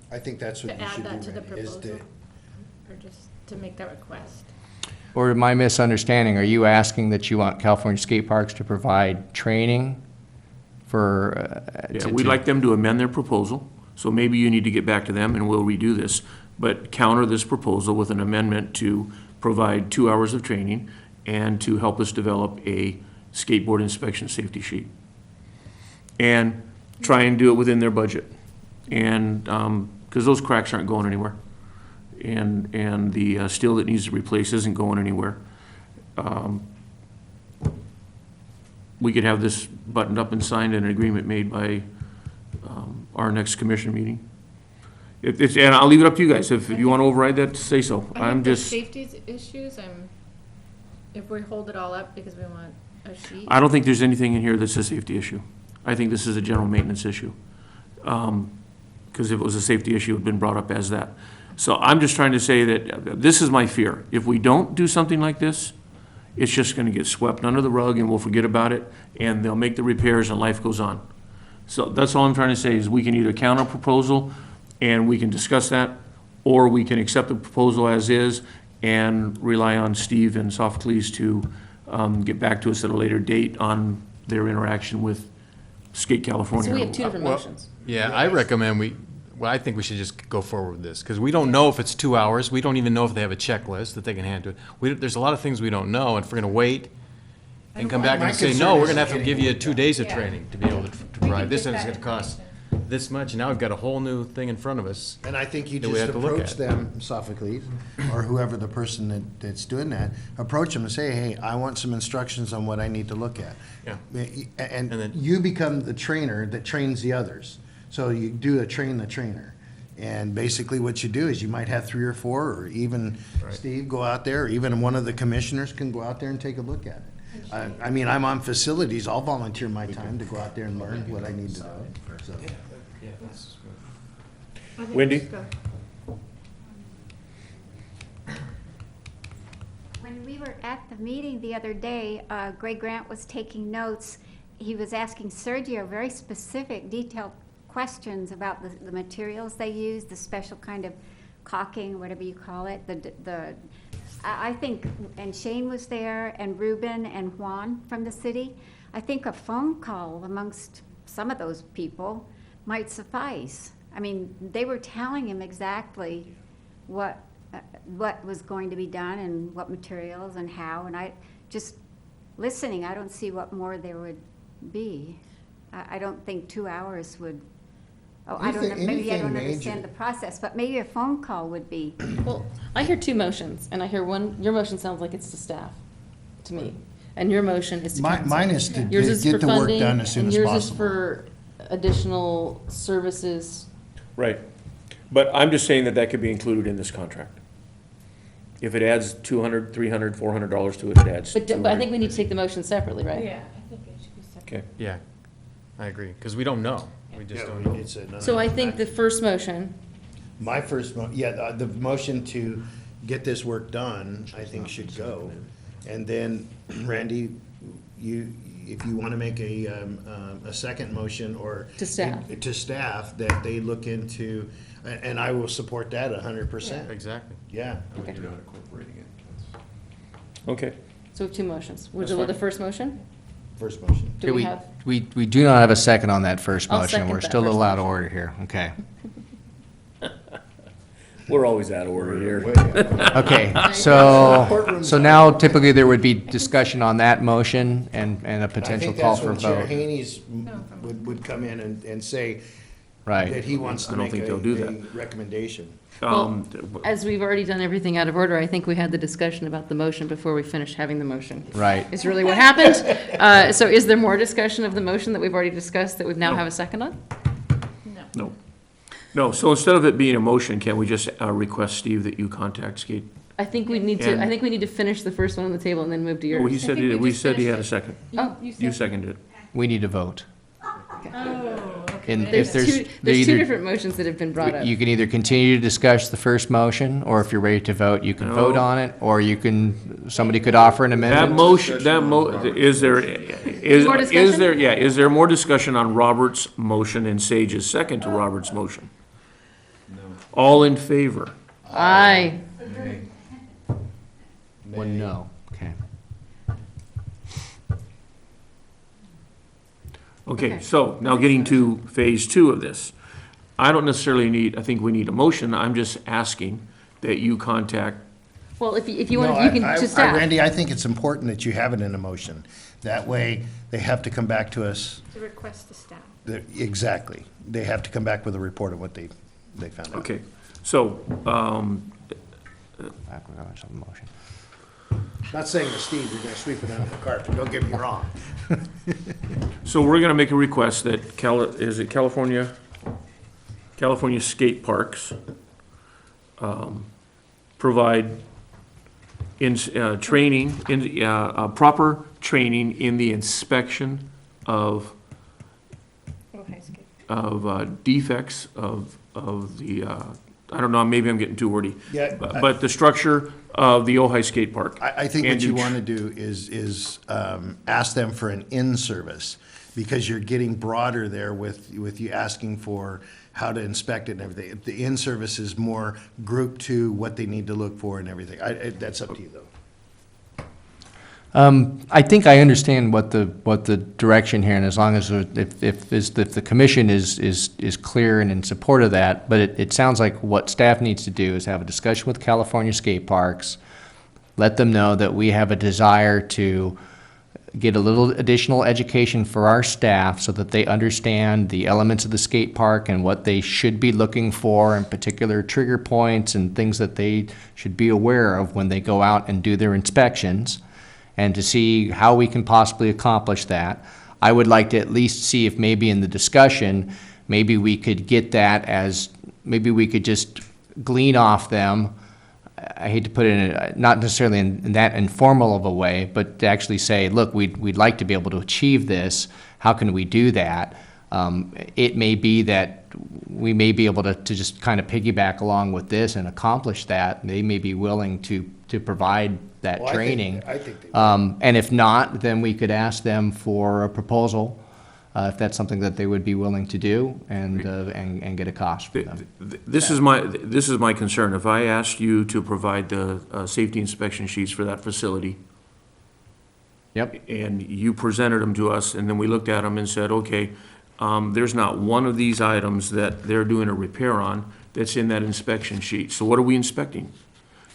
I think that's what To you add should do, that to the Randy, is proposal? Or just to make that request? Or my misunderstanding, are you asking that you want California Skate Parks to provide training for? yeah, we'd like them to amend their proposal, so maybe you need to get back to them and we'll redo this, but counter this proposal with an amendment to provide 2 hours of training and to help us develop a skateboard inspection safety sheet. And try and do it within their budget. And, because those cracks aren't going anywhere. And the steel that needs to replace isn't going anywhere. We could have this buttoned up and signed and an agreement made by our next commission meeting. And I'll leave it up to you guys. If you want to override that, say so. I I'm think the just, safety issues, if we hold it all up because we want a sheet. I don't think there's anything in here that's a safety issue. I think this is a general maintenance issue. Because if it was a safety issue, it would have been brought up as that. So I'm just trying to say that this is my fear. If we don't do something like this, it's just gonna get swept under the rug and we'll forget about it, and they'll make the repairs and life goes on. So that's all I'm trying to say, is we can either counter proposal and we can discuss that, or we can accept the proposal as is and rely on Steve and Sophocles to get back to us at a later date on their interaction with Skate California. So we have two different motions. Yeah, I recommend I think we should just go forward with this, because we don't know if it's 2 hours. We don't even know if they have a checklist that they can hand to it. There's a lot of things we don't know, and if we're gonna wait and come back My and say, concern no, we're is gonna have to getting- give you 2 days of Yeah. training to be able to provide this, and it's gonna cost this much, and now we've got a whole new thing in front of us. And I think you that we just have to look approach at. them, Sophocles, or whoever the person that's doing that, approach them and say, hey, I want some instructions on what I need to look at. Yeah. And And then- you become the trainer that trains the others. So you do a train the trainer. And basically what you do is you might have 3 or 4, or even Steve go out there, or even one of the commissioners can go out there and take a look at it. I mean, I'm on facilities, I'll volunteer my time to go out there and learn what I need to know, so. I think Wendy? just go. When we were at the meeting the other day, Greg Grant was taking notes. He was asking Sergio very specific, detailed questions about the materials they use, the special kind of caulking, whatever you call it. I think, and Shane was there, and Ruben and Juan from the city. I think a phone call amongst some of those people might suffice. I mean, they were telling him exactly what was going to be done and what materials and how, and I, just listening, I don't see what more there would be. I don't think 2 hours would, I don't know, maybe I don't Anything understand the major. process, but maybe a phone call would be. Well, I hear two motions, and I hear your motion sounds like it's to staff, to me, and your motion is to council. Mine is to Yours is get for the work funding, done as soon and as yours is possible. for additional services. Right. But I'm just saying that that could be included in this contract. If it adds $200, $300, $400 to it, it adds But I think $200. we need to take the motion separately, right? Yeah, I think it should be separate. Okay. Yeah, I agree, because we don't know. We just don't know. It's another- So I think the first motion, My first the motion to get this work done, I think should go. And then, Randy, if you want to make a second motion or. To staff. To staff, that they look into, and I will support that 100%. Exactly. Yeah. okay, Okay. so we have two motions. We'll That's do with the fine. first motion? First motion. Do we have? We do not have a second on that first I'll motion. second We're that still a little first out of motion. order here. Okay. We're always out of order here. Okay, so now typically there would be discussion on that motion and a potential call for I think that's when Chair vote. Haney's would come in and say that Right. he wants to I don't make think they'll do a that. recommendation. Um, As we've already done everything out of order, I think we had the discussion about the motion before we finished having the motion. Right. Is really what happened. So is there more discussion of the motion that we've already discussed that we now have a second on? No. No, so instead of it being a motion, can we just request, Steve, that you contact Skate? I think we need to, And- I think we need to finish the first one on the table and then move to Oh, he yours. said, think we we just said he had a finished second. Oh, You seconded it. We need to vote. Oh, okay. And wait a if minute. there's, There's two either- different motions that have been brought up. you can either continue to discuss the first motion, or if you're ready to vote, you can vote No. on it, or you can, somebody could offer an That amendment. motion, is there, More discussion? is there more discussion on Robert's motion and Sage's second to Robert's motion? All in favor? Aye. One no. Okay. Okay, so now getting to phase 2 of this. I don't necessarily need, I think we need a motion. I'm just asking that you contact, Well, if you No, want, you can, I- to staff. Randy, I think it's important that you have it in a motion. That way, they have to come back to us. To request the staff. Exactly. They have to come back with a report of what they found out. okay. So, Back we go to the motion. Not saying to Steve, you're gonna sweep it under the carpet, don't get me wrong. so we're gonna make a request that California skate parks, provide training, proper training in the inspection of Ojai skate. defects of the I don't know, maybe I'm getting too wordy. Yeah, But the structure of the Ojai Skate Park. I think And what you want to do is ask them for an in-service, because you're getting broader there with you asking for how to inspect it and everything. If the in-service is more grouped to what they need to look for and everything. That's up to you, though. I think I understand what the direction here, and as long as, if the commission is clear and in support of that, but it sounds like what staff needs to do is have a discussion with California Skate Parks, let them know that we have a desire to get a little additional education for our staff so that they understand the elements of the skate park and what they should be looking for, and particular trigger points and things that they should be aware of when they go out and do their inspections, and to see how we can possibly accomplish that. I would like to at least see if maybe in the discussion, maybe we could get that as, maybe we could just glean off them. I hate to put it in, not necessarily in that informal of a way, but to actually say, look, we'd like to be able to achieve this. How can we do that? It may be that we may be able to just kind of piggyback along with this and accomplish that. They may be willing to provide that training. I think they will. And if not, then we could ask them for a proposal, if that's something that they would be willing to do, and get a cost for them. This is my concern. If I asked you to provide the safety inspection sheets for that facility, Yep. and you presented them to us, and then we looked at them and said, okay, there's not one of these items that they're doing a repair on that's in that inspection sheet. So what are we inspecting?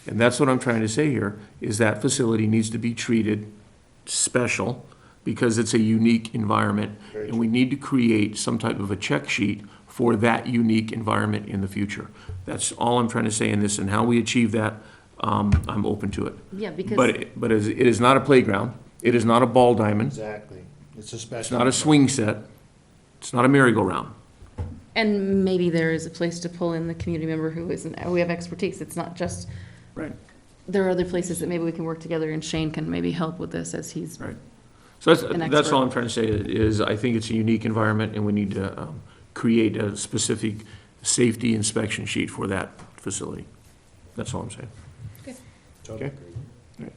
And that's what I'm trying to say here, is that facility needs to be treated special because it's a unique environment. And we need to create some type of a check sheet for that unique environment in the future. That's all I'm trying to say in this, and how we achieve that, I'm open to it. Yeah, because. But it is not a playground. It is not a ball diamond. Exactly. It's a special. It's not a swing set. It's not a merry-go-round. And maybe there is a place to pull in the community member who we have expertise. It's not just, Right. there are other places that maybe we can work together, and Shane can maybe help with this as he's. Right. So An that's expert. all I'm trying to say, is I think it's a unique environment, and we need to create a specific safety inspection sheet for that facility. That's all I'm saying. Totally Okay. agree.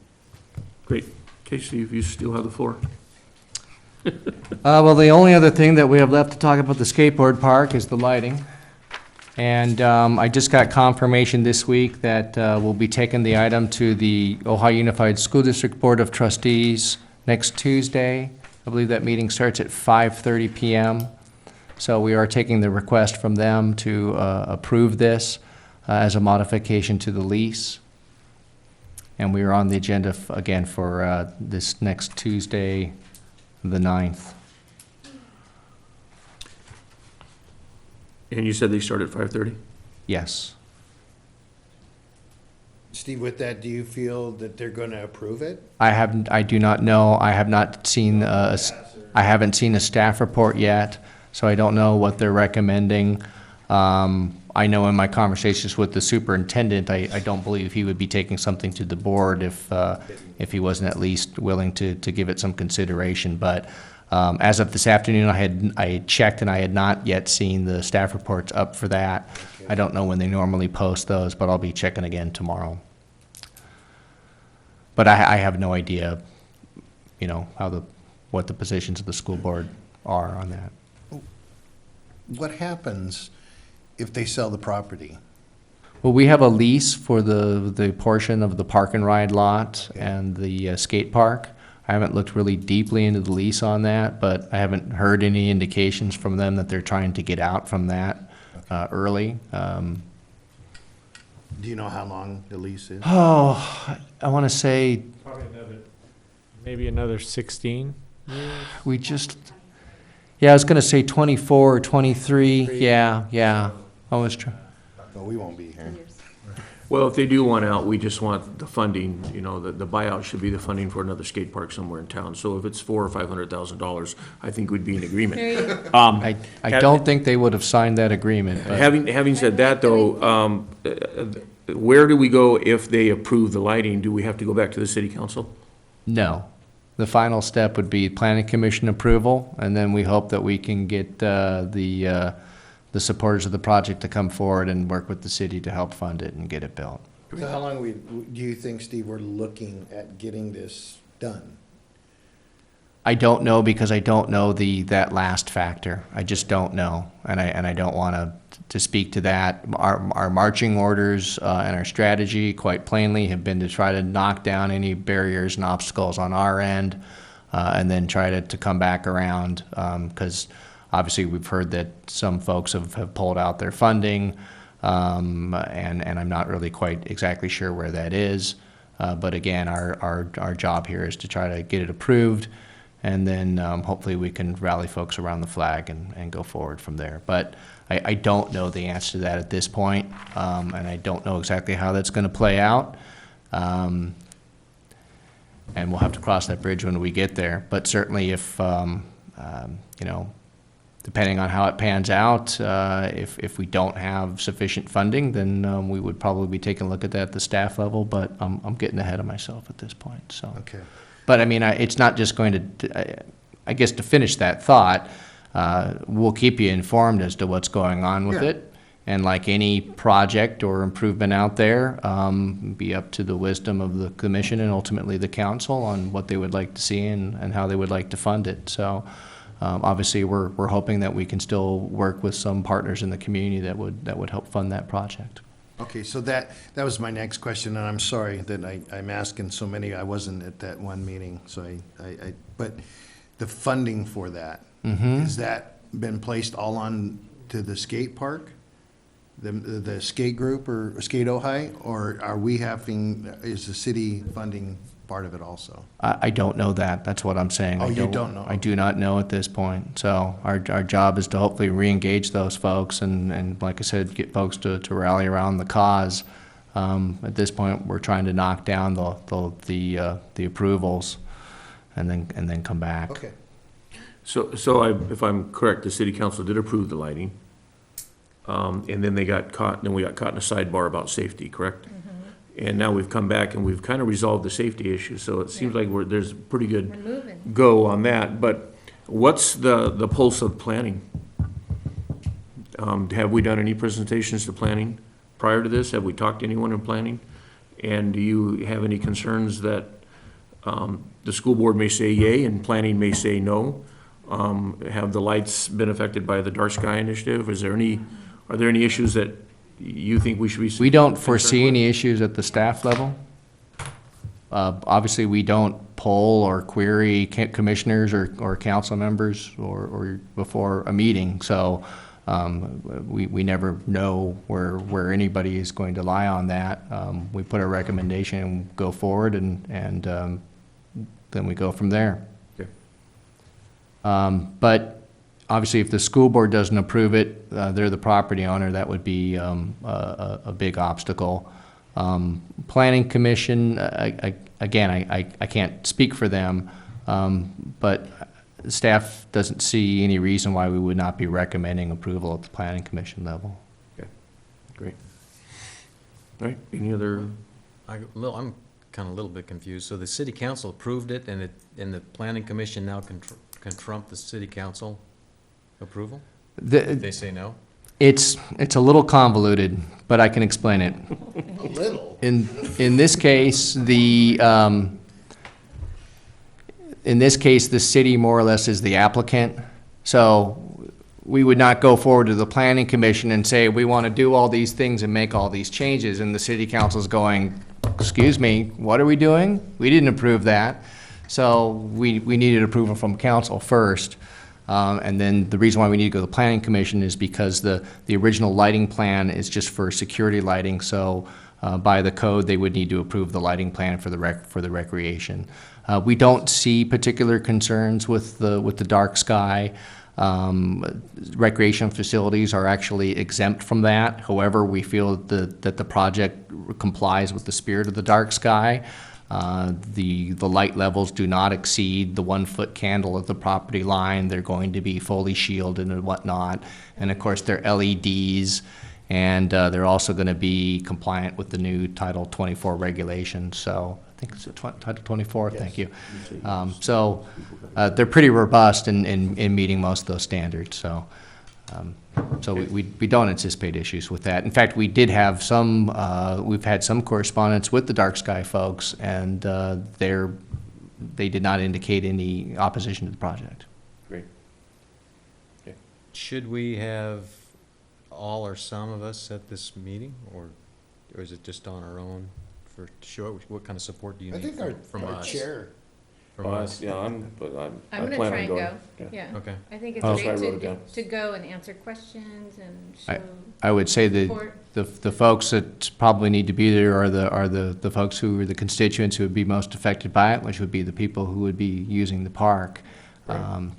Great. Okay, Steve, you still have the floor. Well, the only other thing that we have left to talk about the skateboard park is the lighting. And I just got confirmation this week that we'll be taking the item to the Ojai Unified School District Board of Trustees next Tuesday. I believe that meeting starts at 5:30 PM. So we are taking the request from them to approve this as a modification to the lease. And we are on the agenda again for this next Tuesday, the 9th. And you said they start at 5:30? Yes. Steve, with that, do you feel that they're going to approve it? I do not know. I have not seen, I haven't seen a staff report yet, so I don't know what they're recommending. I know in my conversations with the superintendent, I don't believe he would be taking something to the board if he wasn't at least willing to give it some consideration. But as of this afternoon, I had checked and I had not yet seen the staff reports up for that. I don't know when they normally post those, but I'll be checking again tomorrow. But I have no idea, what the positions of the school board are on that. What happens if they sell the property? Well, we have a lease for the portion of the park and ride lot and the skate park. I haven't looked really deeply into the lease on that, but I haven't heard any indications from them that they're trying to get out from that early. Do you know how long the lease is? Oh, I want to say Probably maybe another 16 years. I was going to say 24 or 23. Yeah. I was trying. No, we won't be here. Well, if they do want out, we just want the funding, the buyout should be the funding for another skate park somewhere in town. So if it's $400,000 or $500,000, I think we'd be in agreement. There you go. I don't think they would have signed that agreement. But Having said that, though, where do we go if they approve the lighting? Do we have to go back to the city council? no. The final step would be planning commission approval, and then we hope that we can get the the supporters of the project to come forward and work with the city to help fund it and get it built. So how long do you think, Steve, we're looking at getting this done? I don't know because I don't know that last factor. I just don't know, and I don't want to speak to that. Our marching orders and our strategy, quite plainly, have been to try to knock down any barriers and obstacles on our end, and then try to come back around, because obviously we've heard that some folks have pulled out their funding, and I'm not really quite exactly sure where that is. But again, our job here is to try to get it approved, and then hopefully we can rally folks around the flag and go forward from there. But I don't know the answer to that at this point, and I don't know exactly how that's going to play out. And we'll have to cross that bridge when we get there. But certainly if, you know, depending on how it pans out, if we don't have sufficient funding, then we would probably be taking a look at that at the staff level, but I'm getting ahead of myself at this point, so. Okay. But I mean, it's not just going to, I guess to finish that thought, we'll keep you informed as to what's going on with Yeah. it. And like any project or improvement out there, be up to the wisdom of the commission and ultimately the council on what they would like to see and how they would like to fund it. So obviously, we're hoping that we can still work with some partners in the community that would help fund that project. Okay, so that was my next question, and I'm sorry that I'm asking so many. I wasn't at that one meeting, so but the funding for that, has that been placed all on to the skate park? The skate group or skate Ojai, or are we is the city funding part of it also? I don't know that. That's what I'm saying. Oh, you don't know? I do not know at this point. So our job is to hopefully re-engage those folks and like I said, get folks to rally around the cause. At this point, we're trying to knock down the approvals and then come back. Okay. So if I'm correct, the city council did approve the lighting. And then we got caught in a sidebar about safety, correct? And now we've come back and we've kind of resolved the safety issue, so it seems like there's pretty good go on that. But what's the pulse of planning? Have we done any presentations to planning prior to this? Have we talked to anyone in planning? And do you have any concerns that the school board may say yay and planning may say no? Have the lights been affected by the dark sky initiative? Are there any issues that you think we should be? We don't foresee any issues at the staff level. Obviously, we don't poll or query commissioners or council members or before a meeting, so we never know where anybody is going to lie on that. We put a recommendation and go forward, and then we go from there. Okay. But obviously, if the school board doesn't approve it, they're the property owner, that would be a big obstacle. Planning commission, again, I can't speak for them, but staff doesn't see any reason why we would not be recommending approval at the planning commission level. Okay, great. All right, any other? I'm kind of a little bit confused. So the city council approved it, and the planning commission now can trump the city council approval? If they say no? It's a little convoluted, but I can explain it. A little. In this case, the city more or less is the applicant. So we would not go forward to the planning commission and say, we want to do all these things and make all these changes. And the city council's going, excuse me, what are we doing? We didn't approve that. So we needed approval from council first. And then the reason why we need to go to the planning commission is because the original lighting plan is just for security lighting. So by the code, they would need to approve the lighting plan for the recreation. We don't see particular concerns with the dark sky. Recreation facilities are actually exempt from that. However, we feel that the project complies with the spirit of the dark sky. The light levels do not exceed the 1-foot candle at the property line. They're going to be fully shielded and whatnot. And of course, they're LEDs, and they're also going to be compliant with the new Title 24 regulations. So I think it's Title 24, yes. Thank you. So they're pretty robust in meeting most of those standards. So So we don't anticipate issues with that. In fact, we did have some, we've had some correspondence with the Dark Sky folks, and they did not indicate any opposition to the project. Great. Okay. Should we have all or some of us at this meeting, or is it just on our own for sure? What kind of support do you I need think from our us? chair. From us? Yeah, I'm I gonna plan try on and going. go, yeah. Okay. I think it's Oh. That's why I wrote it great down. to go and answer questions and show. I would say that support. the folks that probably need to be there are the folks who are the constituents who would be most affected by it, which would be the people who would be using the park. I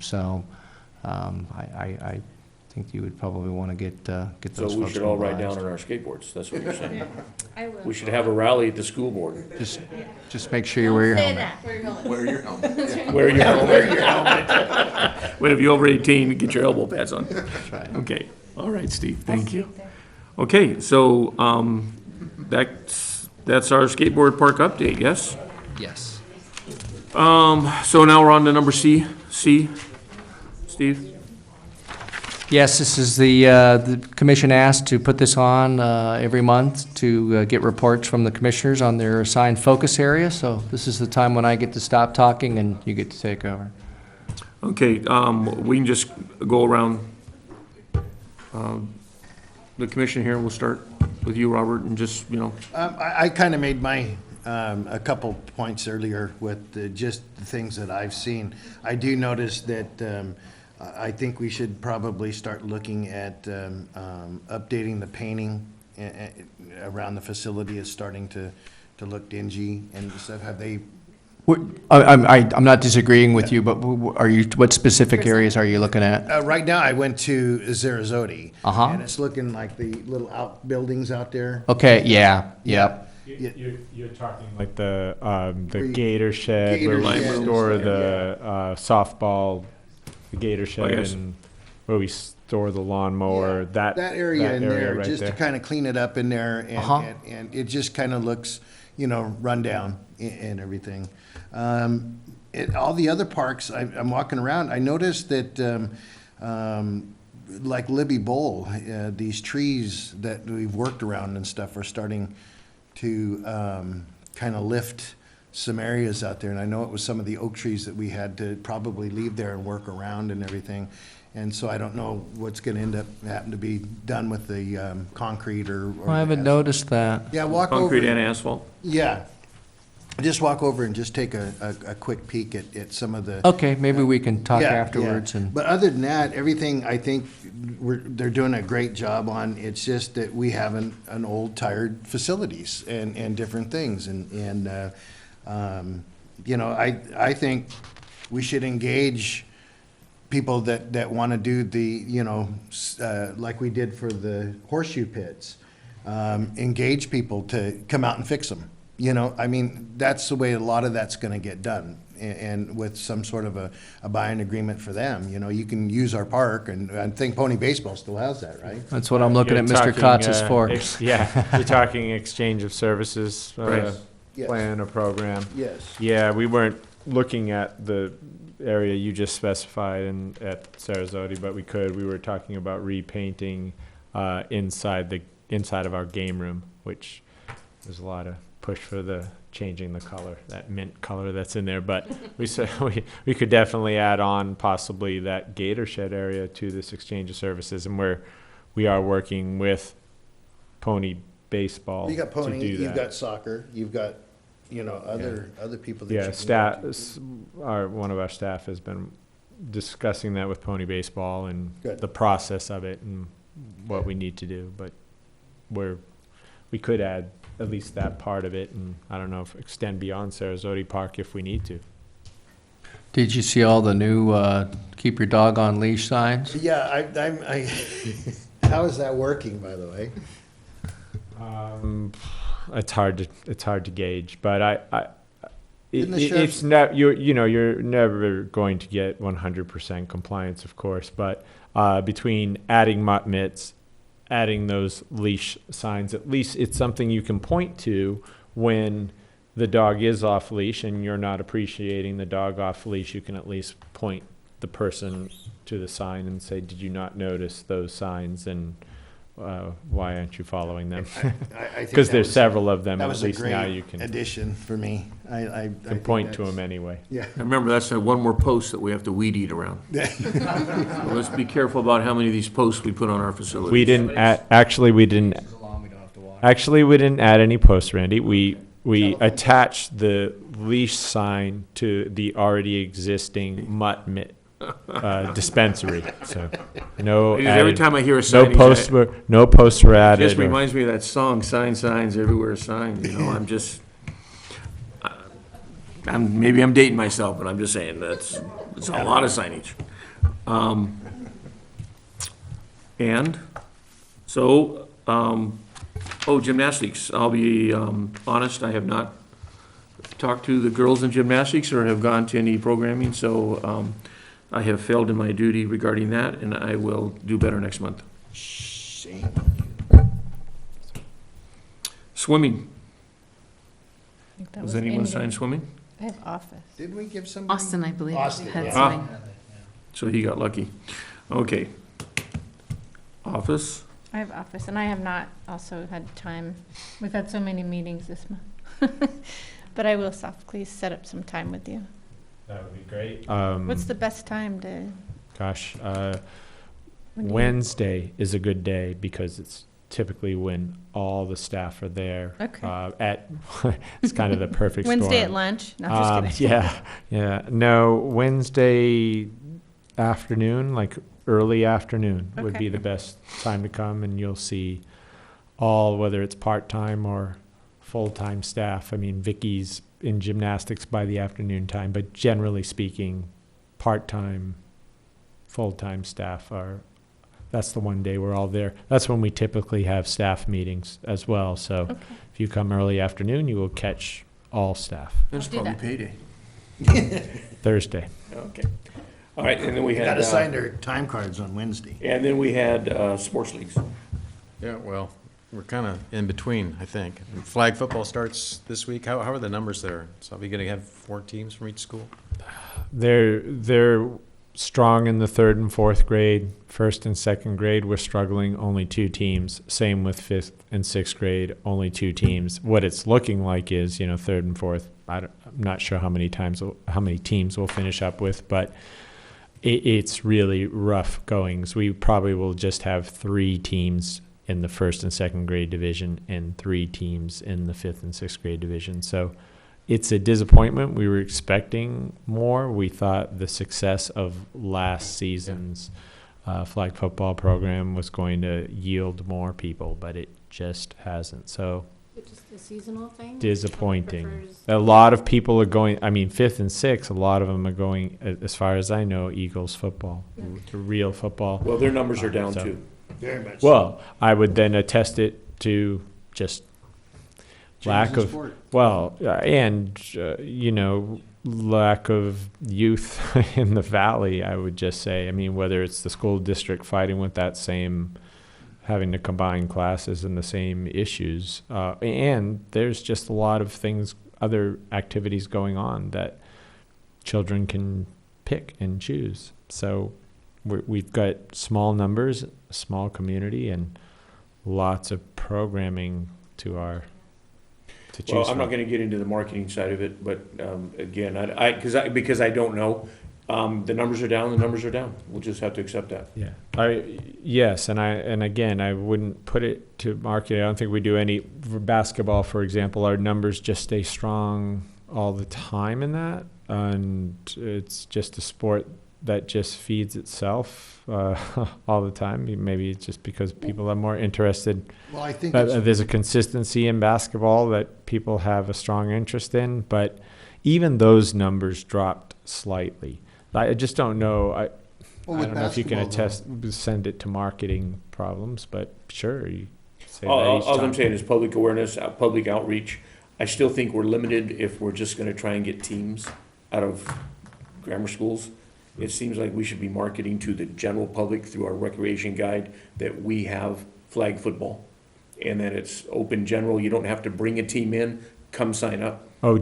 think you would probably want to get those So folks. we should all ride down mobilized. on our skateboards, that's what you're saying. Yeah, I will. We should have a rally at the school board. Just make sure you wear your Say helmet. that. Wear your helmet. Wear your helmet. Wear your helmet. Wear your helmet. When if you're over 18, get your elbow pads on. That's right. Okay, all right, Steve, thank you. Okay, so, that's our skateboard park update, yes? Yes. So now we're on to number C, Steve? Yes, this is the commission asked to put this on every month to get reports from the commissioners on their assigned focus area. So this is the time when I get to stop talking and you get to take over. Okay, we can just go around the commission here. We'll start with you, Robert, and just, I kind of made my, a couple points earlier with just the things that I've seen. I do notice that I think we should probably start looking at updating the painting around the facility. Is starting to look dingy and stuff. Have they? I'm not disagreeing with you, but what specific areas are you looking at? Right now, I went to Zarazoti. Uh-huh. And it's looking like the little outbuildings out there. Okay, yeah, yep. You're talking like the you- gator shed Gator where we shed. store the softball, the gator shed, yes. and where we store the lawnmower. That area in there, right just to there. kind of clean it up in there, and, Uh-huh. and it just kind of looks, run down and everything. All the other parks, I'm walking around, I noticed that, like Libby Bowl, these trees that we've worked around and stuff are starting to kind of lift some areas out there. And I know it was some of the oak trees that we had to probably leave there and work around and everything. And so I don't know what's going to end up having to be done with the concrete or. I haven't noticed that. Yeah, walk over. concrete and asphalt? Yeah. Just walk over and just take a quick peek at some of the. Okay, maybe we can talk Yeah, afterwards yeah. and. But other than that, everything I think they're doing a great job on. It's just that we have an old tired facilities and different things. I think we should engage people that want to do the, like we did for the horseshoe pits. Engage people to come out and fix them. That's the way a lot of that's going to get done. And with some sort of a buy-in agreement for them, you can use our park, and I think Pony Baseball still has that, right? That's what I'm looking at Mr. Kotz's for. Yeah, you're talking exchange of services Right. Yes. plan or program. Yes. Yeah, we weren't looking at the area you just specified at Sarasota, but we were talking about repainting inside of our game room, which there's a lot of push for the changing the color, that mint color that's in there. But we said we could definitely add on possibly that gator shed area to this exchange of services, and we are working with Pony Baseball You got to Pony, do you've that. got soccer, you've got, other people that you Yeah, can staff, go to. one of our staff has been discussing that with Pony Baseball and Good. the process of it and what we need to do, but we could add at least that part of it, and I don't know if extend beyond Sarasota Park if we need to. Did you see all the new keep your dog on leash signs? Yeah, I how is that working, by the way? It's hard to gauge, but Didn't the it's not, you're never going to get 100% compliance, of course, but between adding mutt mitts, adding those leash signs, at least it's something you can point to when the dog is off leash and you're not appreciating the dog off leash. You can at least point the person to the sign and say, did you not notice those signs, and why aren't you following them? I think Because that there's was- several of them, That at was a least now great you can addition for me. I think point to that's- them anyway. Yeah. And remember, that's one more post that we have to weed eat around. So let's be careful about how many of these posts we put on our facilities. We didn't add, actually, we didn't add any posts, Randy. We attached the leash sign to the already existing mutt mitt dispensary, so no Because every added- time I hear a no sign, posts were, no posts were it added. just or- reminds me of that song, signs everywhere, signs, I'm just, maybe I'm dating myself, but I'm just saying, it's a lot of signage. And, so, gymnastics, I'll be honest, I have not talked to the girls in gymnastics or have gone to any programming, so I have failed in my duty regarding that, and I will do better next month. Swimming, does anyone sign swimming? I have office. Did we give somebody? Austin, I believe, Austin, had yeah. swimming. So he got lucky. Okay. Office, I have office, and I have not also had time. We've had so many meetings this month. But I will softly set up some time with you. That would be great. What's the best time to? Gosh, when do you- Wednesday is a good day because it's typically when all the staff are there. Okay. It's kind of the perfect storm. Wednesday at lunch? No, I'm just kidding. Yeah. No, Wednesday afternoon, like early afternoon would Okay. be the best time to come, and you'll see all, whether it's part-time or full-time staff. I mean, Vicky's in gymnastics by the afternoon time, but generally speaking, part-time, full-time staff that's the one day we're all there. That's when we typically have staff meetings as well. So if you come early afternoon, you will catch all staff. that's do probably that. payday. Thursday. Okay. All right, and then we had. Got to sign their time cards on Wednesday. And then we had sports leagues. Yeah, well, we're kind of in between, I think. Flag football starts this week. How are the numbers there? So are we going to have 4 teams from each school? They're strong in the 3rd and 4th grade. 1st and 2nd grade, we're struggling, only 2 teams. Same with 5th and 6th grade, only 2 teams. What it's looking like is, 3rd and 4th, I'm not sure how many teams we'll finish up with, but it's really rough goings. We probably will just have 3 teams in the 1st and 2nd grade division and 3 teams in the 5th and 6th grade division. So it's a disappointment. We were expecting more. We thought the success of last season's flag football program was going to yield more people, but it just hasn't. So It's just a seasonal thing? disappointing. Someone prefers- A lot of people are going, 5th and 6th, a lot of them are going, as far as I know, Eagles football, real football. Well, their numbers are down So- too. Very much. Well, I would then attest it to just lack the of, sport. lack of youth in the valley, I would just say. I mean, whether it's the school district fighting with that same, having to combine classes and the same issues. And there's just a lot of things, other activities going on that children can pick and choose. So we've got small numbers, a small community, and lots of programming to choose Well, I'm from. not gonna get into the marketing side of it, but, again, because I don't know, the numbers are down, we'll just have to accept that. Yeah, yes, and again, I wouldn't put it to market. I don't think we do any, for basketball, for example, our numbers just stay strong all the time in that, and it's just a sport that just feeds itself all the time. Maybe it's just because people are more interested. Well, I think There's a consistency in basketball that people have a strong interest in, but even those numbers dropped slightly. I just don't know. I don't know if you can send it to marketing problems, but sure, you say that each All I'm time. saying is public awareness, public outreach. I still think we're limited if we're just gonna try and get teams out of grammar schools. It seems like we should be marketing to the general public through our recreation guide that we have flag football. And that it's open general, you don't have to bring a team in, come sign up. Oh,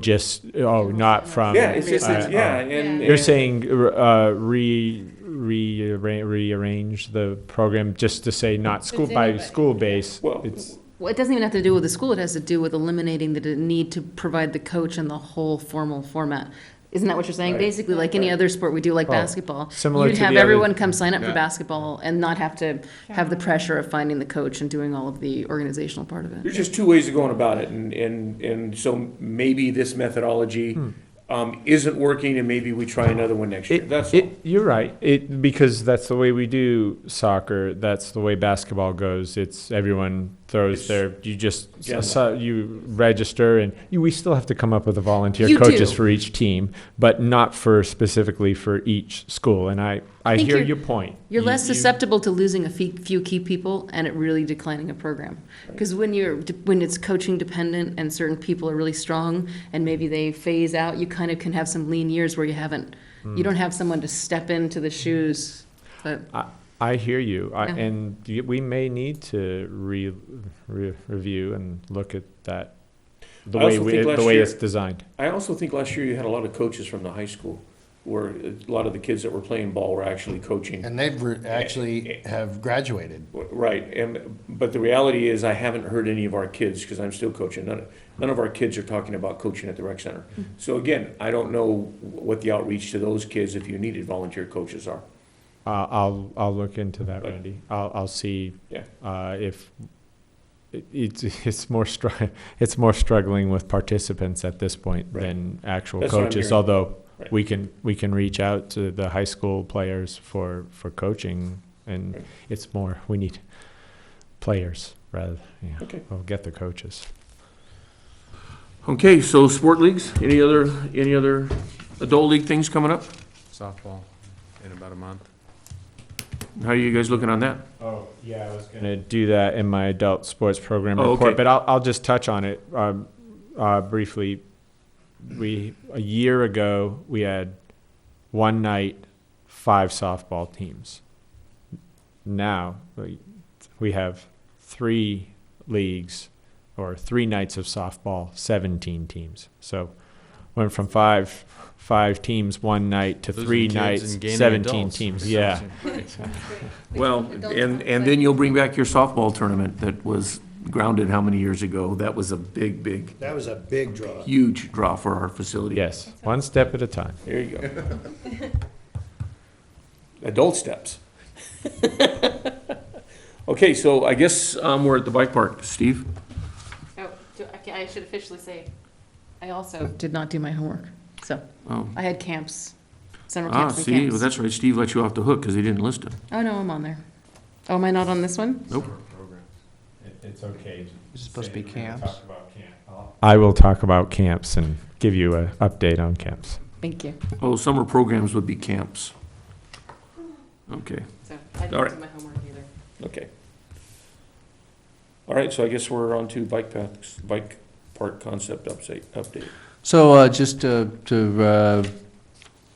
not from. Yeah, it's just, yeah, and. You're saying rearrange the program just to say not school by school base. Well, Well, it doesn't even have to do with the school, it has to do with eliminating the need to provide the coach and the whole formal format. Isn't that what you're saying? Right. Basically, like any other sport we do, like basketball. similar You'd to have the other- everyone come sign up for Yeah. basketball and not have to have the pressure of finding the coach and doing all of the organizational part of it. There's just two ways of going about it, and so maybe this methodology isn't working, and maybe we try another one next year. That's all. You're right. Because that's the way we do soccer. That's the way basketball goes. It's everyone throws their. You just you register, and we still have to come up with the volunteer You coaches do. for each team, but not for specifically for each school. And I think hear you're- your point. You're less susceptible to losing a few key people and it really declining a program. Because when it's coaching dependent and certain people are really strong and maybe they phase out, you kind of can have some lean years where you don't have someone to step into the shoes. But I hear you, Yeah. and we may need to review and look at that the I way also think last the way year- it's designed. I also think last year you had a lot of coaches from the high school, where a lot of the kids that were playing ball were actually coaching. And they've actually have graduated. Right, but the reality is, I haven't heard any of our kids, because I'm still coaching, none of our kids are talking about coaching at the rec center. So again, I don't know what the outreach to those kids, if you needed volunteer coaches, are. I'll look into that, Randy. I'll see Yeah. if it's more struggling with participants at this point than actual That's what I'm coaches. hearing. Although Right. we can reach out to the high school players for coaching, and Right. it's more we need players rather. Yeah, Okay. we'll get the coaches. Okay, so sport leagues, any other adult league things coming up? Softball in about a month. How are you guys looking on that? Oh, yeah, I was going to do that in my adult sports program Oh, report, okay. but I'll just touch on it briefly. A year ago, we had one night, 5 softball teams. Now, we have 3 leagues, or 3 nights of softball, 17 teams. So went from five teams one night to Losing 3 kids nights, and gaining 17 adults. teams. Yeah. Well, and then you'll bring back your softball tournament that was grounded how many years ago? That was a big, That was a big draw. huge draw for our facility. Yes, one step at a time. There you go. Adult steps. Okay, so I guess we're at the bike park. Steve? Oh, I should officially say, I also did not do my homework. So Oh. I had camps, summer Ah, camps and see, camps. well, that's right. Steve let you off the hook because he didn't list it. Oh, no, I'm on there. Oh, am I not on this one? Nope. It's okay. Is it supposed to be camps? I will talk about camps and give you an update on camps. Thank you. Oh, summer programs would be camps. Okay, So I All didn't right. do my homework either. okay. All right, so I guess we're on to bike park concept update. So just to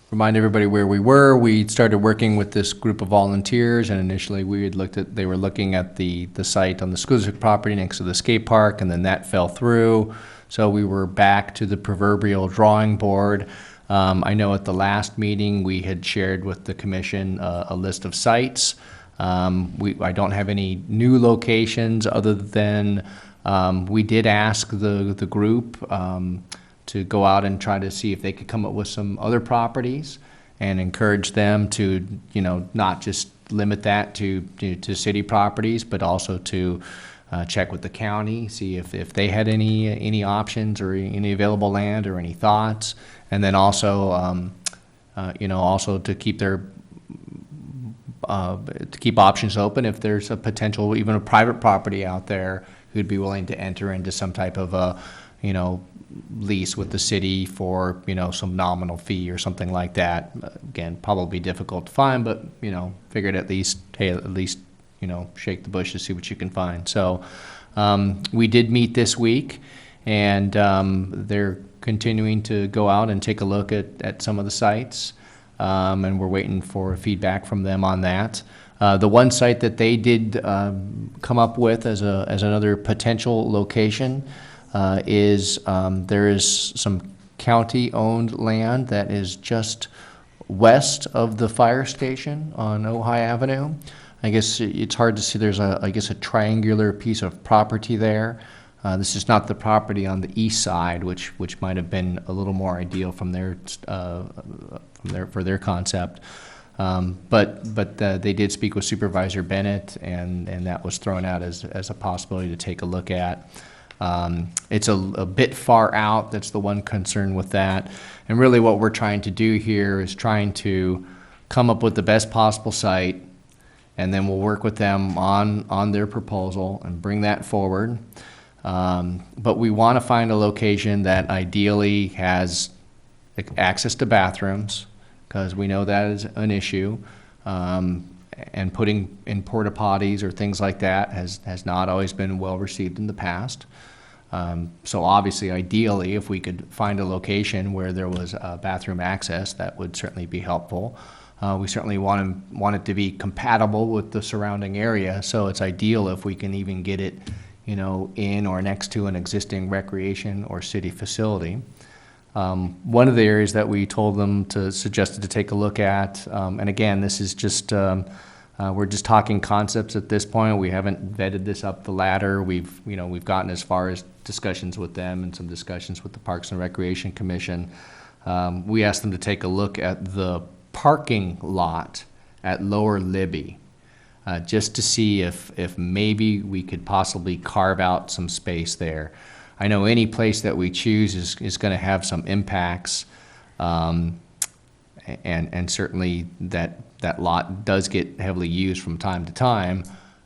remind everybody where we were, we started working with this group of volunteers, and initially they were looking at the site on the school district property next to the skate park, and then that fell through. So we were back to the proverbial drawing board. I know at the last meeting, we had shared with the commission a list of sites. I don't have any new locations other than we did ask the group to go out and try to see if they could come up with some other properties and encourage them to, not just limit that to city properties, but also to check with the county, see if they had any options or any available land or any thoughts. And then also, also to keep to keep options open if there's a potential, even a private property out there who'd be willing to enter into some type of a, lease with the city for, some nominal fee or something like that. Again, probably difficult to find, but, figured at least shake the bush to see what you can find. So we did meet this week, and they're continuing to go out and take a look at some of the sites, and we're waiting for feedback from them on that. The one site that they did come up with as another potential location there is some county-owned land that is just west of the fire station on Ojai Avenue. I guess it's hard to see, there's a triangular piece of property there. This is not the property on the east side, which might have been a little more ideal for their concept. But they did speak with Supervisor Bennett, and that was thrown out as a possibility to take a look at. It's a bit far out, that's the one concern with that. And really what we're trying to do here is trying to come up with the best possible site, and then we'll work with them on their proposal and bring that forward. But we want to find a location that ideally has access to bathrooms, because we know that is an issue. And putting in porta potties or things like that has not always been well received in the past. So obviously, ideally, if we could find a location where there was bathroom access, that would certainly be helpful. We certainly want it to be compatible with the surrounding area, so it's ideal if we can even get it, in or next to an existing recreation or city facility. One of the areas that we told them suggested to take a look at, and again, this is just, we're just talking concepts at this point. We haven't vetted this up the ladder. We've gotten as far as discussions with them and some discussions with the Parks and Recreation Commission. We asked them to take a look at the parking lot at Lower Libby, just to see if maybe we could possibly carve out some space there. I know any place that we choose is going to have some impacts, and certainly that lot does get heavily used from time to time.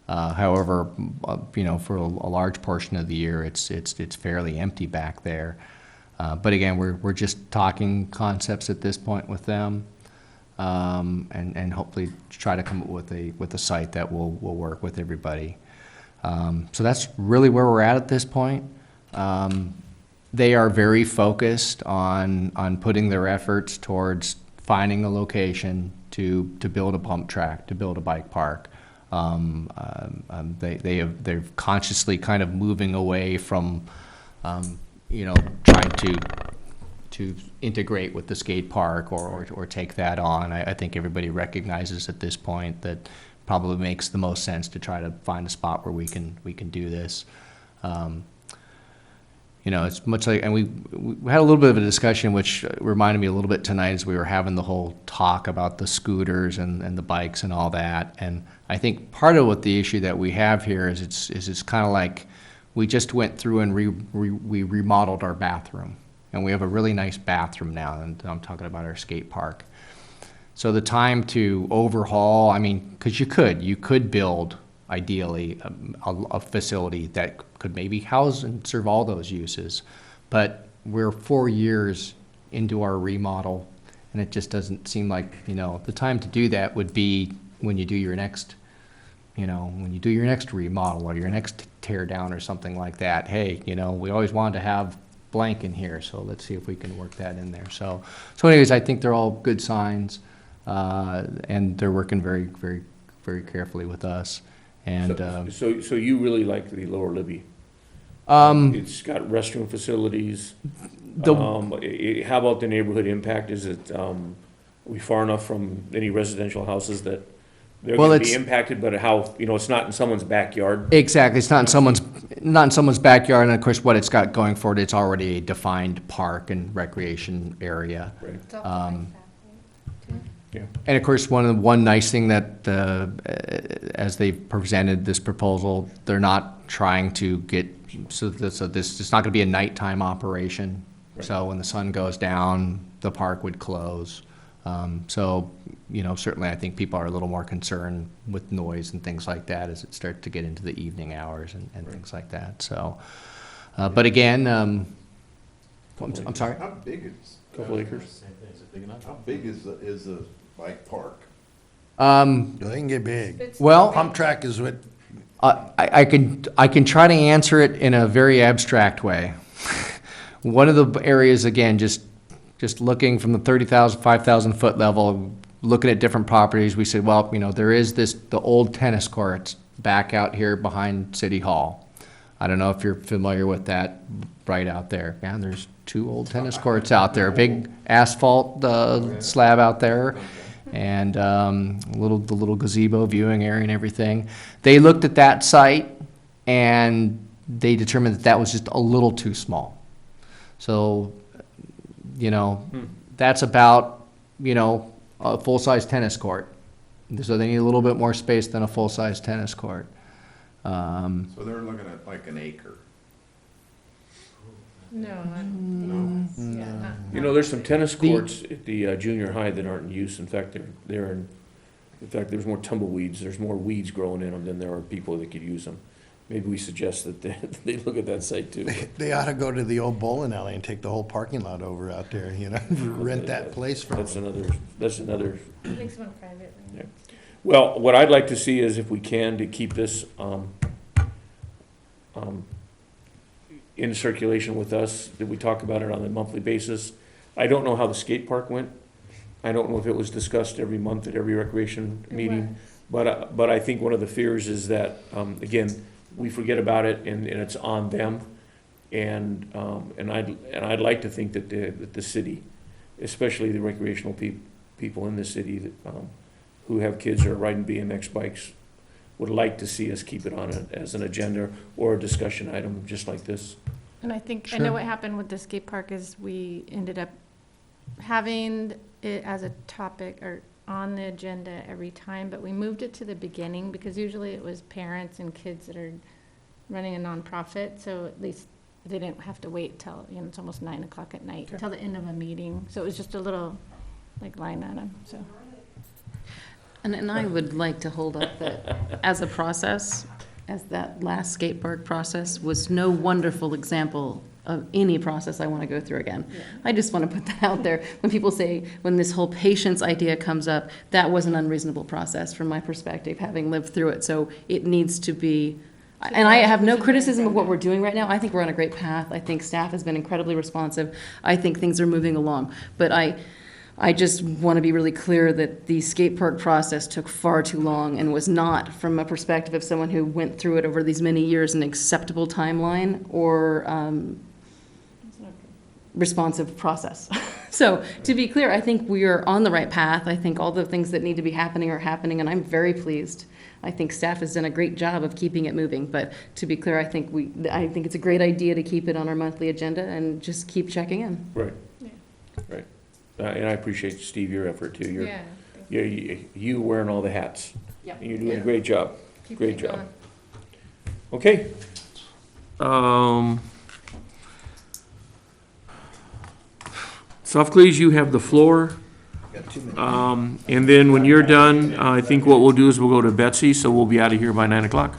However, for a large portion of the year, it's fairly empty back there. But again, we're just talking concepts at this point with them, and hopefully try to come up with a site that will work with everybody. So that's really where we're at this point. They are very focused on putting their efforts towards finding a location to build a pump track, to build a bike park. They're consciously kind of moving away from, trying to integrate with the skate park or take that on. I think everybody recognizes at this point that probably makes the most sense to try to find a spot where we can do this. It's much like, and we had a little bit of a discussion, which reminded me a little bit tonight as we were having the whole talk about the scooters and the bikes and all that. And I think part of what the issue that we have here is it's kind of like we just went through and we remodeled our bathroom, and we have a really nice bathroom now. And I'm talking about our skate park. So the time to overhaul, because you could build ideally a facility that could maybe house and serve all those uses, but we're 4 years into our remodel, and it just doesn't seem like the time to do that would be when you do your next remodel or your next tear down or something like that. Hey, we always wanted to have blank in here, so let's see if we can work that in there. So anyways, I think they're all good signs, and they're working very, very, very carefully with us. And So you really like the Lower Libby? It's got restroom facilities. How about the neighborhood impact? Is it, are we far enough from any residential houses that they're going to be impacted, but it's not in someone's backyard? Exactly, it's not in someone's backyard, and of course, what it's got going for it, it's already a defined park and recreation area. Right. Yeah. And of course, one nice thing that as they've presented this proposal, they're not trying to get so this it's not going to be a nighttime operation. Right. So when the sun goes down, the park would close. Certainly I think people are a little more concerned with noise and things like that as it starts to get into the evening hours and right. Things like that. So, but again, I'm sorry. How big is? Couple acres. How big is the bike park? They can get big. Well, Pump track is what. I can try to answer it in a very abstract way. One of the areas, again, just looking from the 30,000, 5,000 foot level, looking at different properties, we said, well, there is the old tennis courts back out here behind City Hall. I don't know if you're familiar with that right out there. Yeah, there's 2 old tennis courts out there, big asphalt slab out there, and the little gazebo viewing area and everything. They looked at that site, and they determined that that was just a little too small. So, that's about, a full-size tennis court. So they need a little bit more space than a full-size tennis court. So they're looking at like an acre. No, There's some tennis courts at the junior high that aren't in use. In fact, there's more tumbleweeds, there's more weeds growing in them than there are people that could use them. Maybe we suggest that they look at that site too. They ought to go to the old bowling alley and take the whole parking lot over out there, rent that place from That's them. another, I think someone privately. yeah. Well, what I'd like to see is if we can, to keep this, in circulation with us, that we talk about it on a monthly basis. I don't know how the skate park went. I don't know if it was discussed every month at every recreation meeting. But I think one of the fears is that, again, we forget about it and it's on them. And I'd like to think that the city, especially the recreational people in the city that, who have kids who are riding BMX bikes, would like to see us keep it on as an agenda or a discussion item, just like this. And I think, I know what happened with the skate park is we ended up having it as a topic or on the agenda every time, but we moved it to the beginning because usually it was parents and kids that are running a nonprofit, so at least they didn't have to wait till, it's almost 9 o'clock at night, till the end of a meeting. So it was just a little, line item, so. And I would like to hold up that as a process, as that last skate park process was no wonderful example of any process I want to go through again. Yeah. I just want to put that out there. When people say, when this whole patience idea comes up, that was an unreasonable process from my perspective, having lived through it. So it needs to be, and I have no criticism of what we're doing right now. I think we're on a great path. I think staff has been incredibly responsive. I think things are moving along. But I just want to be really clear that the skate park process took far too long and was not, from a perspective of someone who went through it over these many years, an acceptable timeline or responsive process. So to be clear, I think we are on the right path. I think all the things that need to be happening are happening, and I'm very pleased. I think staff has done a great job of keeping it moving. But to be clear, I think it's a great idea to keep it on our monthly agenda and just keep checking in. Right. Yeah. Right. And I appreciate, Steve, your effort too. You wearing all the hats. Yep. And you're doing a great job. Keep Great it job. going. Okay. Sophocles, you have the floor. And then when you're done, I think what we'll do is we'll go to Betsy, so we'll be out of here by 9 o'clock.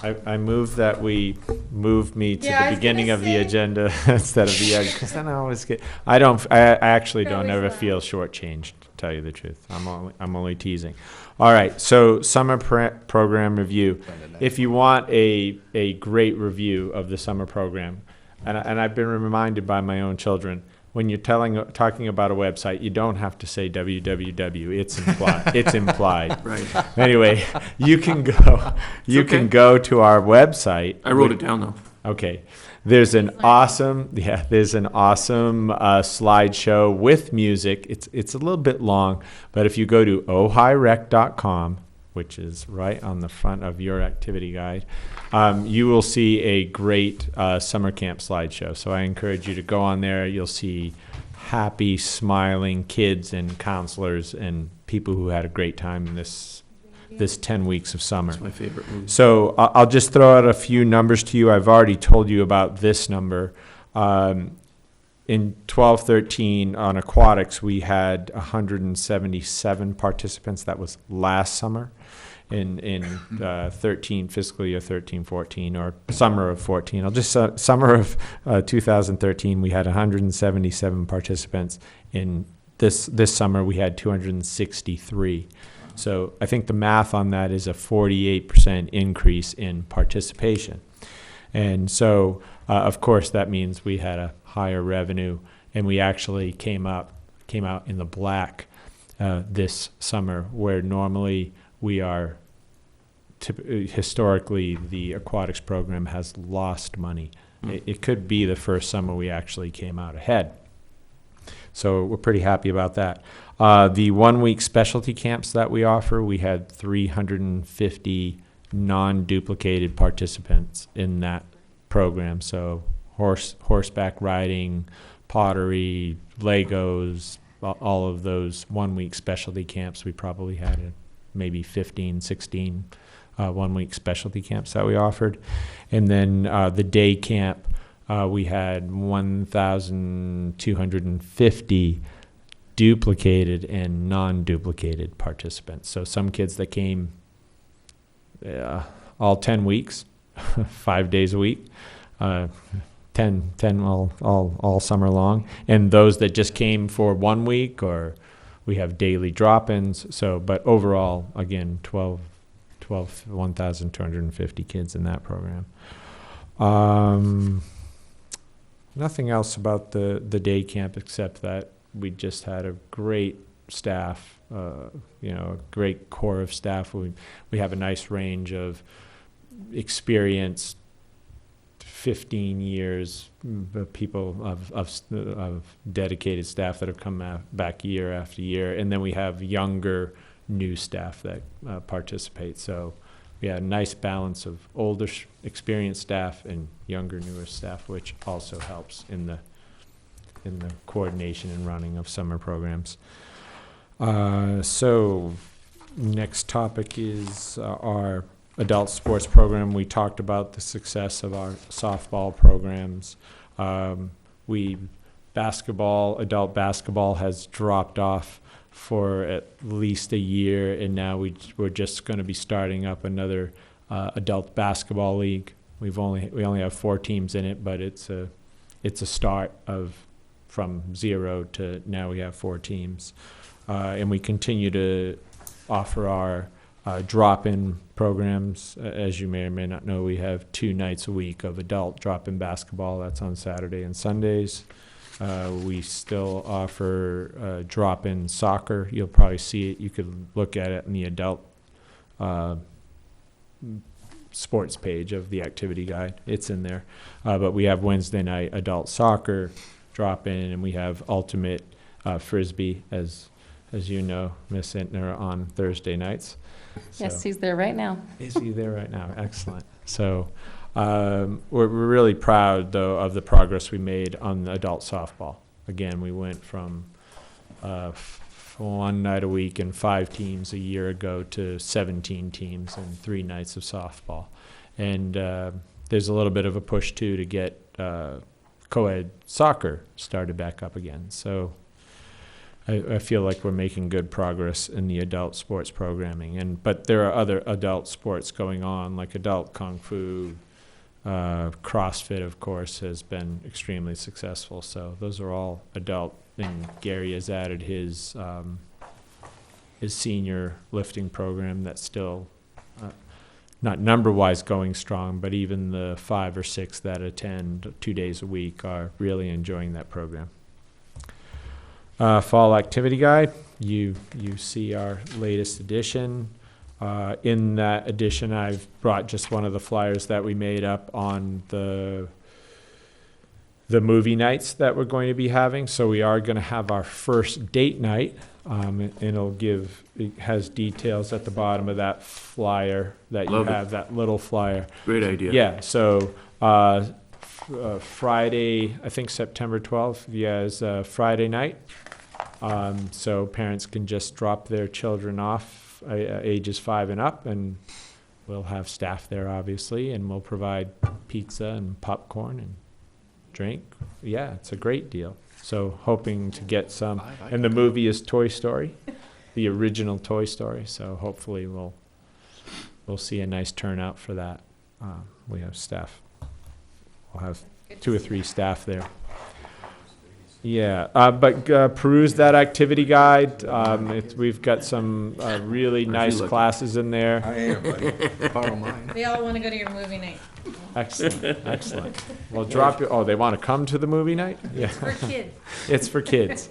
I move that we move me to Yeah, I the was beginning gonna of the say. agenda instead of the end, because then I always get, I actually don't Always ever laugh. feel shortchanged, to tell you the truth. I'm only teasing. All right, so summer program review. If you want a great review of the summer program, and I've been reminded by my own children, when you're talking about a website, you don't have to say www. It's implied. It's implied. Right. Anyway, you can go. You okay. can go to our website. I wrote it down, though. Okay. There's an awesome slideshow with music. It's a little bit long, but if you go to ojairec.com, which is right on the front of your activity guide, you will see a great summer camp slideshow. So I encourage you to go on there. You'll see happy, smiling kids and counselors and people who had a great time in this 10 weeks of summer. That's my favorite movie. So I'll just throw out a few numbers to you. I've already told you about this number. In 12-13 on aquatics, we had 177 participants. That was last summer. In 13 fiscal year 13-14 or summer of 14. Summer of 2013, we had 177 participants. In this summer, we had 263. So I think the math on that is a 48% increase in participation. And so, of course, that means we had a higher revenue, and we actually came out in the black this summer, where normally we are historically, the aquatics program has lost money. It could be the first summer we actually came out ahead. So we're pretty happy about that. The 1 week specialty camps that we offer, we had 350 non-duplicated participants in that program. So horseback riding, pottery, Legos, all of those 1 week specialty camps. We probably had maybe 15, 16 1 week specialty camps that we offered. And then the day camp, we had 1,250 duplicated and non-duplicated participants. So some kids that came all 10 weeks, 5 days a week, 10 all summer long, and those that just came for 1 week, or we have daily drop-ins. So, but overall, again, 1,250 kids in that program. Nothing else about the day camp except that we just had a great staff, a great core of staff. We have a nice range of experience, 15 years, people of dedicated staff that have come back year after year, and then we have younger, new staff that participate. So we had a nice balance of older, experienced staff and younger, newer staff, which also helps in the coordination and running of summer programs. So next topic is our adult sports program. We talked about the success of our softball programs. Adult basketball has dropped off for at least a year, and now we're just going to be starting up another adult basketball league. We only have 4 teams in it, but it's a start of from 0 to now we have 4 teams, and we continue to offer our drop-in programs. As you may or may not know, we have 2 nights a week of adult drop-in basketball. That's on Saturday and Sundays. We still offer drop-in soccer. You'll probably see it. You could look at it in the adult sports page of the activity guide. It's in there. But we have Wednesday night adult soccer drop-in, and we have ultimate frisbee, as you know, Miss Intner, on Thursday nights. Yes, he's there right now. Is he there right now? Excellent. So we're really proud, though, of the progress we made on the adult softball. Again, we went from 1 night a week and 5 teams a year ago to 17 teams and 3 nights of softball. And there's a little bit of a push, too, to get co-ed soccer started back up again. So I feel like we're making good progress in the adult sports programming. But there are other adult sports going on, like adult kung fu. CrossFit, of course, has been extremely successful. So those are all adult. And Gary has added his senior lifting program that's still not number-wise going strong, but even the 5 or 6 that attend 2 days a week are really enjoying that program. Fall activity guide, you see our latest edition. In that edition, I've brought just one of the flyers that we made up on the movie nights that we're going to be having. So we are going to have our first date night, and it has details at the bottom of that flyer that you have, that little flyer. Great idea. Yeah, so Friday, I think September 12th, is Friday night. So parents can just drop their children off, ages 5 and up, and we'll have staff there, obviously, and we'll provide pizza and popcorn and drink. Yeah, it's a great deal. So hoping to get some, and the movie is Toy Story, the original Toy Story. So hopefully we'll see a nice turnout for that. We have staff. We'll have 2 or 3 staff there. Yeah, but peruse that activity guide. We've got some really nice classes in there. I am, buddy. Borrow mine. They all want to go to your movie night. Excellent, excellent. Well, they want to come to the movie night? Yeah. It's for kids. It's for kids.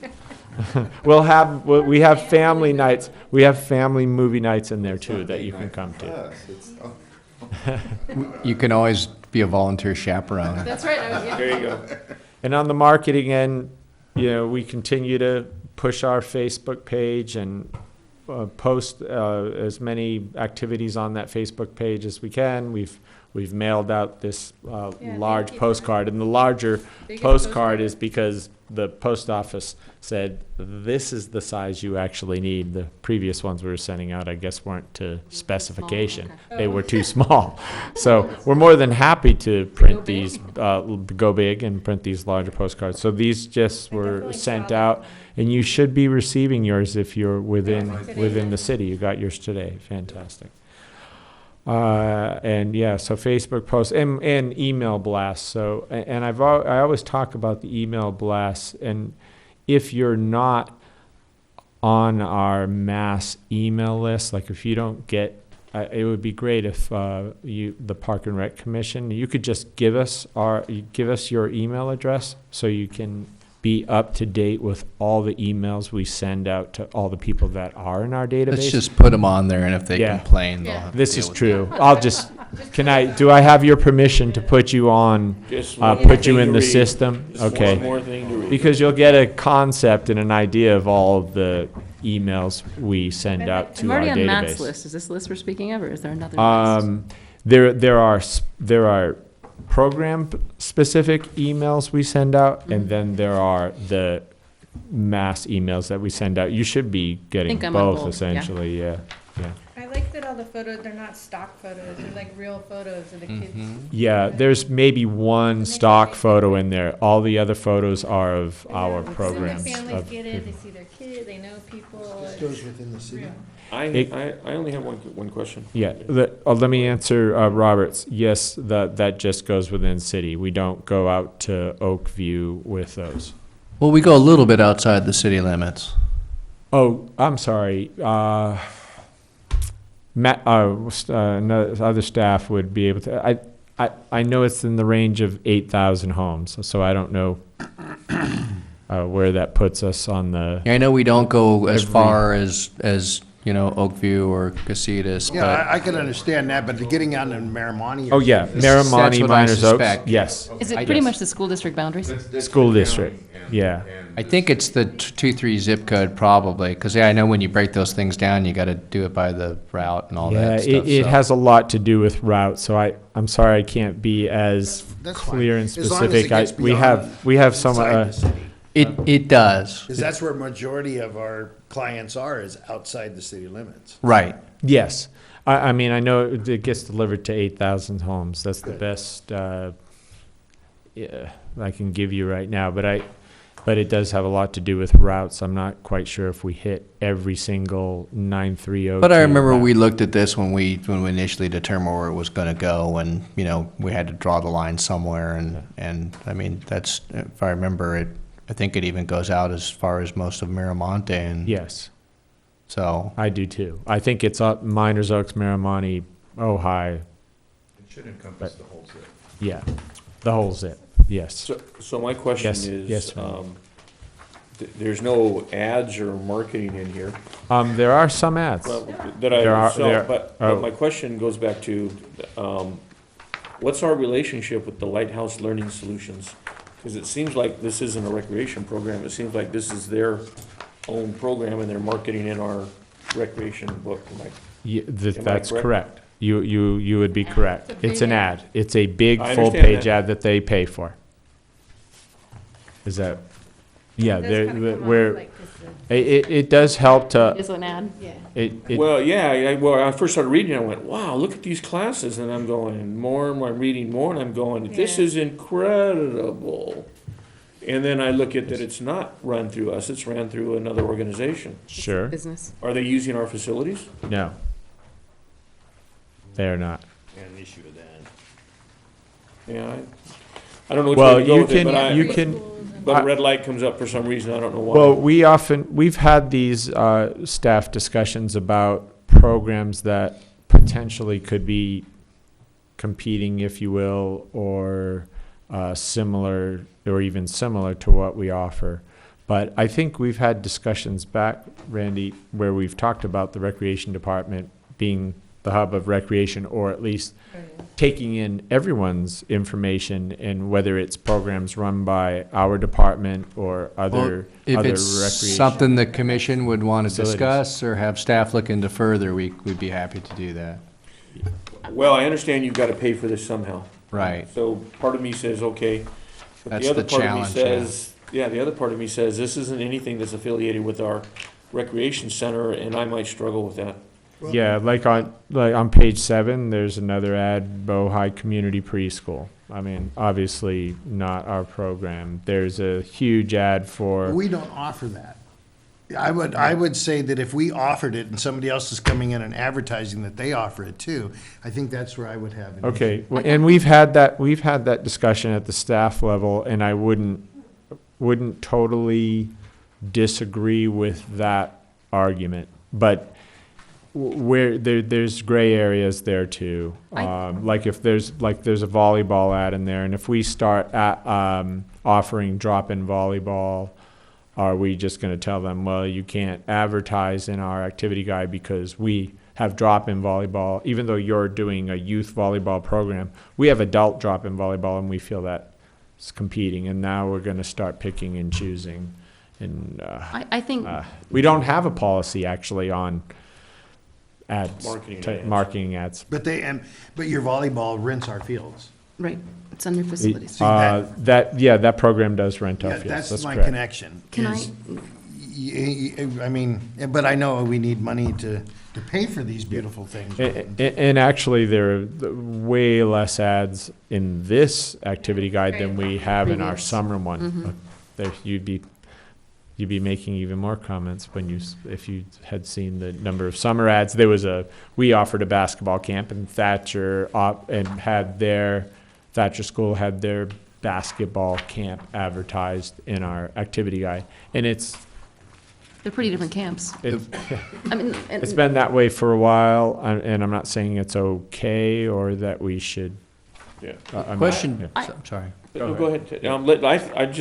We have family nights, we have family movie nights in there too that you can come to. You can always be a volunteer chaperone. That's right. There you go. And on the marketing end, we continue to push our Facebook page and post as many activities on that Facebook page as we can. We've mailed out this large postcard, and the larger postcard is because the post office said, this is the size you actually need. The previous ones we were sending out, I guess, weren't to specification. okay. They were too small. So we're more than happy to print these, go big and print these larger postcards. So these just were sent out, and you should be receiving yours if you're within the city. You got yours today. Fantastic. And yeah, so Facebook posts and email blasts. So, and I always talk about the email blasts. And if you're not on our mass email list, like if you don't get, it would be great if the Park and Rec Commission, you could just give us your email address so you can be up to date with all the emails we send out to all the people that are in our database. Let's just put them on there, and if they Yeah. complain, they'll have to This deal is with true. Do I have your permission to put you on, Just one put you thing in to the read. system? Just one Okay. more thing to read. Because you'll get a concept and an idea of all of the emails we send out to I'm our already on Matt's database. list. Is this the list we're speaking of, or is there another list? There are program-specific emails we send out, and then there are the mass emails that we send out. You should be getting think I'm on both, both, essentially, yeah. I like that all the photos, they're not stock photos, they're like real photos of the kids. Yeah, there's maybe one stock photo in there. All the other photos are of our So programs. the families of get it, they people. see their kid, they know people. This goes within the city. I only have one question. Yeah, let me answer Roberts. Yes, that just goes within city. We don't go out to Oakview with those. Well, we go a little bit outside the city limits. Oh, I'm sorry. Matt, other staff would be able to. I know it's in the range of 8,000 homes, so I don't know where that puts us on the. I know we don't go as Every- far as Oakview or Casitas, Yeah, but I can understand that, but getting out in Maramani. Oh yeah, That's Maramani, what I Miners Oaks. suspect. Yes, Is it pretty much the school district boundaries? school district. Yeah. I think it's the 2-3 zip code probably, because I know when you break those things down, you got to do it by the route and all Yeah, that stuff. it so. has a lot to do with route, so I'm sorry I can't be as That's clear fine. and As long as it specific. gets We beyond have some, inside the city. It does. Because that's where majority of our clients are, is outside the city limits. Right. yes. I mean, I know it gets delivered to 8,000 homes. That's the Good. best, I can give you right now, but it does have a lot to do with routes. I'm not quite sure if we hit every single 930. But I remember we looked at this when we initially determined where it was going to go, and we had to draw the line somewhere, and I mean that's, if I remember it, I think it even goes out as far as most of Miramonte, and Yes, so I do too. I think it's up Miners Oaks, Maramani, Ojai. It should encompass the whole zip. Yeah, the whole zip. Yes. So my question Yes, is, yes, ma'am. there's no ads or marketing in here. There are some ads. Well, that I There saw, are- but oh. my question goes back to, what's our relationship with the Lighthouse Learning Solutions? Because it seems like this isn't a recreation program, it seems like this is their own program and they're marketing in our recreation book. Am I That's correct? correct. You would be correct. It's an ad. It's a big I full understand page that. ad that they pay for. Is that? Yeah, It does they're, kinda come off we're, like this, it does help to, Is an ad? yeah. it, Well, yeah, when I first started reading, I went, wow, look at these classes, and I'm going, more and more, I'm reading more, and I'm going, this Yeah. is incredible. And then I look at that it's not run through us, it's ran through another organization. sure, Business. Are they using our facilities? no. They are not. And issue of that. Yeah, I don't know which Well, way to go you with it, but you can, but a red light comes up for some reason, I don't know well, why. we've had these, staff discussions about programs that potentially could be competing, if you will, or, similar, or even similar to what we offer. But I think we've had discussions back, Randy, where we've talked about the recreation department being the hub of recreation, or at least taking in everyone's information, and whether it's programs run by our department or other If other it's recreation. something the commission would want to Facilities. discuss or have staff look into further, we'd be happy to do that. Well, I understand you've got to pay for this somehow. Right. So part of me says, okay. But That's the other the part of me challenge, says, yeah, the other part of me says, this isn't anything that's affiliated with our recreation center, and I might struggle with that. Yeah, like on page 7, there's another ad, Ojai Community Preschool. I mean, obviously not our program. There's a huge ad for. We don't offer that. I would say that if we offered it and somebody else is coming in and advertising that they offer it too, I think that's where I would have an issue. Okay, well, and we've had that discussion at the staff level, and I wouldn't totally disagree with that argument, but where there's gray areas there too. Like if there's a volleyball ad in there, and if we start offering drop-in volleyball, are we just going to tell them, well, you can't advertise in our activity guide because we have drop-in volleyball, even though you're doing a youth volleyball program? We have adult drop-in volleyball, and we feel that's competing, and now we're going to start picking and choosing. And I think, we don't have a policy actually on ads, marketing ads. But your volleyball rents our fields. right, it's under facilities. That program does rent Yeah, our fields. that's my correct. connection. Can is I mean, but I know we need money to pay for these beautiful things. And actually, there are way less ads in this activity guide than we have in our Previous. summer one. There, you'd be making even more comments if you had seen the number of summer ads. We offered a basketball camp, and Thatcher School had their basketball camp advertised in our activity guide, and They're pretty different camps. I mean, it's been that way for a while, and I'm not saying it's okay or that we should. Yeah. Question, sorry. No, go ahead.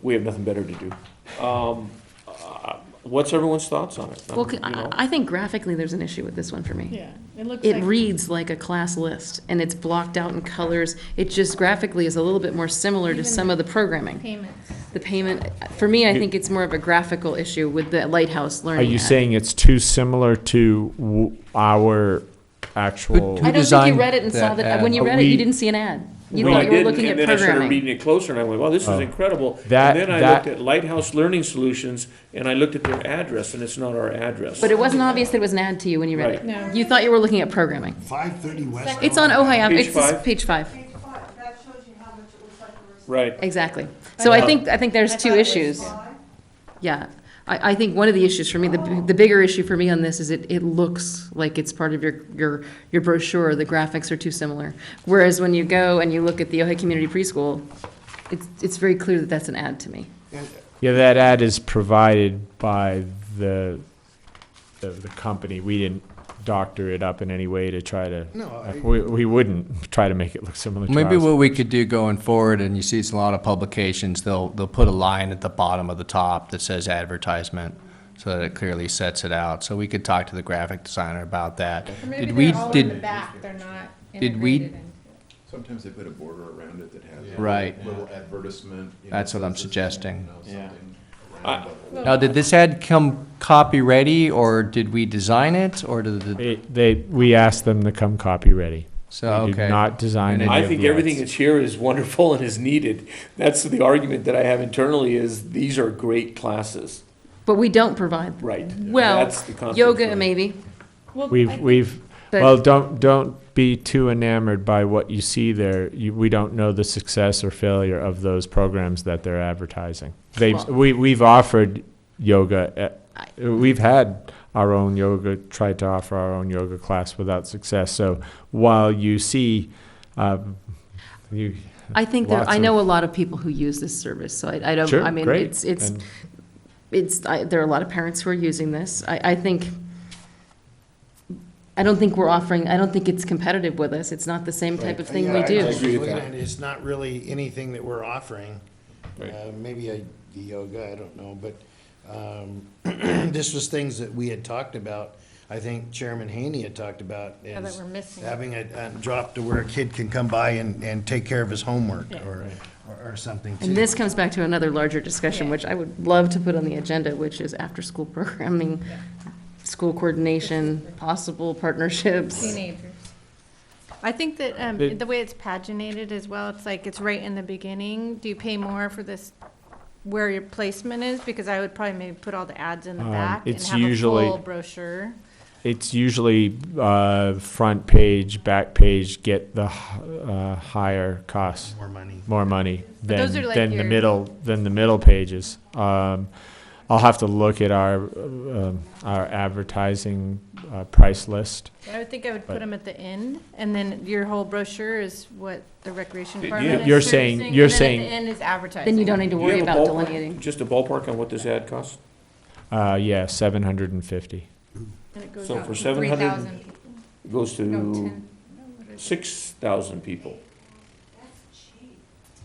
We have nothing better to do. What's everyone's thoughts on it? well, I think graphically there's an issue with this one for me. Yeah, it looks It like. reads like a class list, and it's blocked out in colors. It just graphically is a little bit more similar to Even some of the programming. Payments. The payment, for me, I think it's more of a graphical issue with the Lighthouse Are Learning you ad. saying it's too similar to our actual? I don't think you designed read it and saw that that, when you ad? read it, you We- didn't see an ad. You Well, thought I you were didn't, looking at and then I started programming. reading it closer, and I went, wow, this is incredible. That- And then I that- looked at Lighthouse Learning Solutions, and I looked at their address, and it's not our address. But it wasn't obvious that it was an ad to you when you read it. Right. No. You thought you were looking at programming. 530 West. It's on Ojai, Page it's 5? page 5, That shows you how much it looks like the rest. Right. exactly. So I think there's I two thought it was issues. five. Yeah, I think one of the issues for me, the bigger issue for me on this is it looks like it's part of your brochure, the graphics are too similar. Whereas when you go and you look at the Ojai Community Preschool, it's very clear that that's an ad to me. Yeah, that ad is provided by the company. We didn't doctor it up in any way to try to. No, We wouldn't try to make it look similar to Maybe ours. what we could do going forward, and you see it's a lot of publications, they'll put a line at the bottom of the top that says advertisement, so that it clearly sets it out. So we could talk to the graphic designer about that. Or maybe Did we, they're all in the did, back, they're not did we- integrated into it. Sometimes they put a border around it that has a Right. little advertisement. That's what I'm suggesting. Something I- around the- now, did this ad come copy-ready, or did we design it, or did the, We asked them to come copy ready. so, We did okay. not design And any I of think the everything ads. that's here is wonderful and is needed. That's the argument that I have internally, is these are great classes. But we don't provide. Right. Well, That's the conflict for yoga me. maybe. Well, I think- But- Well, don't be too enamored by what you see there. We don't know the success or failure of those programs that they're advertising. We've offered yoga, we've had our own yoga, tried to offer our own yoga class without success. So while you see, I think I know a lot of people who use this service, so I don't, Sure, I mean, great. there are a lot of parents who are using this. I don't think I don't think it's competitive with us. It's not the same type of thing we Yeah, I do. was agree with looking that. at it, it's not really anything that we're offering. Right. Maybe the yoga, I don't know, but this was things that we had talked about. I think Chairman Haney had talked about Yeah, that is we're missing. having a drop to where a kid can come by and take care of his homework or something too. And this comes back to another larger discussion, Yeah. which I would love to put on the agenda, which is after-school programming, school coordination, possible partnerships. Teenagers. I think that the way it's paginated as well, it's like it's right in the beginning. Do you pay more for this, where your placement is? Because I would probably maybe put all the ads in the back and it's have a usually- full brochure. It's usually front page, back page, get the higher cost. More money But those are like than your- the middle pages. I'll have to look at our advertising price list. I would think I would put But- them at the end, and then your whole brochure is what the recreation Yeah, department is you're saying- servicing, you're and then saying- at the end is advertising. Then you don't need to Do you worry have a about ballpark- delineating. Just a ballpark on what this ad costs? Yeah, 750. And it goes So out for to 700 3,000 people. It goes No, to 10. No, what is it? 6,000 people.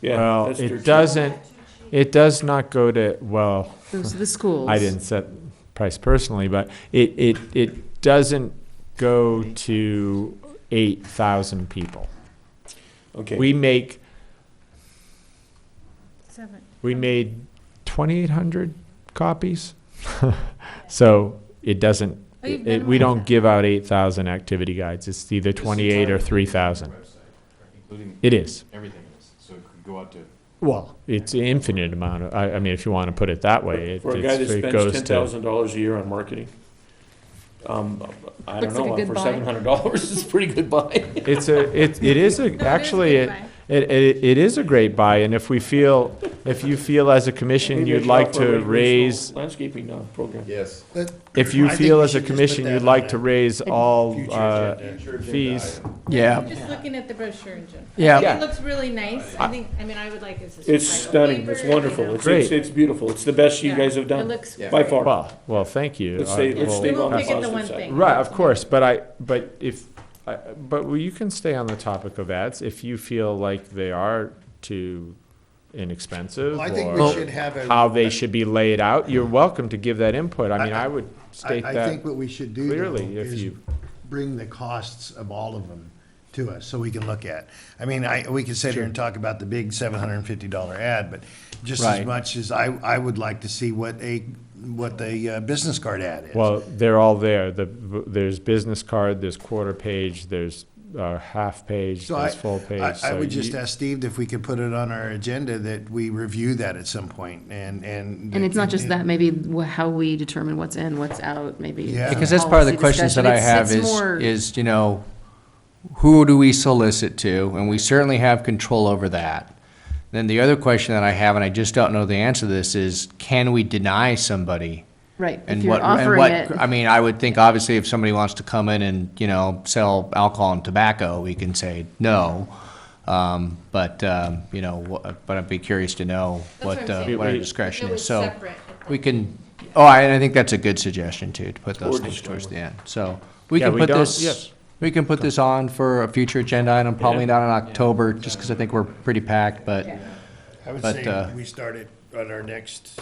Yeah, Well, that's dirt it cheap. doesn't, it does not go to, well, Goes to the schools. I didn't set price personally, but it doesn't go to 8,000 people. Okay. We make, Seven. we made 2,800 copies. So it doesn't, Oh, you've done we one. don't give out 8,000 activity guides. It's either 28 or 3,000. Including It is. everything is, so it could go out to. Well, it's an infinite amount of, I mean, if you want to put it that way, For a guy that it spends goes to. $10,000 a year on marketing, I don't Looks like a know, good for buy. $700, it's a pretty good buy. It is a, actually, good it is a great buy, and if you feel as a commission Maybe I you'd should like offer a to recreational raise, Landscaping program. Yes. if you I think feel we as a should just put commission that you'd on like a to raise all future agenda. fees. Yeah. Just looking at the brochure in general. Yeah. I think it looks really nice. I mean, I would like this. as It's recycled stunning, paper, it's you wonderful, know. it's Great. beautiful, it's the best you Yeah. guys have It done, looks by far. Well, thank you. Let's stay Well, on won't the pick at the one positive side. thing. Right, of course, but you can stay on the topic of ads if you feel like they are too inexpensive, Well, I think we or should have a- how they should be laid out. You're welcome to give that input. I mean, I would state I that think what we should do, though, clearly if is you. bring the costs of all of them to us, so we can look at. I mean, we could sit here and talk about the big $750 ad, but just as Right. much as I would like to see what the business card ad is. Well, they're all there. There's business card, there's quarter page, there's half page, So there's full page. I So would just you- ask Steve if we could put it on our agenda that we review that at some point, and. And it's not just that, maybe how we determine what's in, what's out, maybe. Yeah. Because that's part of the policy questions that discussion. I have It's more- is, who do we solicit to? And we certainly have control over that. Then the other question that I have, and I just don't know the answer to this, is can we deny somebody? Right, And if you're what, offering and it. what, I mean, I would think obviously if somebody wants to come in and, sell alcohol and tobacco, we can say no. But I'd be curious to know That's what I'm saying. what our We- discretion It was is. So separate at the- we can, and I think that's a good suggestion too, to put those Or things disclaimer. towards the end. So we Yeah, can we put don't- this, yes. we can put this on for a future agenda item, probably Yeah. not in October, just because I think we're pretty packed, but. I would But, say we start it on our next,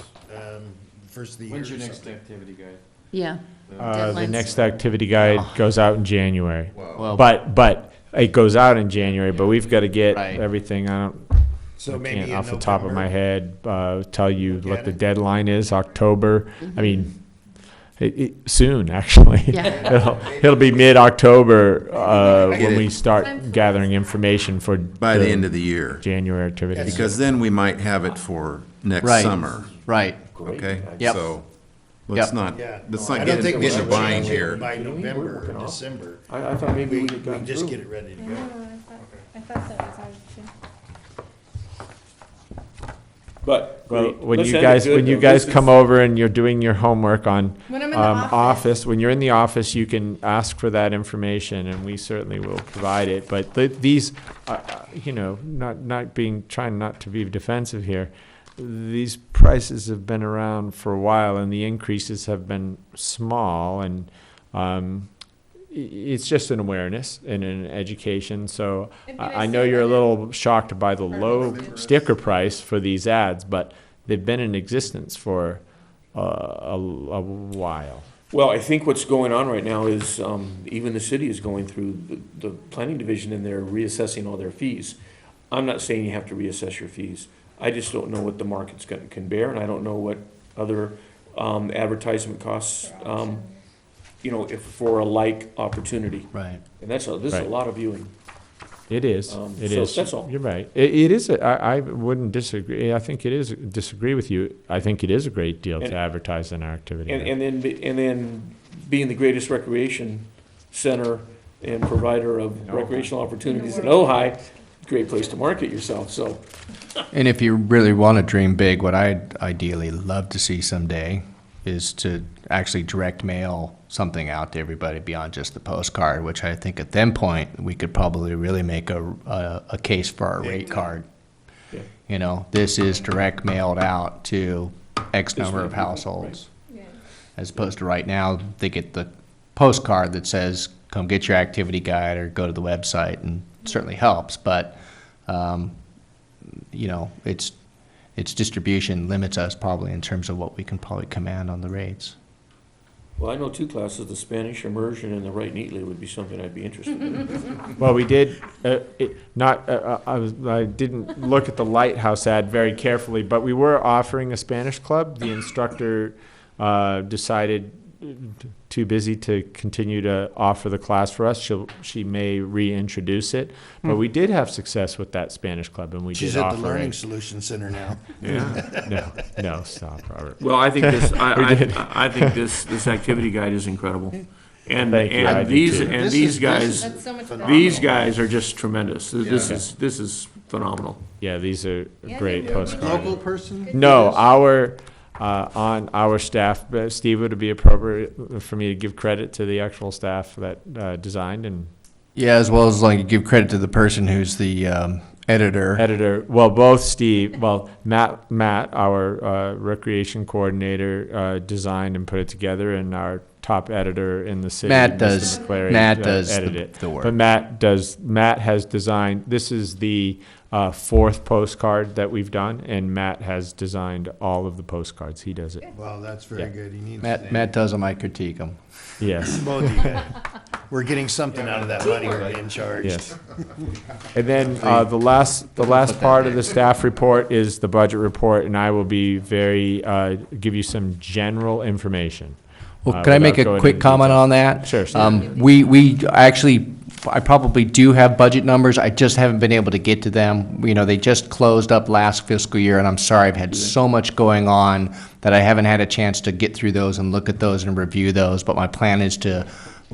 first of the year When's your or next something. activity guide? Yeah. The Deadlines. next activity guide goes out in January. Well, But it goes out in January, but we've got to get Right. everything, I So can't maybe in off the top of my November. head, tell you Look what at the it. deadline is, October. I mean, soon, actually. Yeah. It'll be mid-October, Get when it. we start gathering information for. By the end of the year, January activity. because then we might have it for next Right. summer, Right. okay? Yep. So, let's Yep. not, Yeah. let's I not don't get think we in a should bind change it here. by November working or off. December. I thought maybe we had We gotten just through. get it ready to go. I thought that was ours too. But. Well, when let's you end it guys, good, when you though. guys This come is- over and you're doing your homework on When I'm in the office. when you're in the office, you can ask for that information, and we certainly will provide it. But these, trying not to be defensive here, these prices have been around for a while, and the increases have been small, and it's just an awareness and an education. So And can I I know say you're a that little shocked by the low sticker price for these ads, but they've been in existence for a while. Well, I think what's going on right now is, even the city is going through the planning division, and they're reassessing all their fees. I'm not saying you have to reassess your fees. I just don't know what the market's can bear, and I don't know what other, advertisement costs, if for a like opportunity. Right. And this is a Right. lot of viewing. It is. It So is. that's all. You're right. It is. I wouldn't disagree. I think it is. Disagree with you. I think it is a great deal And- to advertise an activity. And then being the greatest recreation center and provider of recreational opportunities in Ojai, great place to market yourself, so. And if you really want to dream big, what I'd ideally love to see someday is to actually direct mail something out to everybody beyond just the postcard, which I think at that point, we could probably really make a case for our rate card. Yeah. You know, this is direct mailed out to X This number many of people, households. As opposed to right now, they get the postcard that says, come get your activity guide or go to the website, and it certainly helps, but, its distribution limits us probably in terms of what we can probably command on the rates. Well, I know two classes, the Spanish immersion and the Write Neatly would be something I'd be interested in. Well, we did, I didn't look at the Lighthouse ad very carefully, but we were offering a Spanish club. The instructor decided too busy to continue to offer the class for us. She may reintroduce it, but we did have success with that Spanish club, and we She's did at offer the Learning it. Solutions Center now. No, stop, Robert. Well, I think this, We did. I think this activity guide is incredible. And, Thank you, I and do these, too. and This these is- guys, That's so much fun. these guys are just tremendous. This Yeah. is phenomenal. Yeah, these are Yeah, great they were really postcards. Local person? No, on our staff, Steve, would it be appropriate for me to give credit to the actual staff that designed and Yeah, as well as like give credit to the person who's the editor. editor? Well, both Matt, our recreation coordinator, designed and put it together, and our top editor in the city, Matt Mr. does- McClary, Matt does edited the- it. the work. But Matt has designed, this is the fourth postcard that we've done, and Matt has designed all of the postcards. He does it. Well, that's very Yeah. good. He needs Matt does them, I critique them. Yes. Both of you. We're getting something out of that money we're being charged. Yes. And then the last part of the staff report is the budget report, and I will be give you some general information. Well, can I make without a going quick into comment detail. on that? Sure, sure. I probably do have budget numbers, I just haven't been able to get to them. You know, they just closed up last fiscal year, and I'm sorry, I've had so much going on that I haven't had a chance to get through those and look at those and review those, but my plan is to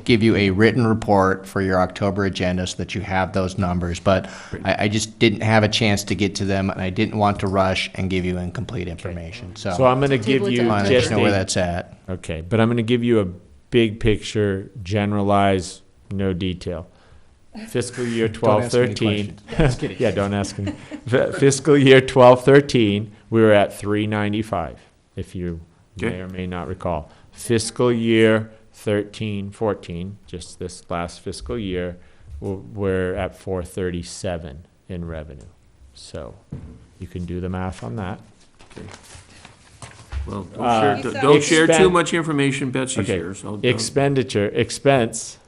give you a written report for your October agenda so that you have those numbers, but I just didn't have a chance to get to them, and I didn't want to rush and give you incomplete information, so. So I'm going to Table give it you to I just don't know where a, that's at. okay, but I'm going to give you a big picture, generalize, no detail. Fiscal year Don't ask me 12-13. any questions. Yeah, don't ask me. Fiscal year 12-13, we were at 395, if you may Okay. or may not recall. Fiscal year 13-14, just this last fiscal year, we're at 437 in revenue. So you can do the math on that. Well, Uh, don't share too expend- much information Betsy Okay, shares. expense,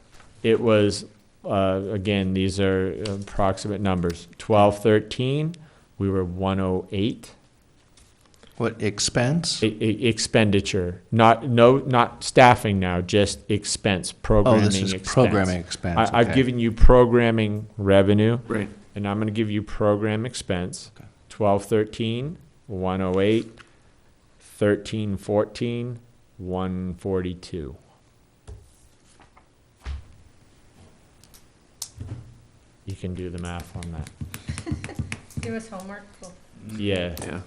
it was, again, these are approximate numbers. 12-13, we were 108. What, expense? Expenditure, not staffing now, just expense, programming expense. is programming expense, I've okay. given you programming revenue. Right. And I'm gonna give you program expense. 12-13, 108, 13-14, 142. You can do the math on that. Give us homework. Cool. Yeah. Yeah.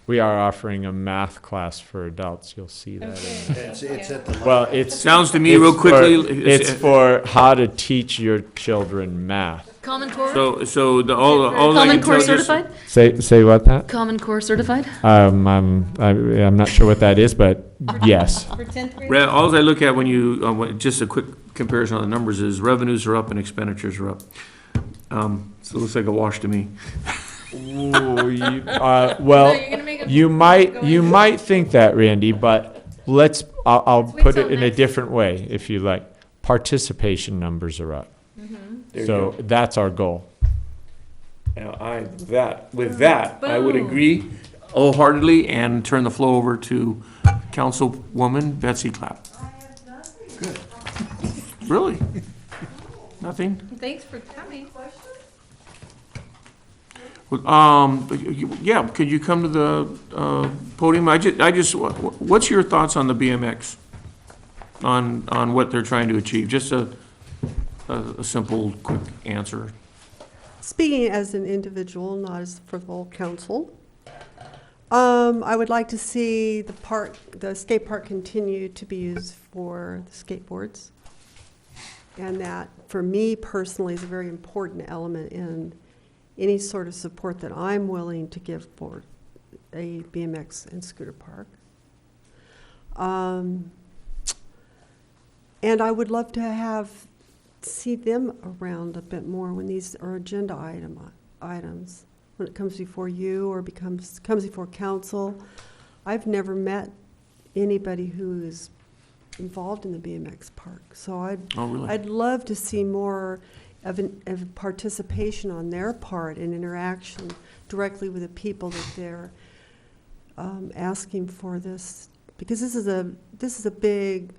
We are offering a math class for adults. You'll see that. It's at the. Well, it's. Sounds to me it's real for- quickly. It's for how to teach your children math. Common Core? So all I Common can Core tell you. certified? Say what that? Common Core certified? I'm not sure what that is, but yes. For 10th grade? All I look at when you, just a quick comparison on the numbers is revenues are up and expenditures are up. So it looks like a wash to me. Ooh, No, well, you're gonna make You might think that, Randy, but I'll Let's wait put till it in a next different way, if you like. Participation numbers are up. There you So go. that's our goal. Now, with that, I would agree wholeheartedly and turn the floor over to Councilwoman Betsy Clapp. I have nothing. Good. Really? Nothing? Thanks for coming. Yeah, could you come to the podium? What's your thoughts on the BMX? On what they're trying to achieve? Just a simple, quick answer. Speaking as an individual, not as for the whole council, I would like to see the skate park continue to be used for the skateboards. And that, for me personally, is a very important element in any sort of support that I'm willing to give for a BMX and scooter park. And I would love to see them around a bit more when these are agenda items. When it comes before you or comes before council. I've never met anybody who is involved in the BMX park. So I'd love to see more of participation on their part and interaction directly with the people that they're asking for this, because this is a big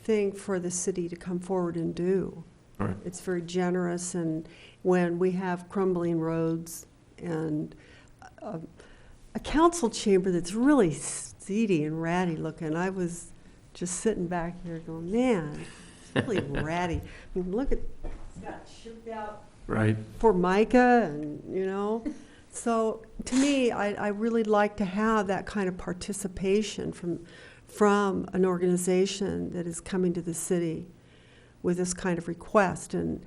thing for the city to come forward and do. Right. It's very generous, and when we have crumbling roads and a council chamber that's really seedy and ratty looking, I was just sitting back here going, man, it's really ratty. I mean, look at, it's got chipped out Right. Formica, and so to me, I really like to have that kind of participation from an organization that is coming to the city with this kind of request. And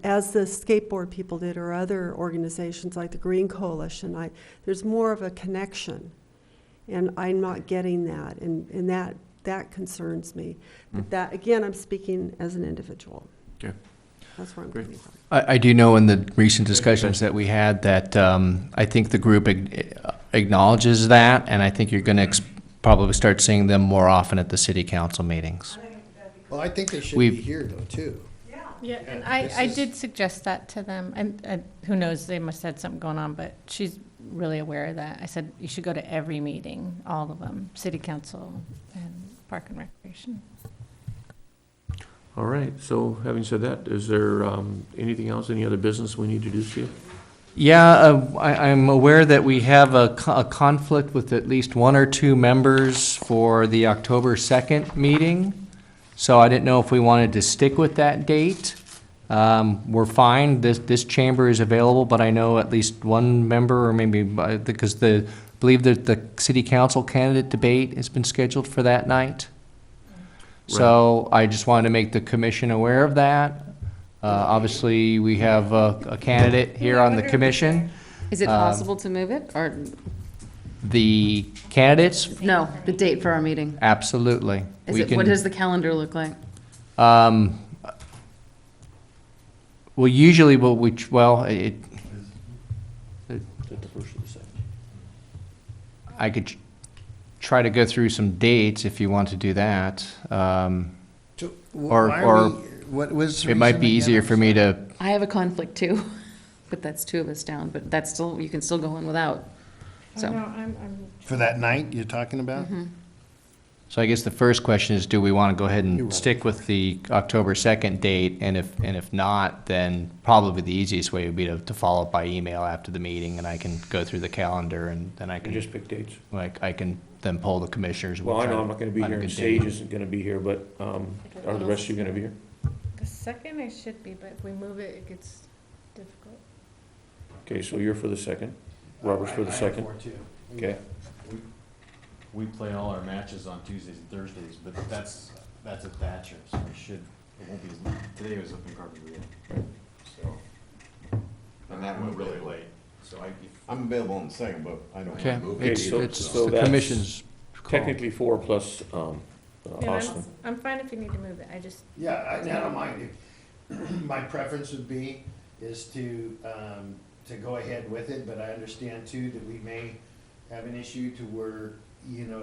as the skateboard people did, or other organizations like the Green Coalition, there's more of a connection, and I'm not getting that, and that concerns me. But that, again, I'm speaking as an individual. Okay. That's where I'm Great. coming from. I do know in the recent discussions that we had that I think the group acknowledges that, and I think you're going to probably start seeing them more often at the city council meetings. Well, I think they should be here though, too. Yeah, and I did suggest that to them, and who knows, they must have had something going on, but she's really aware of that. I said, you should go to every meeting, all of them, city council and park and recreation. All right, so having said that, is there anything else, any other business we need to do, Steve? Yeah, I'm aware that we have a conflict with at least one or two members for the October 2nd meeting. So I didn't know if we wanted to stick with that date. We're fine, this chamber is available, but I know at least one member, or maybe, because I believe that the city council candidate debate has been scheduled for that night. So I just wanted to make the commission aware of that. Obviously, we have a candidate here on the commission. Is it possible to move it, or? The candidates, No, the date for our meeting. absolutely. We What can- does the calendar look like? Well, usually Is it the first or the second? I could try to go through some dates if you want to do that. What was the It might reason be again? easier for me to, I have a conflict too, but that's two of us down, but that's still, you can still go in without, so. For that night you're talking about? so I guess the first question is, do we want to go ahead and stick with the October 2nd date? And if not, then probably the easiest way would be to follow up by email after the meeting, and I can go through the calendar, and then I And can, just pick dates. I can then poll the commissioners. Well, I know try I'm not gonna be find a here, and good date. Sage isn't gonna be here, but are the rest of you gonna be here? The second I should be, but if we move it, it gets difficult. Okay, so you're for the second, Robert's for the second, okay? We play all our matches on Tuesdays and Thursdays, but that's at Thatcher, so it won't be, today was up in Carpenter, so. And that went really late, so I'm available on the second, but I don't Okay, want to move. Okay, it's so the that's commission's call. Technically 4 plus Yeah, Austin. I'm fine if you need to move it, I just. Yeah, I don't mind. My preference would be is to go ahead with it, but I understand too that we may have an issue to where, you know,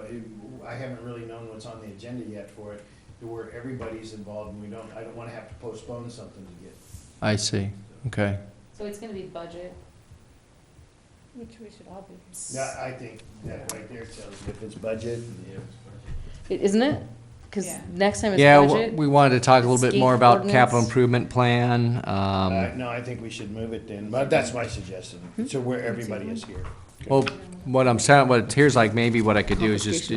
I haven't really known what's on the agenda yet for it, to where everybody's involved and I don't wanna have to postpone something to get. I see, okay. So it's gonna be budget. Which we should all be. Yeah, I think that right there tells you if it's budget. Isn't it? Because Yeah. next time it's Yeah, budget. we wanted to talk a little bit skate more about capital ordinance. improvement plan. No, I think we should move it then, but that's my suggestion, so where everybody is here. Well, what I'm saying, what it appears like maybe what I could do is just,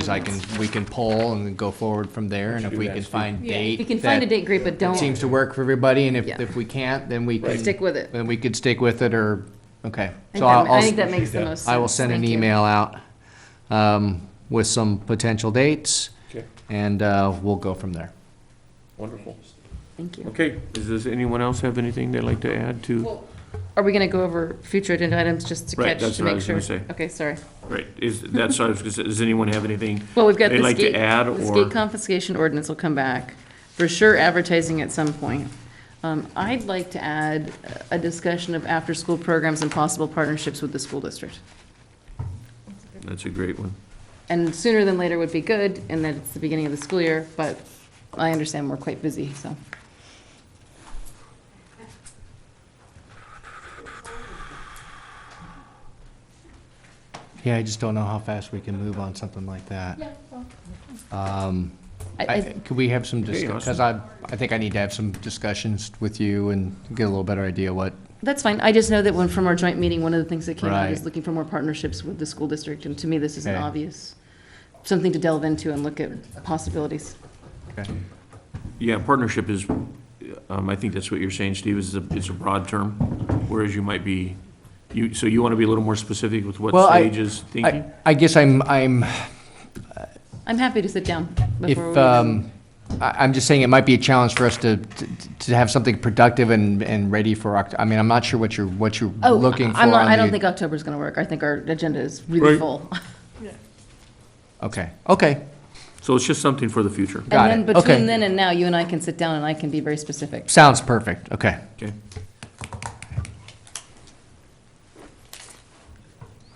we can poll and then go forward from there, and if we can find Yeah. date. If you can find a that date, great, but don't. Seems to work for everybody, and Yeah. if we can't, then we can. Stick with it. Then we could stick with it, or, okay. I So think that- I I'll, think that makes the most sense. I will send an Thank you. email out, with some potential dates, Okay, and, we'll go from there. wonderful. Thank you. Okay, does anyone else have anything they'd like to add to? Well, are we gonna go over future agenda items just to Right, catch, that's to what I make was sure? gonna say. Okay, sorry. Right, that's what I was gonna say, does anyone have anything Well, we've got they'd the like to skate, add, the or? skate confiscation ordinance will come back. For sure, advertising at some point. I'd like to add a discussion of after-school programs and possible partnerships with the school district. That's a great one. And sooner than later would be good, and that it's the beginning of the school year, but I understand we're quite busy, so. Yeah, I just don't know how fast we can move on something like that. Could we have some, Hey, because Austin. I think I need to have some discussions with you and get a little better idea what, That's fine. I just know that from our joint meeting, one of the things that came out is Right. looking for more partnerships with the school district, and to me, this is an Okay. obvious, something to delve into and look at possibilities. okay. Yeah, partnership is, I think that's what you're saying, Steve, is it's a broad term, whereas you might be, so you want to be a little more specific with what Well, stage is thinking? I guess I'm I'm happy to sit down If, before we even. I'm just saying it might be a challenge for us to have something productive and ready for I mean, I'm not sure what you're Oh, looking for I'm not, on I don't the- think October's gonna work. I think our agenda is really Right. full. Okay, okay, So it's just something for the future. Got And it. then Okay. between then and now, you and I can sit down and I can be very specific. sounds perfect, okay. Okay.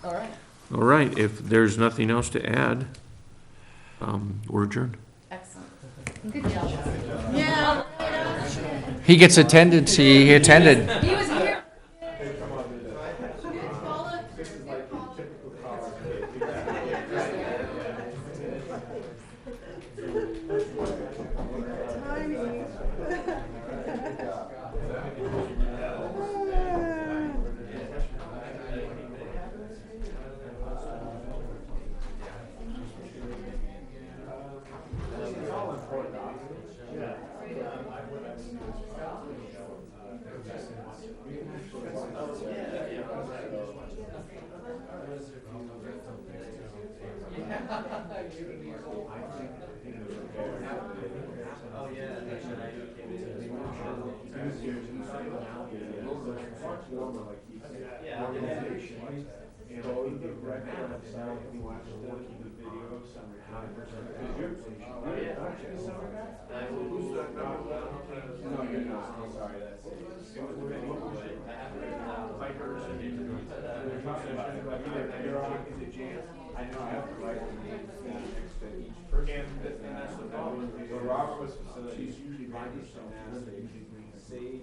All right. All right, if there's nothing else to add, we're adjourned. Excellent. Good job. He gets attendance, he attended. He was here. Robert was, she's usually my person, they usually bring sage,